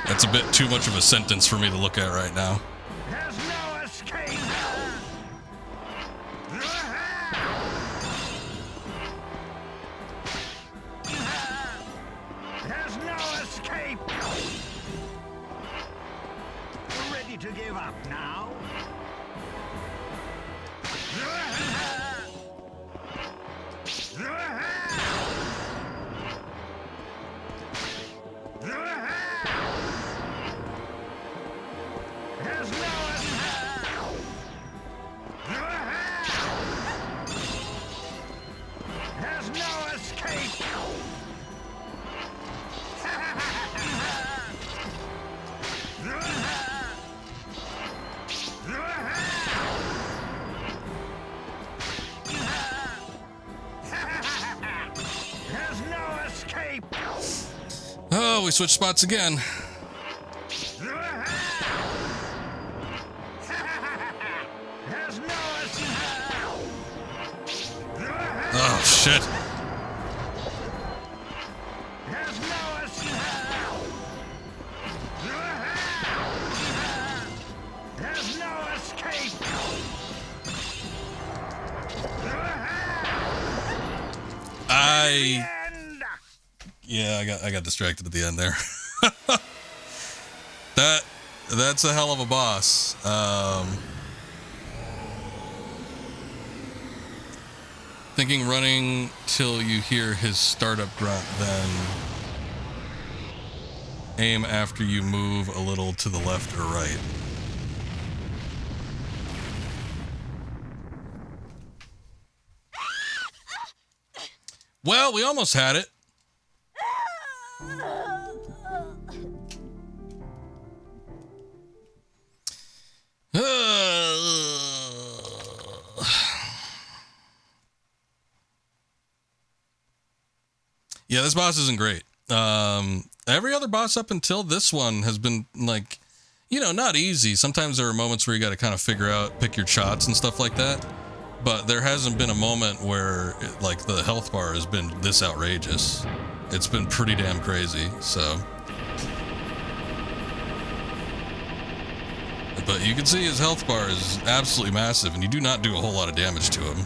That's a bit too much of a sentence for me to look at right now. There's no escape. There's no escape. Ready to give up now. There's no escape. There's no escape. There's no escape. Oh, we switched spots again. There's no escape. Oh, shit. There's no escape. There's no escape. End. Yeah, I got distracted at the end there. That That's a hell of a boss. Thinking running till you hear his startup grunt, then aim after you move a little to the left or right. Well, we almost had it. Yeah, this boss isn't great. Every other boss up until this one has been like, you know, not easy. Sometimes there are moments where you got to kind of figure out, pick your shots and stuff like that. But there hasn't been a moment where like the health bar has been this outrageous. It's been pretty damn crazy. So, but you can see his health bar is absolutely massive, and you do not do a whole lot of damage to him.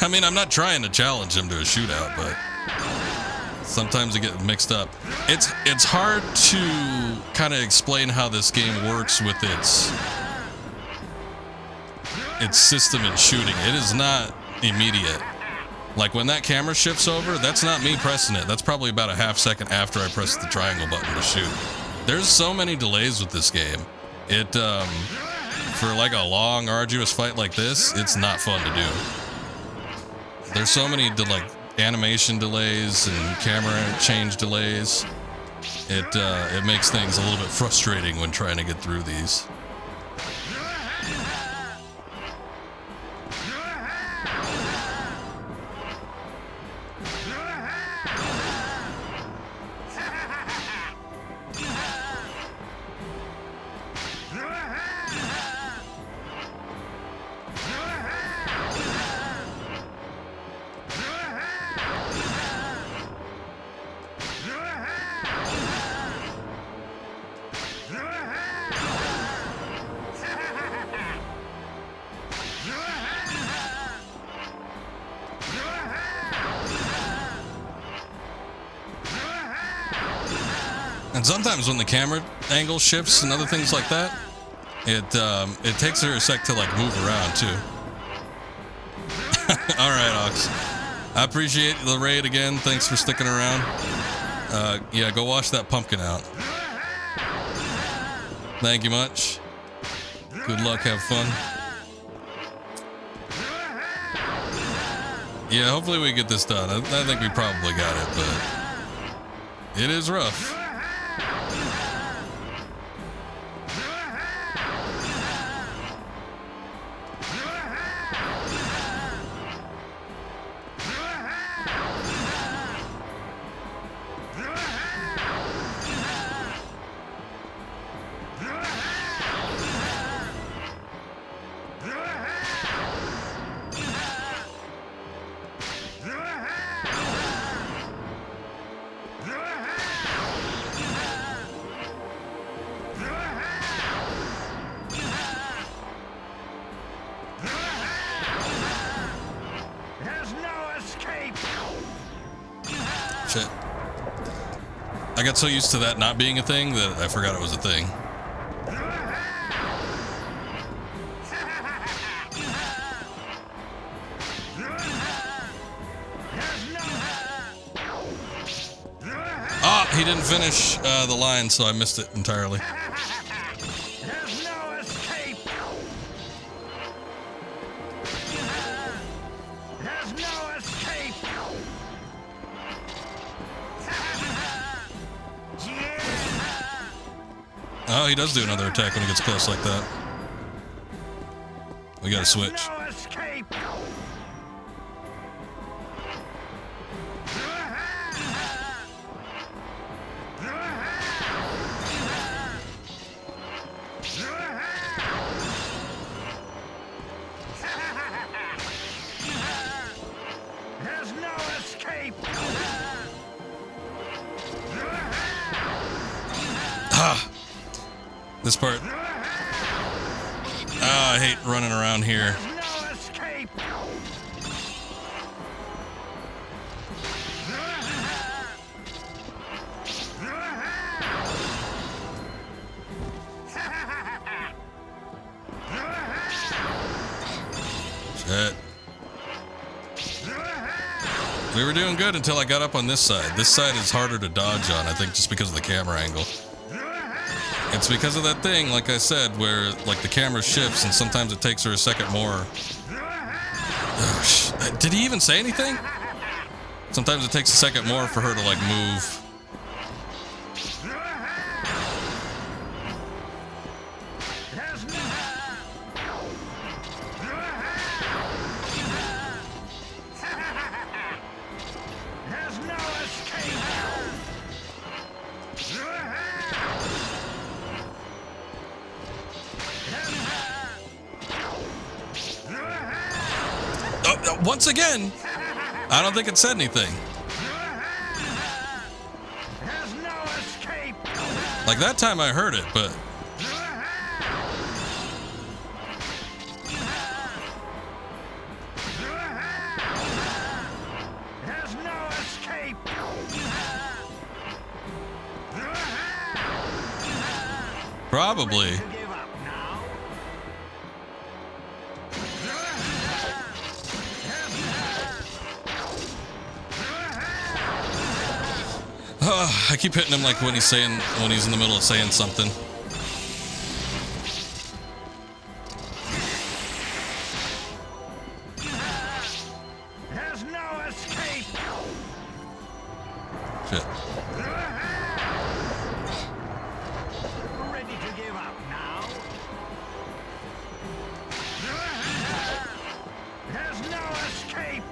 I mean, I'm not trying to challenge him to a shootout, but sometimes it gets mixed up. It's hard to kind of explain how this game works with its system in shooting. It is not immediate. Like when that camera shifts over, that's not me pressing it. That's probably about a half second after I press the triangle button to shoot. There's so many delays with this game. It for like a long, arduous fight like this, it's not fun to do. There's so many animation delays and camera change delays. It makes things a little bit frustrating when trying to get through these. And sometimes when the camera angle shifts and other things like that, it takes her a sec to like move around too. All right, Ox. I appreciate the raid again. Thanks for sticking around. Yeah, go wash that pumpkin out. Thank you much. Good luck. Have fun. Yeah, hopefully we get this done. I think we probably got it, but it is rough. Shit. I got so used to that not being a thing that I forgot it was a thing. Ah, he didn't finish the line, so I missed it entirely. There's no escape. There's no escape. Oh, he does do another attack when he gets close like that. We gotta switch. No escape. This part. Ah, I hate running around here. No escape! Shit. We were doing good until I got up on this side. This side is harder to dodge on, I think, just because of the camera angle. It's because of that thing, like I said, where like the camera shifts and sometimes it takes her a second more. Oh, did he even say anything? Sometimes it takes a second more for her to like move. Once again, I don't think it said anything. Like that time I heard it, but There's no escape! probably. Give up now? I keep hitting him like when he's in the middle of saying something. There's no escape! Shit. Ready to give up now? There's no escape!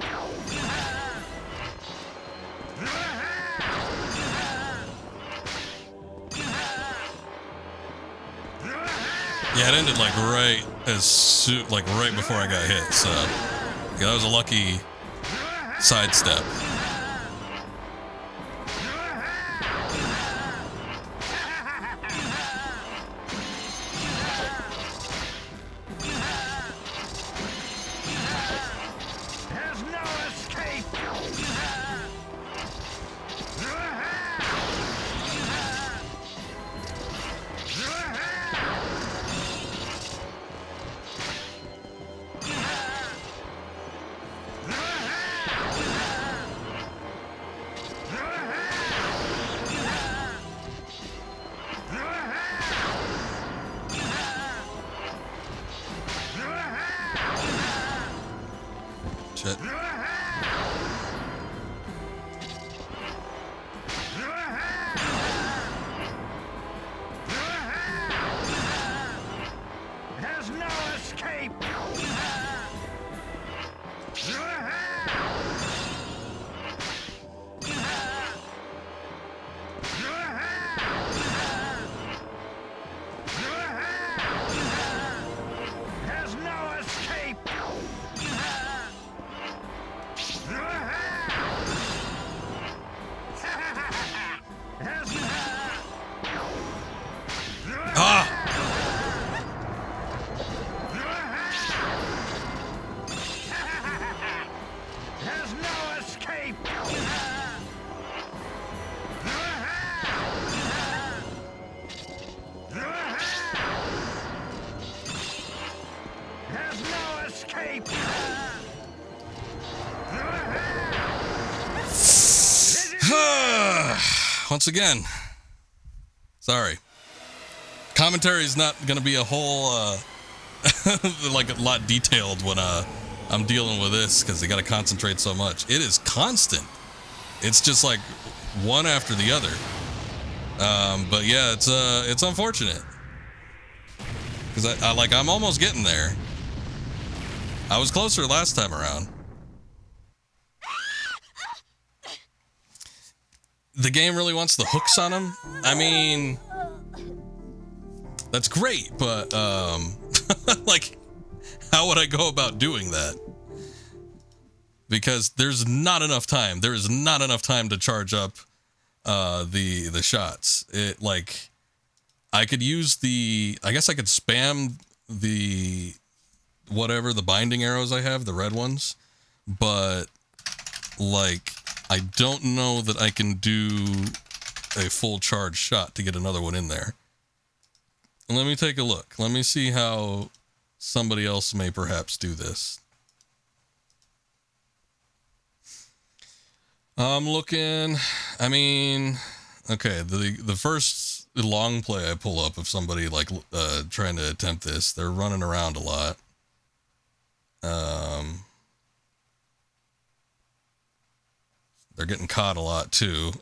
Yeah, it ended like right before I got hit. So yeah, that was a lucky sidestep. There's no escape! Shit. There's no escape! There's no escape! There's Ah! There's no escape! There's no escape! Once again, sorry. Commentary is not going to be a whole, like a lot detailed when I'm dealing with this because they got to concentrate so much. It is constant. It's just like one after the other. But yeah, it's unfortunate because I'm almost getting there. I was closer last time around. The game really wants the hooks on him. I mean, that's great, but like, how would I go about doing that? Because there's not enough time. There is not enough time to charge up the shots. It like I could use I guess I could spam the whatever, the binding arrows I have, the red ones, but like I don't know that I can do a full charge shot to get another one in there. Let me take a look. Let me see how somebody else may perhaps do this. I'm looking, I mean, okay, the first long play I pull up of somebody like trying to attempt this, they're running around a lot. They're getting caught a lot too.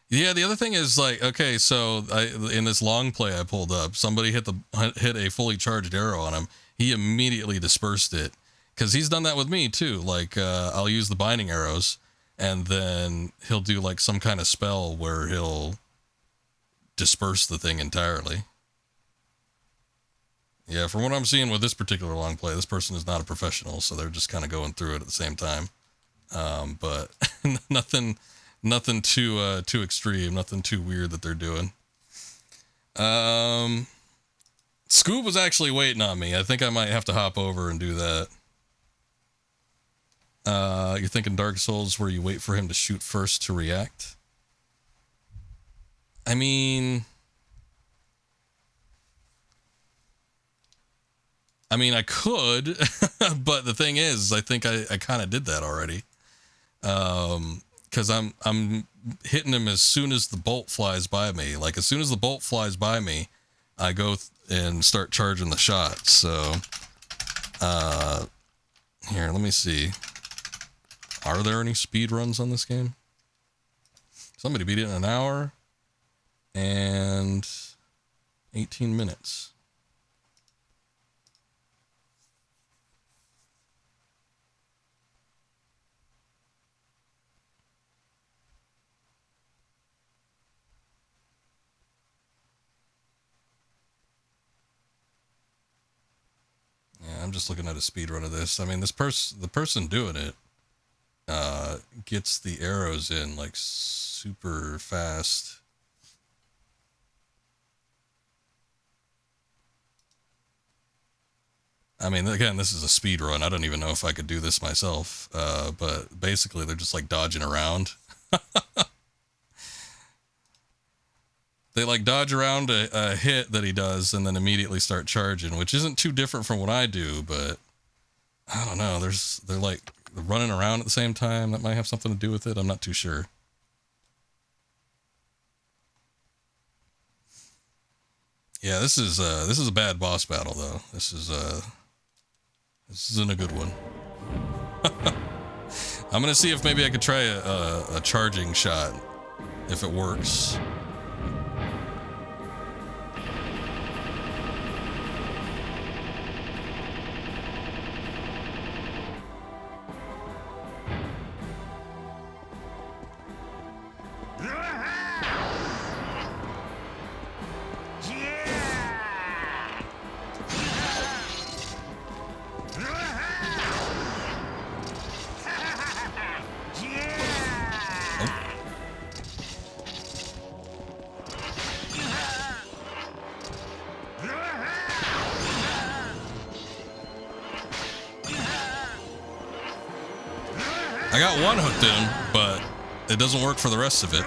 Yeah, the other thing is like, okay, so in this long play I pulled up, somebody hit a fully charged arrow on him. He immediately dispersed it, because he's done that with me too. Like I'll use the binding arrows, and then he'll do like some kind of spell where he'll disperse the thing entirely. Yeah, from what I'm seeing with this particular long play, this person is not a professional, so they're just kind of going through it at the same time. But nothing too extreme, nothing too weird that they're doing. Scoob was actually waiting on me. I think I might have to hop over and do that. You're thinking Dark Souls where you wait for him to shoot first to react? I mean, I could, but the thing is, I think I kind of did that already. Because I'm hitting him as soon as the bolt flies by me. Like, as soon as the bolt flies by me, I go and start charging the shot. So, here, let me see. Are there any speed runs on this game? Somebody beat it in an hour and 18 minutes. Yeah, I'm just looking at a speed run of this. I mean, the person doing it gets the arrows in like super fast. I mean, again, this is a speed run. I don't even know if I could do this myself. But basically, they're just like dodging around. They like dodge around a hit that he does and then immediately start charging, which isn't too different from what I do, but I don't know. They're like running around at the same time. That might have something to do with it. I'm not too sure. Yeah, this is a bad boss battle though. This isn't a good one. I'm gonna see if maybe I could try a charging shot, if it works. I got one hooked in, but it doesn't work for the rest of it.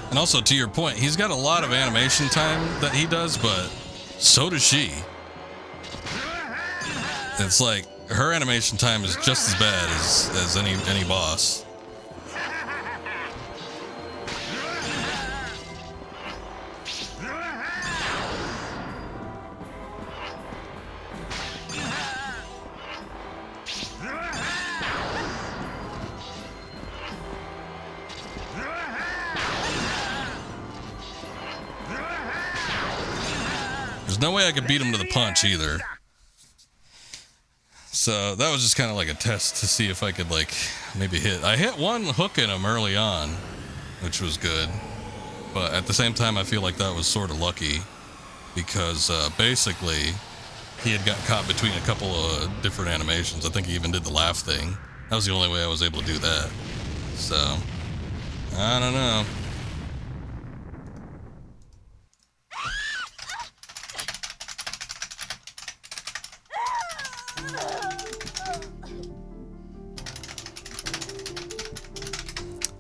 And also, to your point, he's got a lot of animation time that he does, but so does she. It's like her animation time is just as bad as any boss. There's no way I could beat him to the punch either. So that was just kind of like a test to see if I could like maybe hit. I hit one hook in him early on, which was good. But at the same time, I feel like that was sort of lucky because basically he had gotten caught between a couple of different animations. I think he even did the laugh thing. That was the only way I was able to do that. So, I don't know.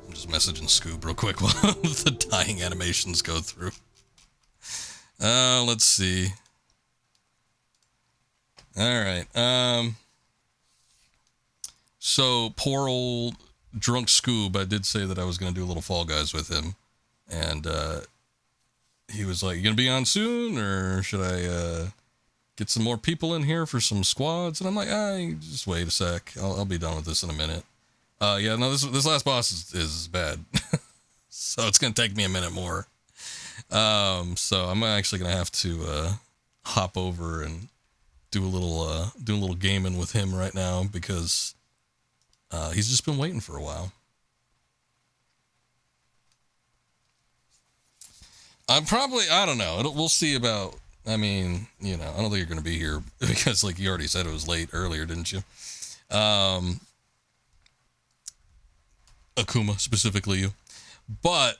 I'm just messaging Scoob real quick while the dying animations go through. Let's see. Alright, so poor old drunk Scoob, I did say that I was going to do a little Fall Guys with him, and he was like, you going to be on soon, or should I get some more people in here for some squads? And I'm like, just wait a sec, I'll be done with this in a minute. Yeah, no, this last boss is bad, so it's going to take me a minute more. So I'm actually going to have to hop over and do a little gaming with him right now because he's just been waiting for a while. I don't know. We'll see about, I mean, you know, I don't think you're going to be here because like you already said it was late earlier, didn't you? Akuma, specifically you. But,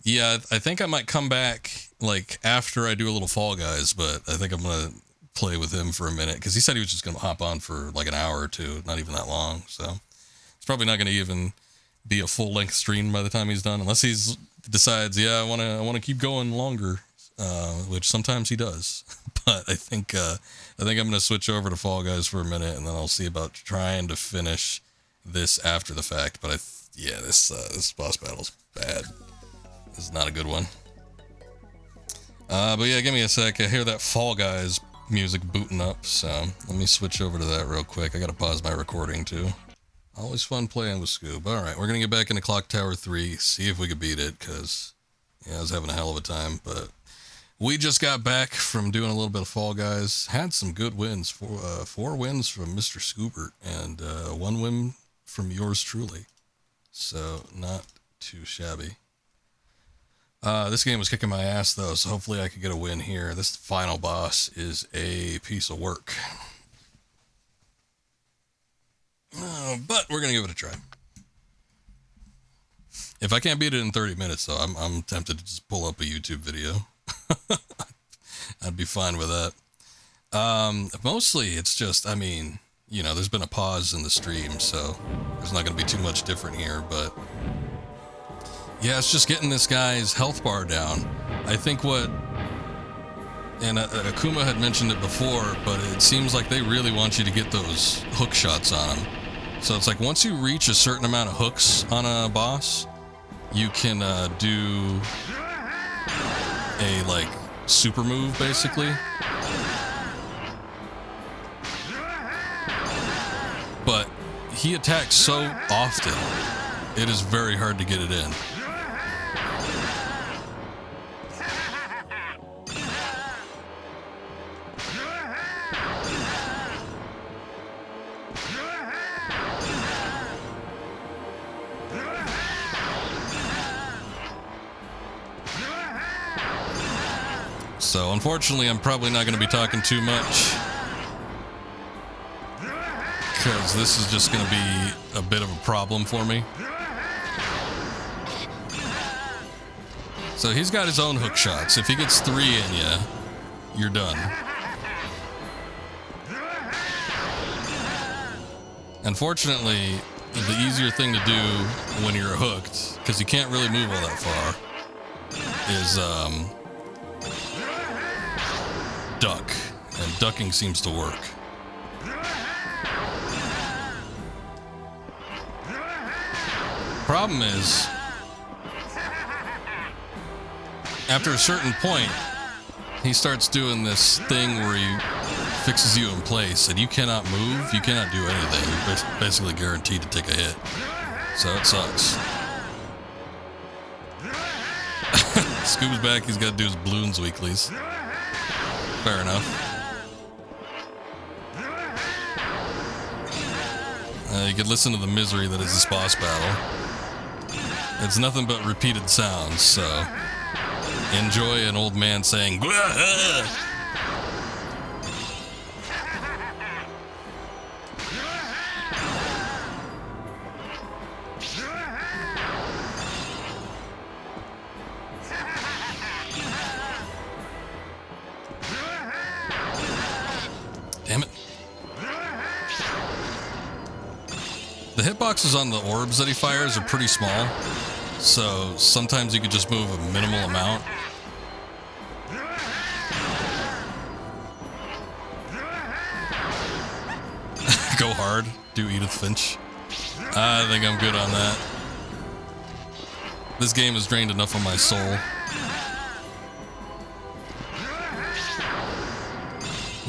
yeah, I think I might come back like after I do a little Fall Guys, but I think I'm going to play with him for a minute because he said he was just going to hop on for like an hour or two, not even that long. So it's probably not going to even be a full length stream by the time he's done, unless he's decides, yeah, I want to keep going longer, which sometimes he does. But I think I'm going to switch over to Fall Guys for a minute, and then I'll see about trying to finish this after the fact. But this boss battle's bad. This is not a good one. But yeah, give me a sec. I hear that Fall Guys music booting up, so let me switch over to that real quick. I gotta pause my recording too. Always fun playing with Scoob. Alright, we're gonna get back into Clock Tower 3, see if we can beat it, because yeah, I was having a hell of a time. But we just got back from doing a little bit of Fall Guys. Had some good wins. 4 wins from Mr. Scoobert, and 1 win from yours truly. So not too shabby. This game was kicking my ass, though, so hopefully I could get a win here. This final boss is a piece of work. But we're going to give it a try. If I can't beat it in 30 minutes, though, I'm tempted to just pull up a YouTube video. I'd be fine with that. Mostly, it's just, I mean, you know, there's been a pause in the stream, so there's not going to be too much different here, but yeah, it's just getting this guy's health bar down. I think and Akuma had mentioned it before, but it seems like they really want you to get those hook shots on him. So it's like once you reach a certain amount of hooks on a boss, you can do a like super move basically. But he attacks so often, it is very hard to get it in. So unfortunately, I'm probably not going to be talking too much, because this is just going to be a bit of a problem for me. So he's got his own hook shots. If he gets 3 in you, you're done. Unfortunately, the easier thing to do when you're hooked, because you can't really move all that far, is duck. And ducking seems to work. Problem is, after a certain point, he starts doing this thing where he fixes you in place and you cannot move, you cannot do anything. You're basically guaranteed to take a hit. So it sucks. Scoob's back, he's got to do his balloons weeklies. Fair enough. You could listen to the misery that is this boss battle. It's nothing but repeated sounds, so enjoy an old man saying, "Wah-ha!" Damn it. The hitboxes on the orbs that he fires are pretty small, so sometimes you could just move a minimal amount. Go hard, do Edith Finch. I think I'm good on that. This game has drained enough of my soul.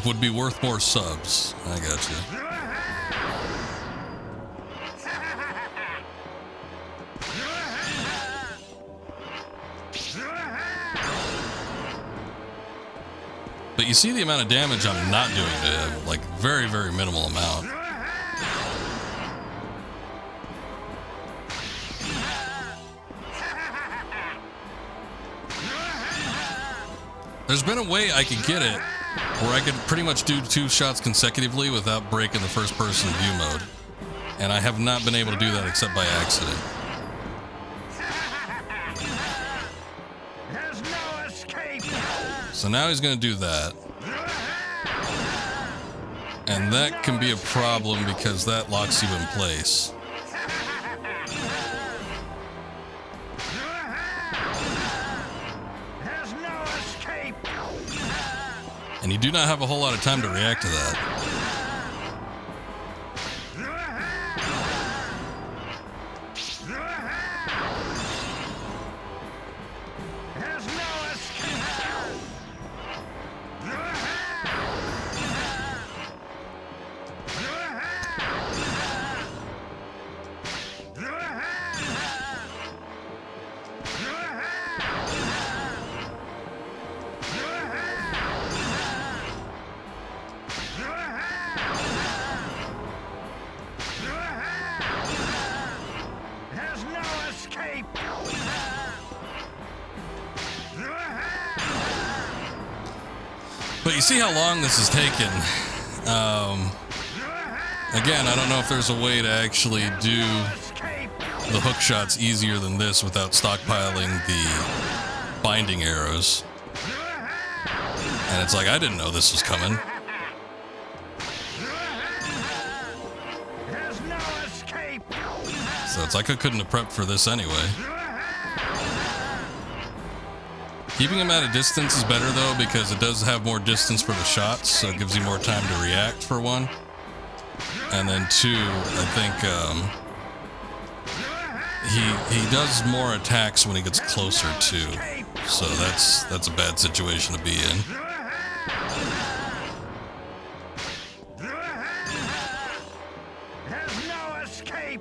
Would be worth more subs. I got you. But you see the amount of damage I'm not doing to him, like very, very minimal amount. There's been a way I could get it where I could pretty much do 2 shots consecutively without breaking the first person view mode. And I have not been able to do that except by accident. There's no escape. So now he's going to do that. And that can be a problem because that locks you in place. There's no escape. And you do not have a whole lot of time to react to that. There's no escape. There's no escape. But you see how long this has taken. Again, I don't know if there's a way to actually do the hook shots easier than this without stockpiling the binding arrows. And it's like, I didn't know this was coming. There's no escape. So it's like I couldn't have prepped for this anyway. Keeping him at a distance is better though, because it does have more distance for the shots, so it gives you more time to react for one. And then 2, I think he does more attacks when he gets closer too. So that's a bad situation to be in. There's no escape.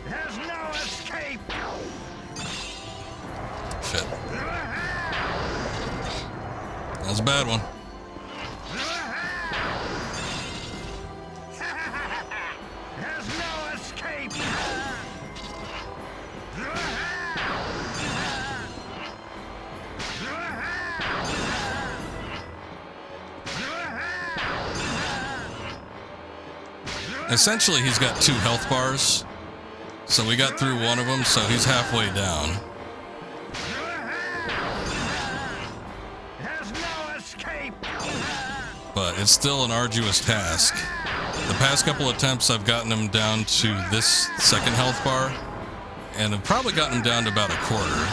There's no escape. Shit. That was a bad one. There's no escape. Essentially, he's got 2 health bars. So we got through one of them, so he's halfway down. There's no escape. But it's still an arduous task. The past couple attempts, I've gotten him down to this 2nd health bar, and I've probably gotten him down to about a quarter.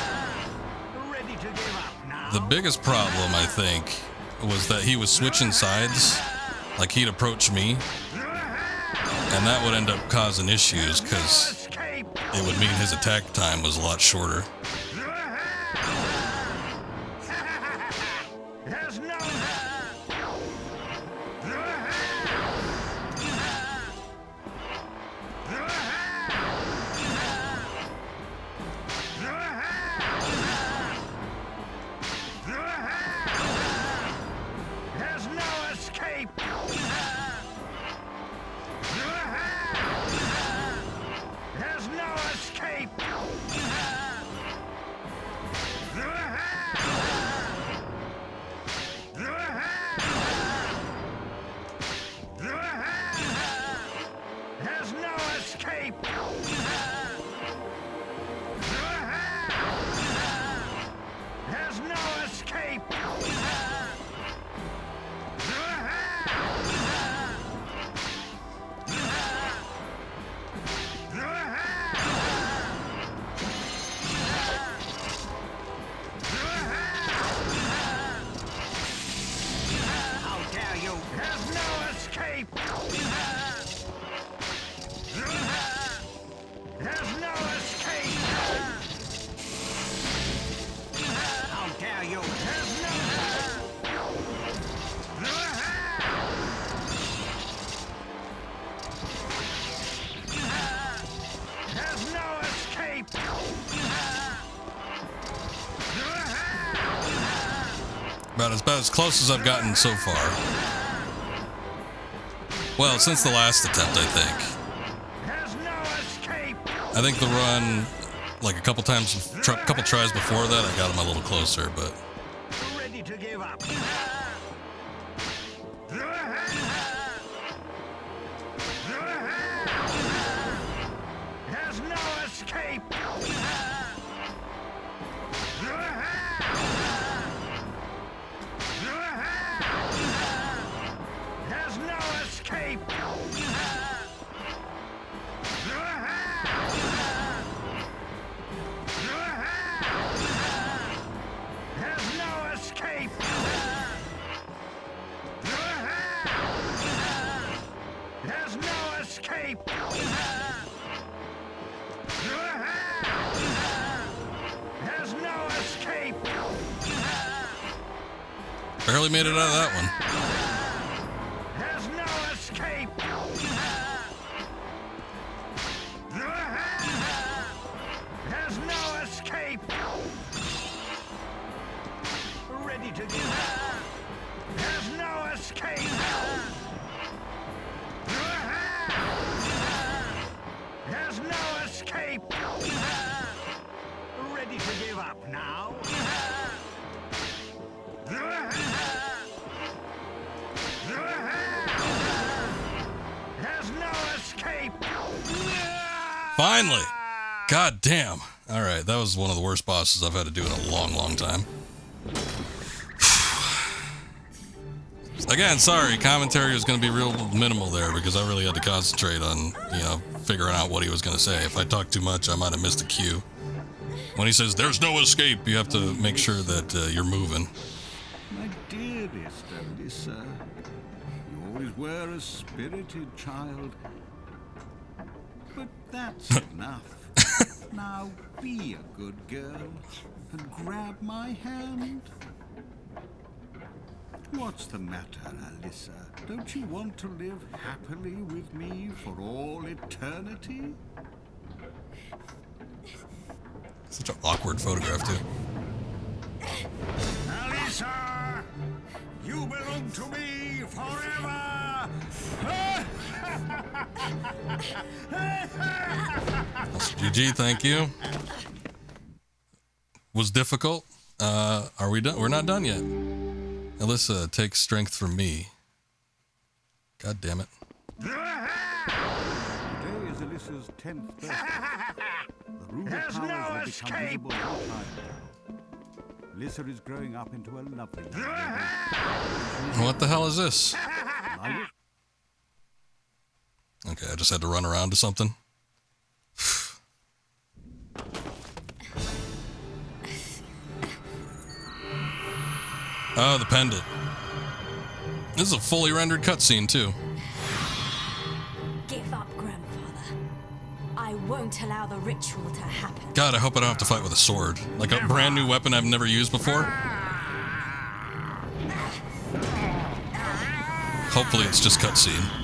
Ready to give up now. The biggest problem, I think, was that he was switching sides. Like, he'd approach me, and that would end up causing issues, because Escape. it would mean his attack time was a lot shorter. There's no. There's no escape. about as close as I've gotten so far. Well, since the last attempt, I think. There's no escape. I think the run, like a couple times, couple tries before that, I got him a little closer, but Ready to give up. There's no escape. There's no escape. There's no escape. There's no escape. There's no escape. barely made it out of that one. There's no escape. There's no escape. Ready to give up. There's no escape. There's no escape. Ready to give up now. There's no escape. Finally! God damn. Alright, that was one of the worst bosses I've had to do in a long, long time. Again, sorry, commentary was going to be real minimal there because I really had to concentrate on, figuring out what he was going to say. If I talked too much, I might have missed a cue. When he says, there's no escape, you have to make sure that you're moving. My dearest Alyssa, you always were a spirited child. But that's enough. Now be a good girl and grab my hand. What's the matter, Alyssa? Don't you want to live happily with me for all eternity? Such an awkward photograph, too. Alyssa, you belong to me forever. That's GG, thank you. Was difficult. Are we done? We're not done yet. Alyssa takes strength from me. God damn it. Today is Alyssa's 10th birthday. The ruler There's powers no have become escape. visible in time. Alyssa is growing up into a lovely young lady. What the hell is this? I wish Okay, I just had to run around to something. Oh, the pendant. This is a fully rendered cutscene, too. Give up, grandfather. I won't allow the ritual to happen. God, I hope I don't have to fight with a sword. Like a brand new weapon I've never used before. Hopefully it's just cutscene.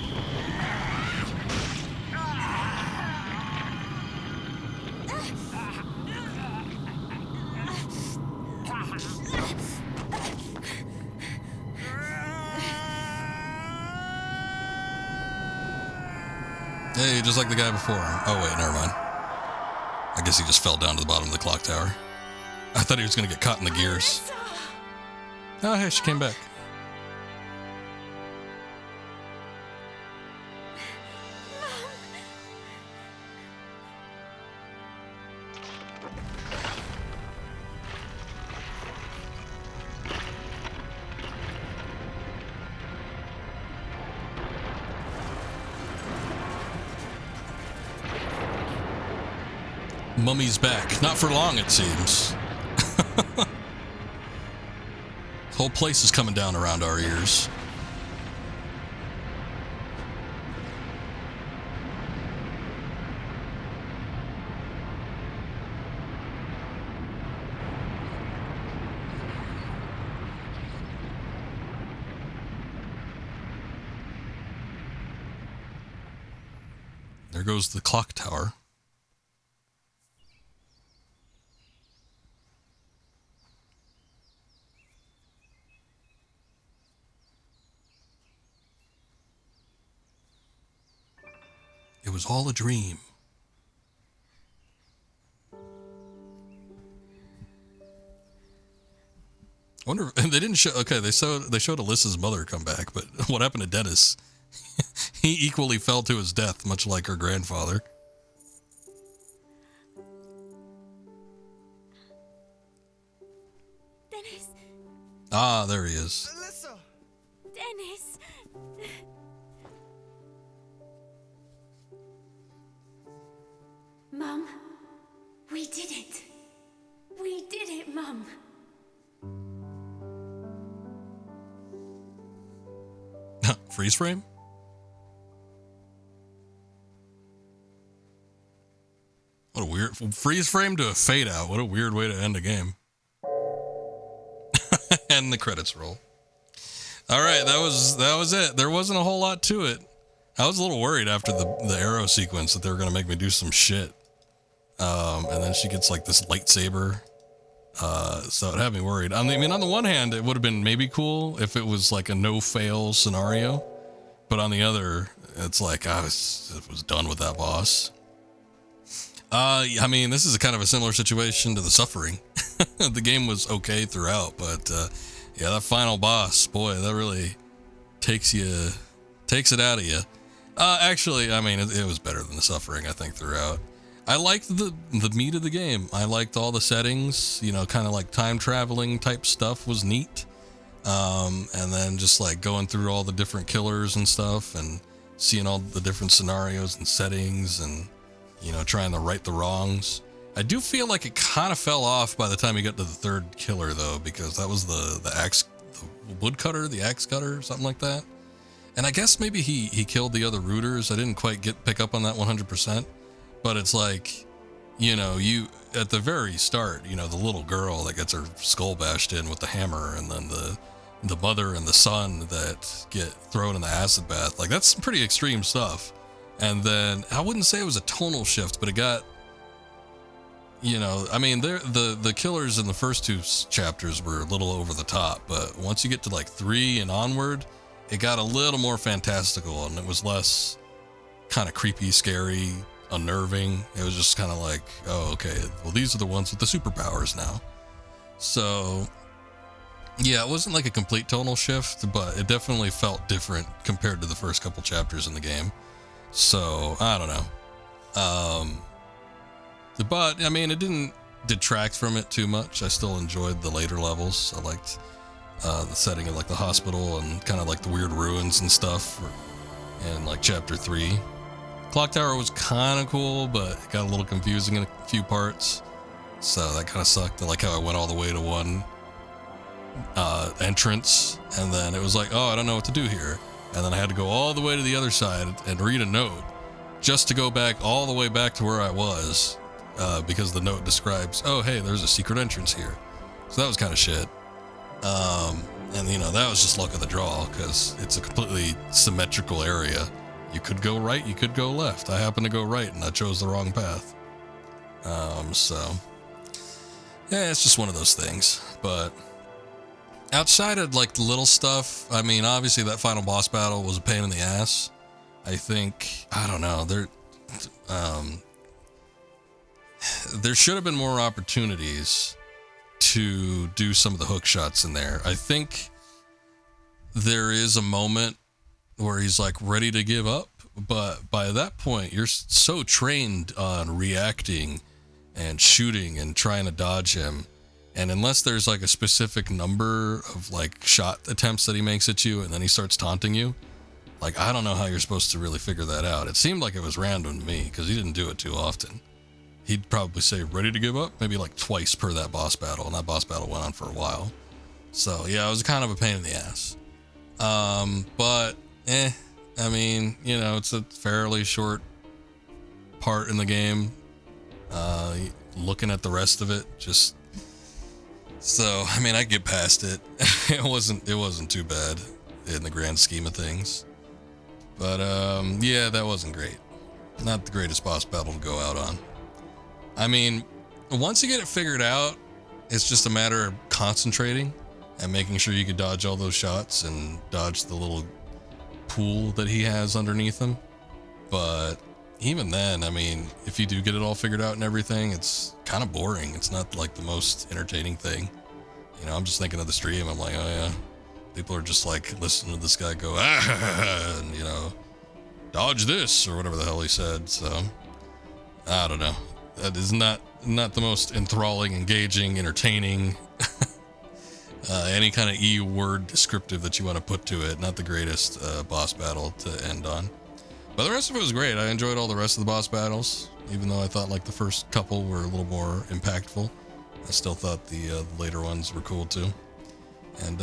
Hey, just like the guy before. Oh, wait, never mind. I guess he just fell down to the bottom of the clock tower. I thought he was going to get caught in the gears. Oh, hey, she came back. Mummy's back. Not for long, it seems. The whole place is coming down around our ears. There goes the clock tower. It was all a dream. I wonder, they didn't show, okay, they showed Alyssa's mother come back, but what happened to Dennis? He equally fell to his death, much like her grandfather. Dennis. Ah, there he is. Alyssa! Dennis. Mum, we did it. We did it, Mum. Freeze frame? What a weird freeze frame to a fade out. What a weird way to end a game. And the credits roll. All right, that was it. There wasn't a whole lot to it. I was a little worried after the arrow sequence that they were gonna make me do some shit. And then she gets like this lightsaber. So it had me worried. I mean, on the one hand, it would have been maybe cool if it was like a no-fail scenario, but on the other, it's like I was done with that boss. I mean, this is a kind of a similar situation to the Suffering. The game was okay throughout, but yeah, that final boss, boy, that really takes it out of you. Actually, I mean, it was better than the Suffering, I think, throughout. I liked the meat of the game. I liked all the settings, you know, kind of like time traveling type stuff was neat. And then just like going through all the different killers and stuff and seeing all the different scenarios and settings and, you know, trying to right the wrongs. I do feel like it kind of fell off by the time you got to the third killer though, because that was the woodcutter, the axe cutter, something like that. And I guess maybe he killed the other rooters. I didn't quite pick up on that 100%. But it's like, you know, you at the very start, you know, the little girl that gets her skull bashed in with the hammer, and then the mother and the son that get thrown in the acid bath. Like, that's some pretty extreme stuff. And then I wouldn't say it was a tonal shift, but it got, you know, I mean, the killers in the first two chapters were a little over the top, but once you get to like 3 and onward, it got a little more fantastical, and it was less kind of creepy, scary, unnerving. It was just kind of like, oh, okay, well, these are the ones with the superpowers now. So yeah, it wasn't like a complete tonal shift, but it definitely felt different compared to the first couple chapters in the game. So I don't know. But I mean, it didn't detract from it too much. I still enjoyed the later levels. I liked the setting of like the hospital and kind of like the weird ruins and stuff in like chapter 3. Clock Tower was kind of cool, but it got a little confusing in a few parts. So that kind of sucked. I like how I went all the way to one entrance, and then it was like, oh, I don't know what to do here. And then I had to go all the way to the other side and read a note just to go back all the way back to where I was, because the note describes, oh, hey, there's a secret entrance here. So that was kind of shit. And, you know, that was just luck of the draw, because it's a completely symmetrical area. You could go right, you could go left. I happened to go right, and I chose the wrong path. So, yeah, it's just one of those things. But outside of, like, the little stuff, I mean, obviously that final boss battle was a pain in the ass. I think, I don't know, there should have been more opportunities to do some of the hook shots in there. I think there is a moment where he's like ready to give up, but by that point you're so trained on reacting and shooting and trying to dodge him, and unless there's like a specific number of like shot attempts that he makes at you and then he starts taunting you, like I don't know how you're supposed to really figure that out. It seemed like it was random to me because he didn't do it too often. He'd probably say ready to give up maybe like twice per that boss battle, and that boss battle went on for a while. So yeah, it was kind of a pain in the ass. But I mean, you know, it's a fairly short part in the game. Looking at the rest of it, just so I mean, I get past it. It wasn't too bad in the grand scheme of things. But yeah, that wasn't great. Not the greatest boss battle to go out on. I mean, once you get it figured out, it's just a matter of concentrating and making sure you can dodge all those shots and dodge the little pool that he has underneath him. But even then, I mean, if you do get it all figured out and everything, it's kind of boring. It's not like the most entertaining thing. You know, I'm just thinking of the stream. I'm like, oh yeah, people are just like listening to this guy go, ah, and you know, dodge this or whatever the hell he said. So I don't know. That is not the most enthralling, engaging, entertaining, any kind of E word descriptive that you want to put to it. Not the greatest boss battle to end on. But the rest of it was great. I enjoyed all the rest of the boss battles, even though I thought like the first couple were a little more impactful. I still thought the later ones were cool too. And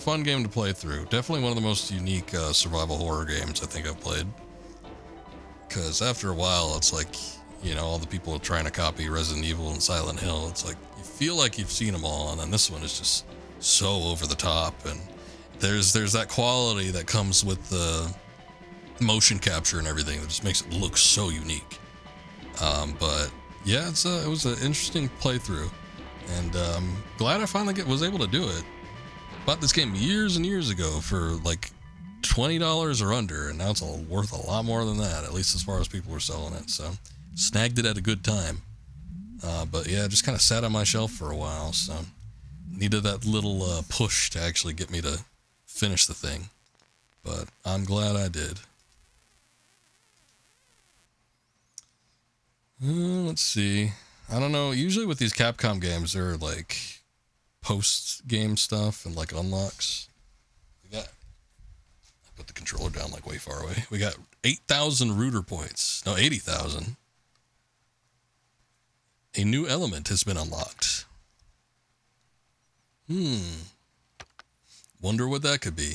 fun game to play through. Definitely one of the most unique survival horror games I think I've played. Because after a while, it's like, you know, all the people trying to copy Resident Evil and Silent Hill. It's like you feel like you've seen them all, and then this one is just so over the top. And there's that quality that comes with the motion capture and everything that just makes it look so unique. But yeah, it was an interesting playthrough, and glad I finally was able to do it. Bought this game years and years ago for like $20 or under, and now it's worth a lot more than that, at least as far as people were selling it. So snagged it at a good time. But yeah, just kind of sat on my shelf for a while, so needed that little push to actually get me to finish the thing. But I'm glad I did. Let's see. I don't know. Usually with these Capcom games, they're like post-game stuff and like unlocks. I put the controller down like way far away. We got 8,000 Rooter points. No, 80,000. A new element has been unlocked. Wonder what that could be.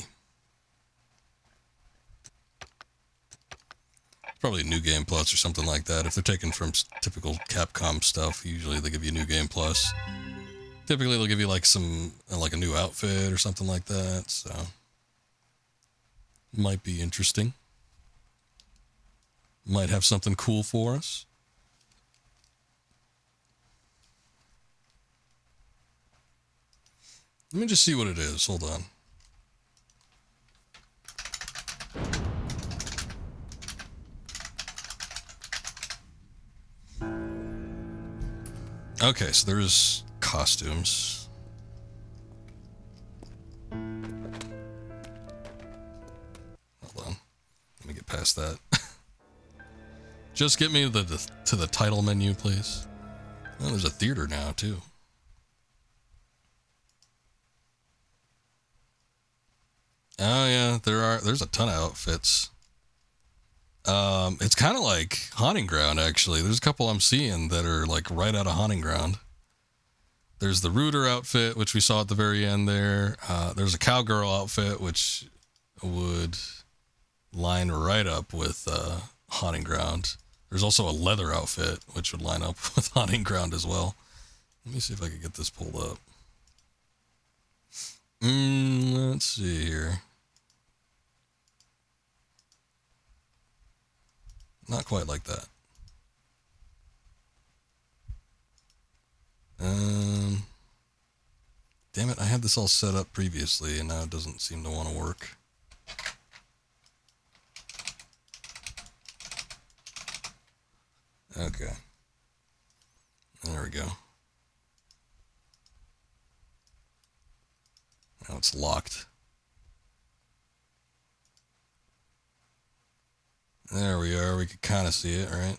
Probably New Game Plus or something like that. If they're taken from typical Capcom stuff, usually they give you New Game Plus. Typically they'll give you like like a new outfit or something like that, so might be interesting. Might have something cool for us. Let me just see what it is. Hold on. Okay, so there's costumes. Hold on. Let me get past that. Just get me to the title menu, please. Oh, there's a theater now, too. Oh, yeah, there's a ton of outfits. It's kind of like Haunting Ground, actually. There's a couple I'm seeing that are like right out of Haunting Ground. There's the Rooter outfit, which we saw at the very end there. There's a Cowgirl outfit, which would line right up with Haunting Ground. There's also a leather outfit, which would line up with Haunting Ground as well. Let me see if I can get this pulled up. Let's see here. Not quite like that. Damn it, I had this all set up previously and now it doesn't seem to want to work. Okay. There we go. Now it's locked. There we are. We can kind of see it, right?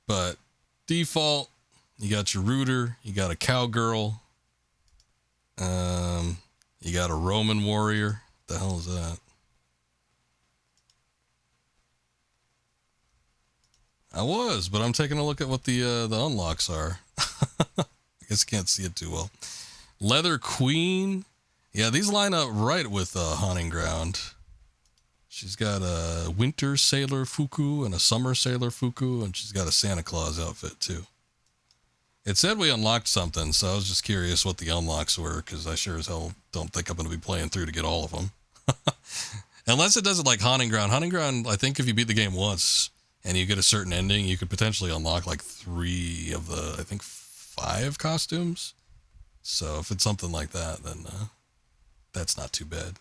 But default, you got your Rooter, you got a Cowgirl, you got a Roman Warrior. What the hell is that? I was, but I'm taking a look at what the unlocks are. I guess you can't see it too well. Leather Queen. Yeah, these line up right with Haunting Ground. She's got a winter Sailor Fuku and a summer Sailor Fuku, and she's got a Santa Claus outfit too. It said we unlocked something, so I was just curious what the unlocks were, because I sure as hell don't think I'm going to be playing through to get all of them. Unless it does it like Haunting Ground. Haunting Ground, I think if you beat the game once and you get a certain ending, you could potentially unlock like 3 of the, I think 5 costumes. So if it's something like that, then that's not too bad.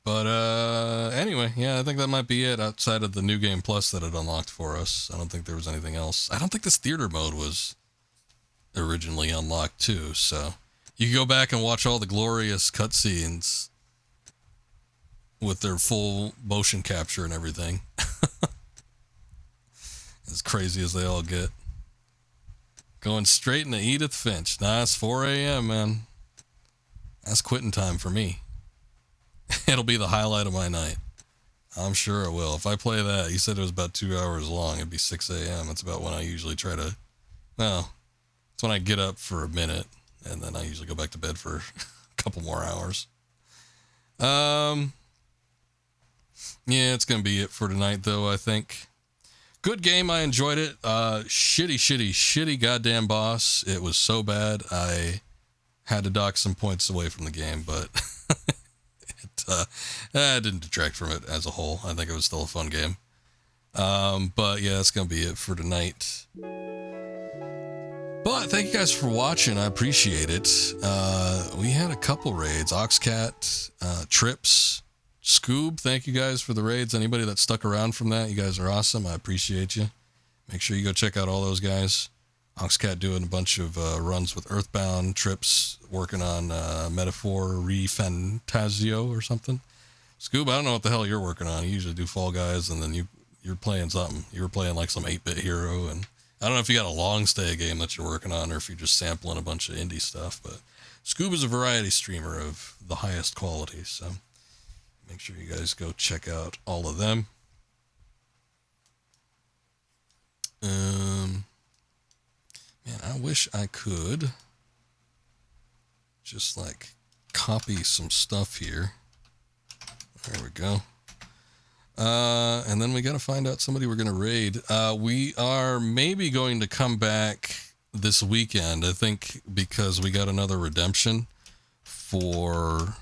But anyway, yeah, I think that might be it outside of the New Game Plus that it unlocked for us. I don't think there was anything else. I don't think this theater mode was originally unlocked too, so you can go back and watch all the glorious cutscenes with their full motion capture and everything. As crazy as they all get. Going straight into Edith Finch. Nah, it's 4 a.m., man. That's quitting time for me. It'll be the highlight of my night. I'm sure it will. If I play that, you said it was about 2 hours long. It'd be 6 a.m. It's about when I usually try to... Well, it's when I get up for a minute, and then I usually go back to bed for a couple more hours. Yeah, it's going to be it for tonight, though, I think. Good game. I enjoyed it. Shitty goddamn boss. It was so bad, I had to dock some points away from the game, but it didn't detract from it as a whole. I think it was still a fun game. But yeah, that's going to be it for tonight. But thank you guys for watching. I appreciate it. We had a couple raids. Oxcat, Trips, Scoob, thank you guys for the raids. Anybody that stuck around from that, you guys are awesome. I appreciate you. Make sure you go check out all those guys. Oxcat doing a bunch of runs with Earthbound, Trips working on Metaphor Refantasio or something. Scoob, I don't know what the hell you're working on. You usually do Fall Guys, and then you're playing something. You were playing like some 8-bit hero, and I don't know if you got a long stay game that you're working on or if you're just sampling a bunch of indie stuff, but Scoob is a variety streamer of the highest quality, so make sure you guys go check out all of them. Man, I wish I could just like copy some stuff here. There we go. And then we got to find out somebody we're going to raid. We are maybe going to come back this weekend, I think, because we got another redemption for,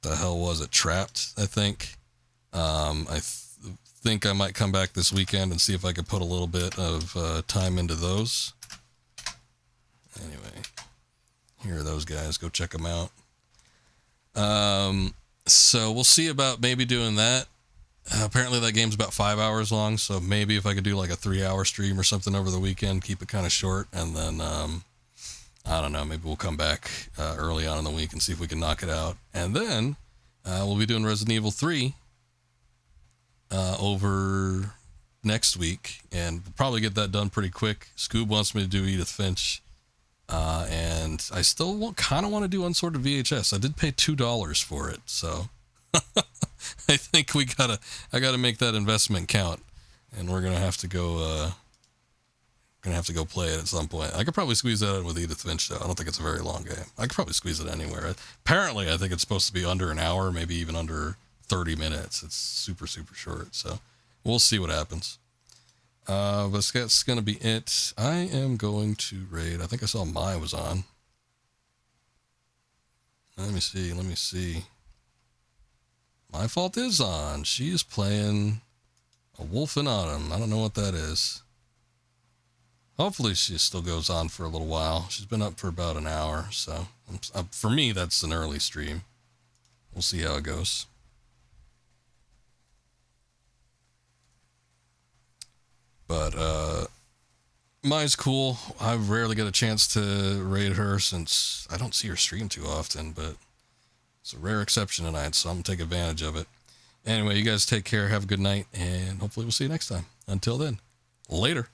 the hell was it, Trapped, I think. I think I might come back this weekend and see if I could put a little bit of time into those. Anyway, here are those guys. Go check them out. So we'll see about maybe doing that. Apparently that game's about 5 hours long, so maybe if I could do like a 3-hour stream or something over the weekend, keep it kind of short, and then, I don't know, maybe we'll come back early on in the week and see if we can knock it out. And then we'll be doing Resident Evil 3 over next week, and we'll probably get that done pretty quick. Scoob wants me to do Edith Finch, and I still kind of want to do Unsorted VHS. I did pay $2 for it, so... I think I gotta make that investment count, and we're gonna have to go play it at some point. I could probably squeeze that in with Edith Finch, though. I don't think it's a very long game. I could probably squeeze it anywhere. Apparently, I think it's supposed to be under an hour, maybe even under 30 minutes. It's super, super short, so we'll see what happens. But that's gonna be it. I am going to raid. I think I saw Mai was on. Let me see. My Fault is on. She is playing A Wolf in Autumn. I don't know what that is. Hopefully she still goes on for a little while. She's been up for about an hour, so for me, that's an early stream. We'll see how it goes. But, Mai's cool. I rarely get a chance to raid her since I don't see her stream too often, but it's a rare exception tonight, so I'm going to take advantage of it. Anyway, you guys take care, have a good night, and hopefully we'll see you next time. Until then, later.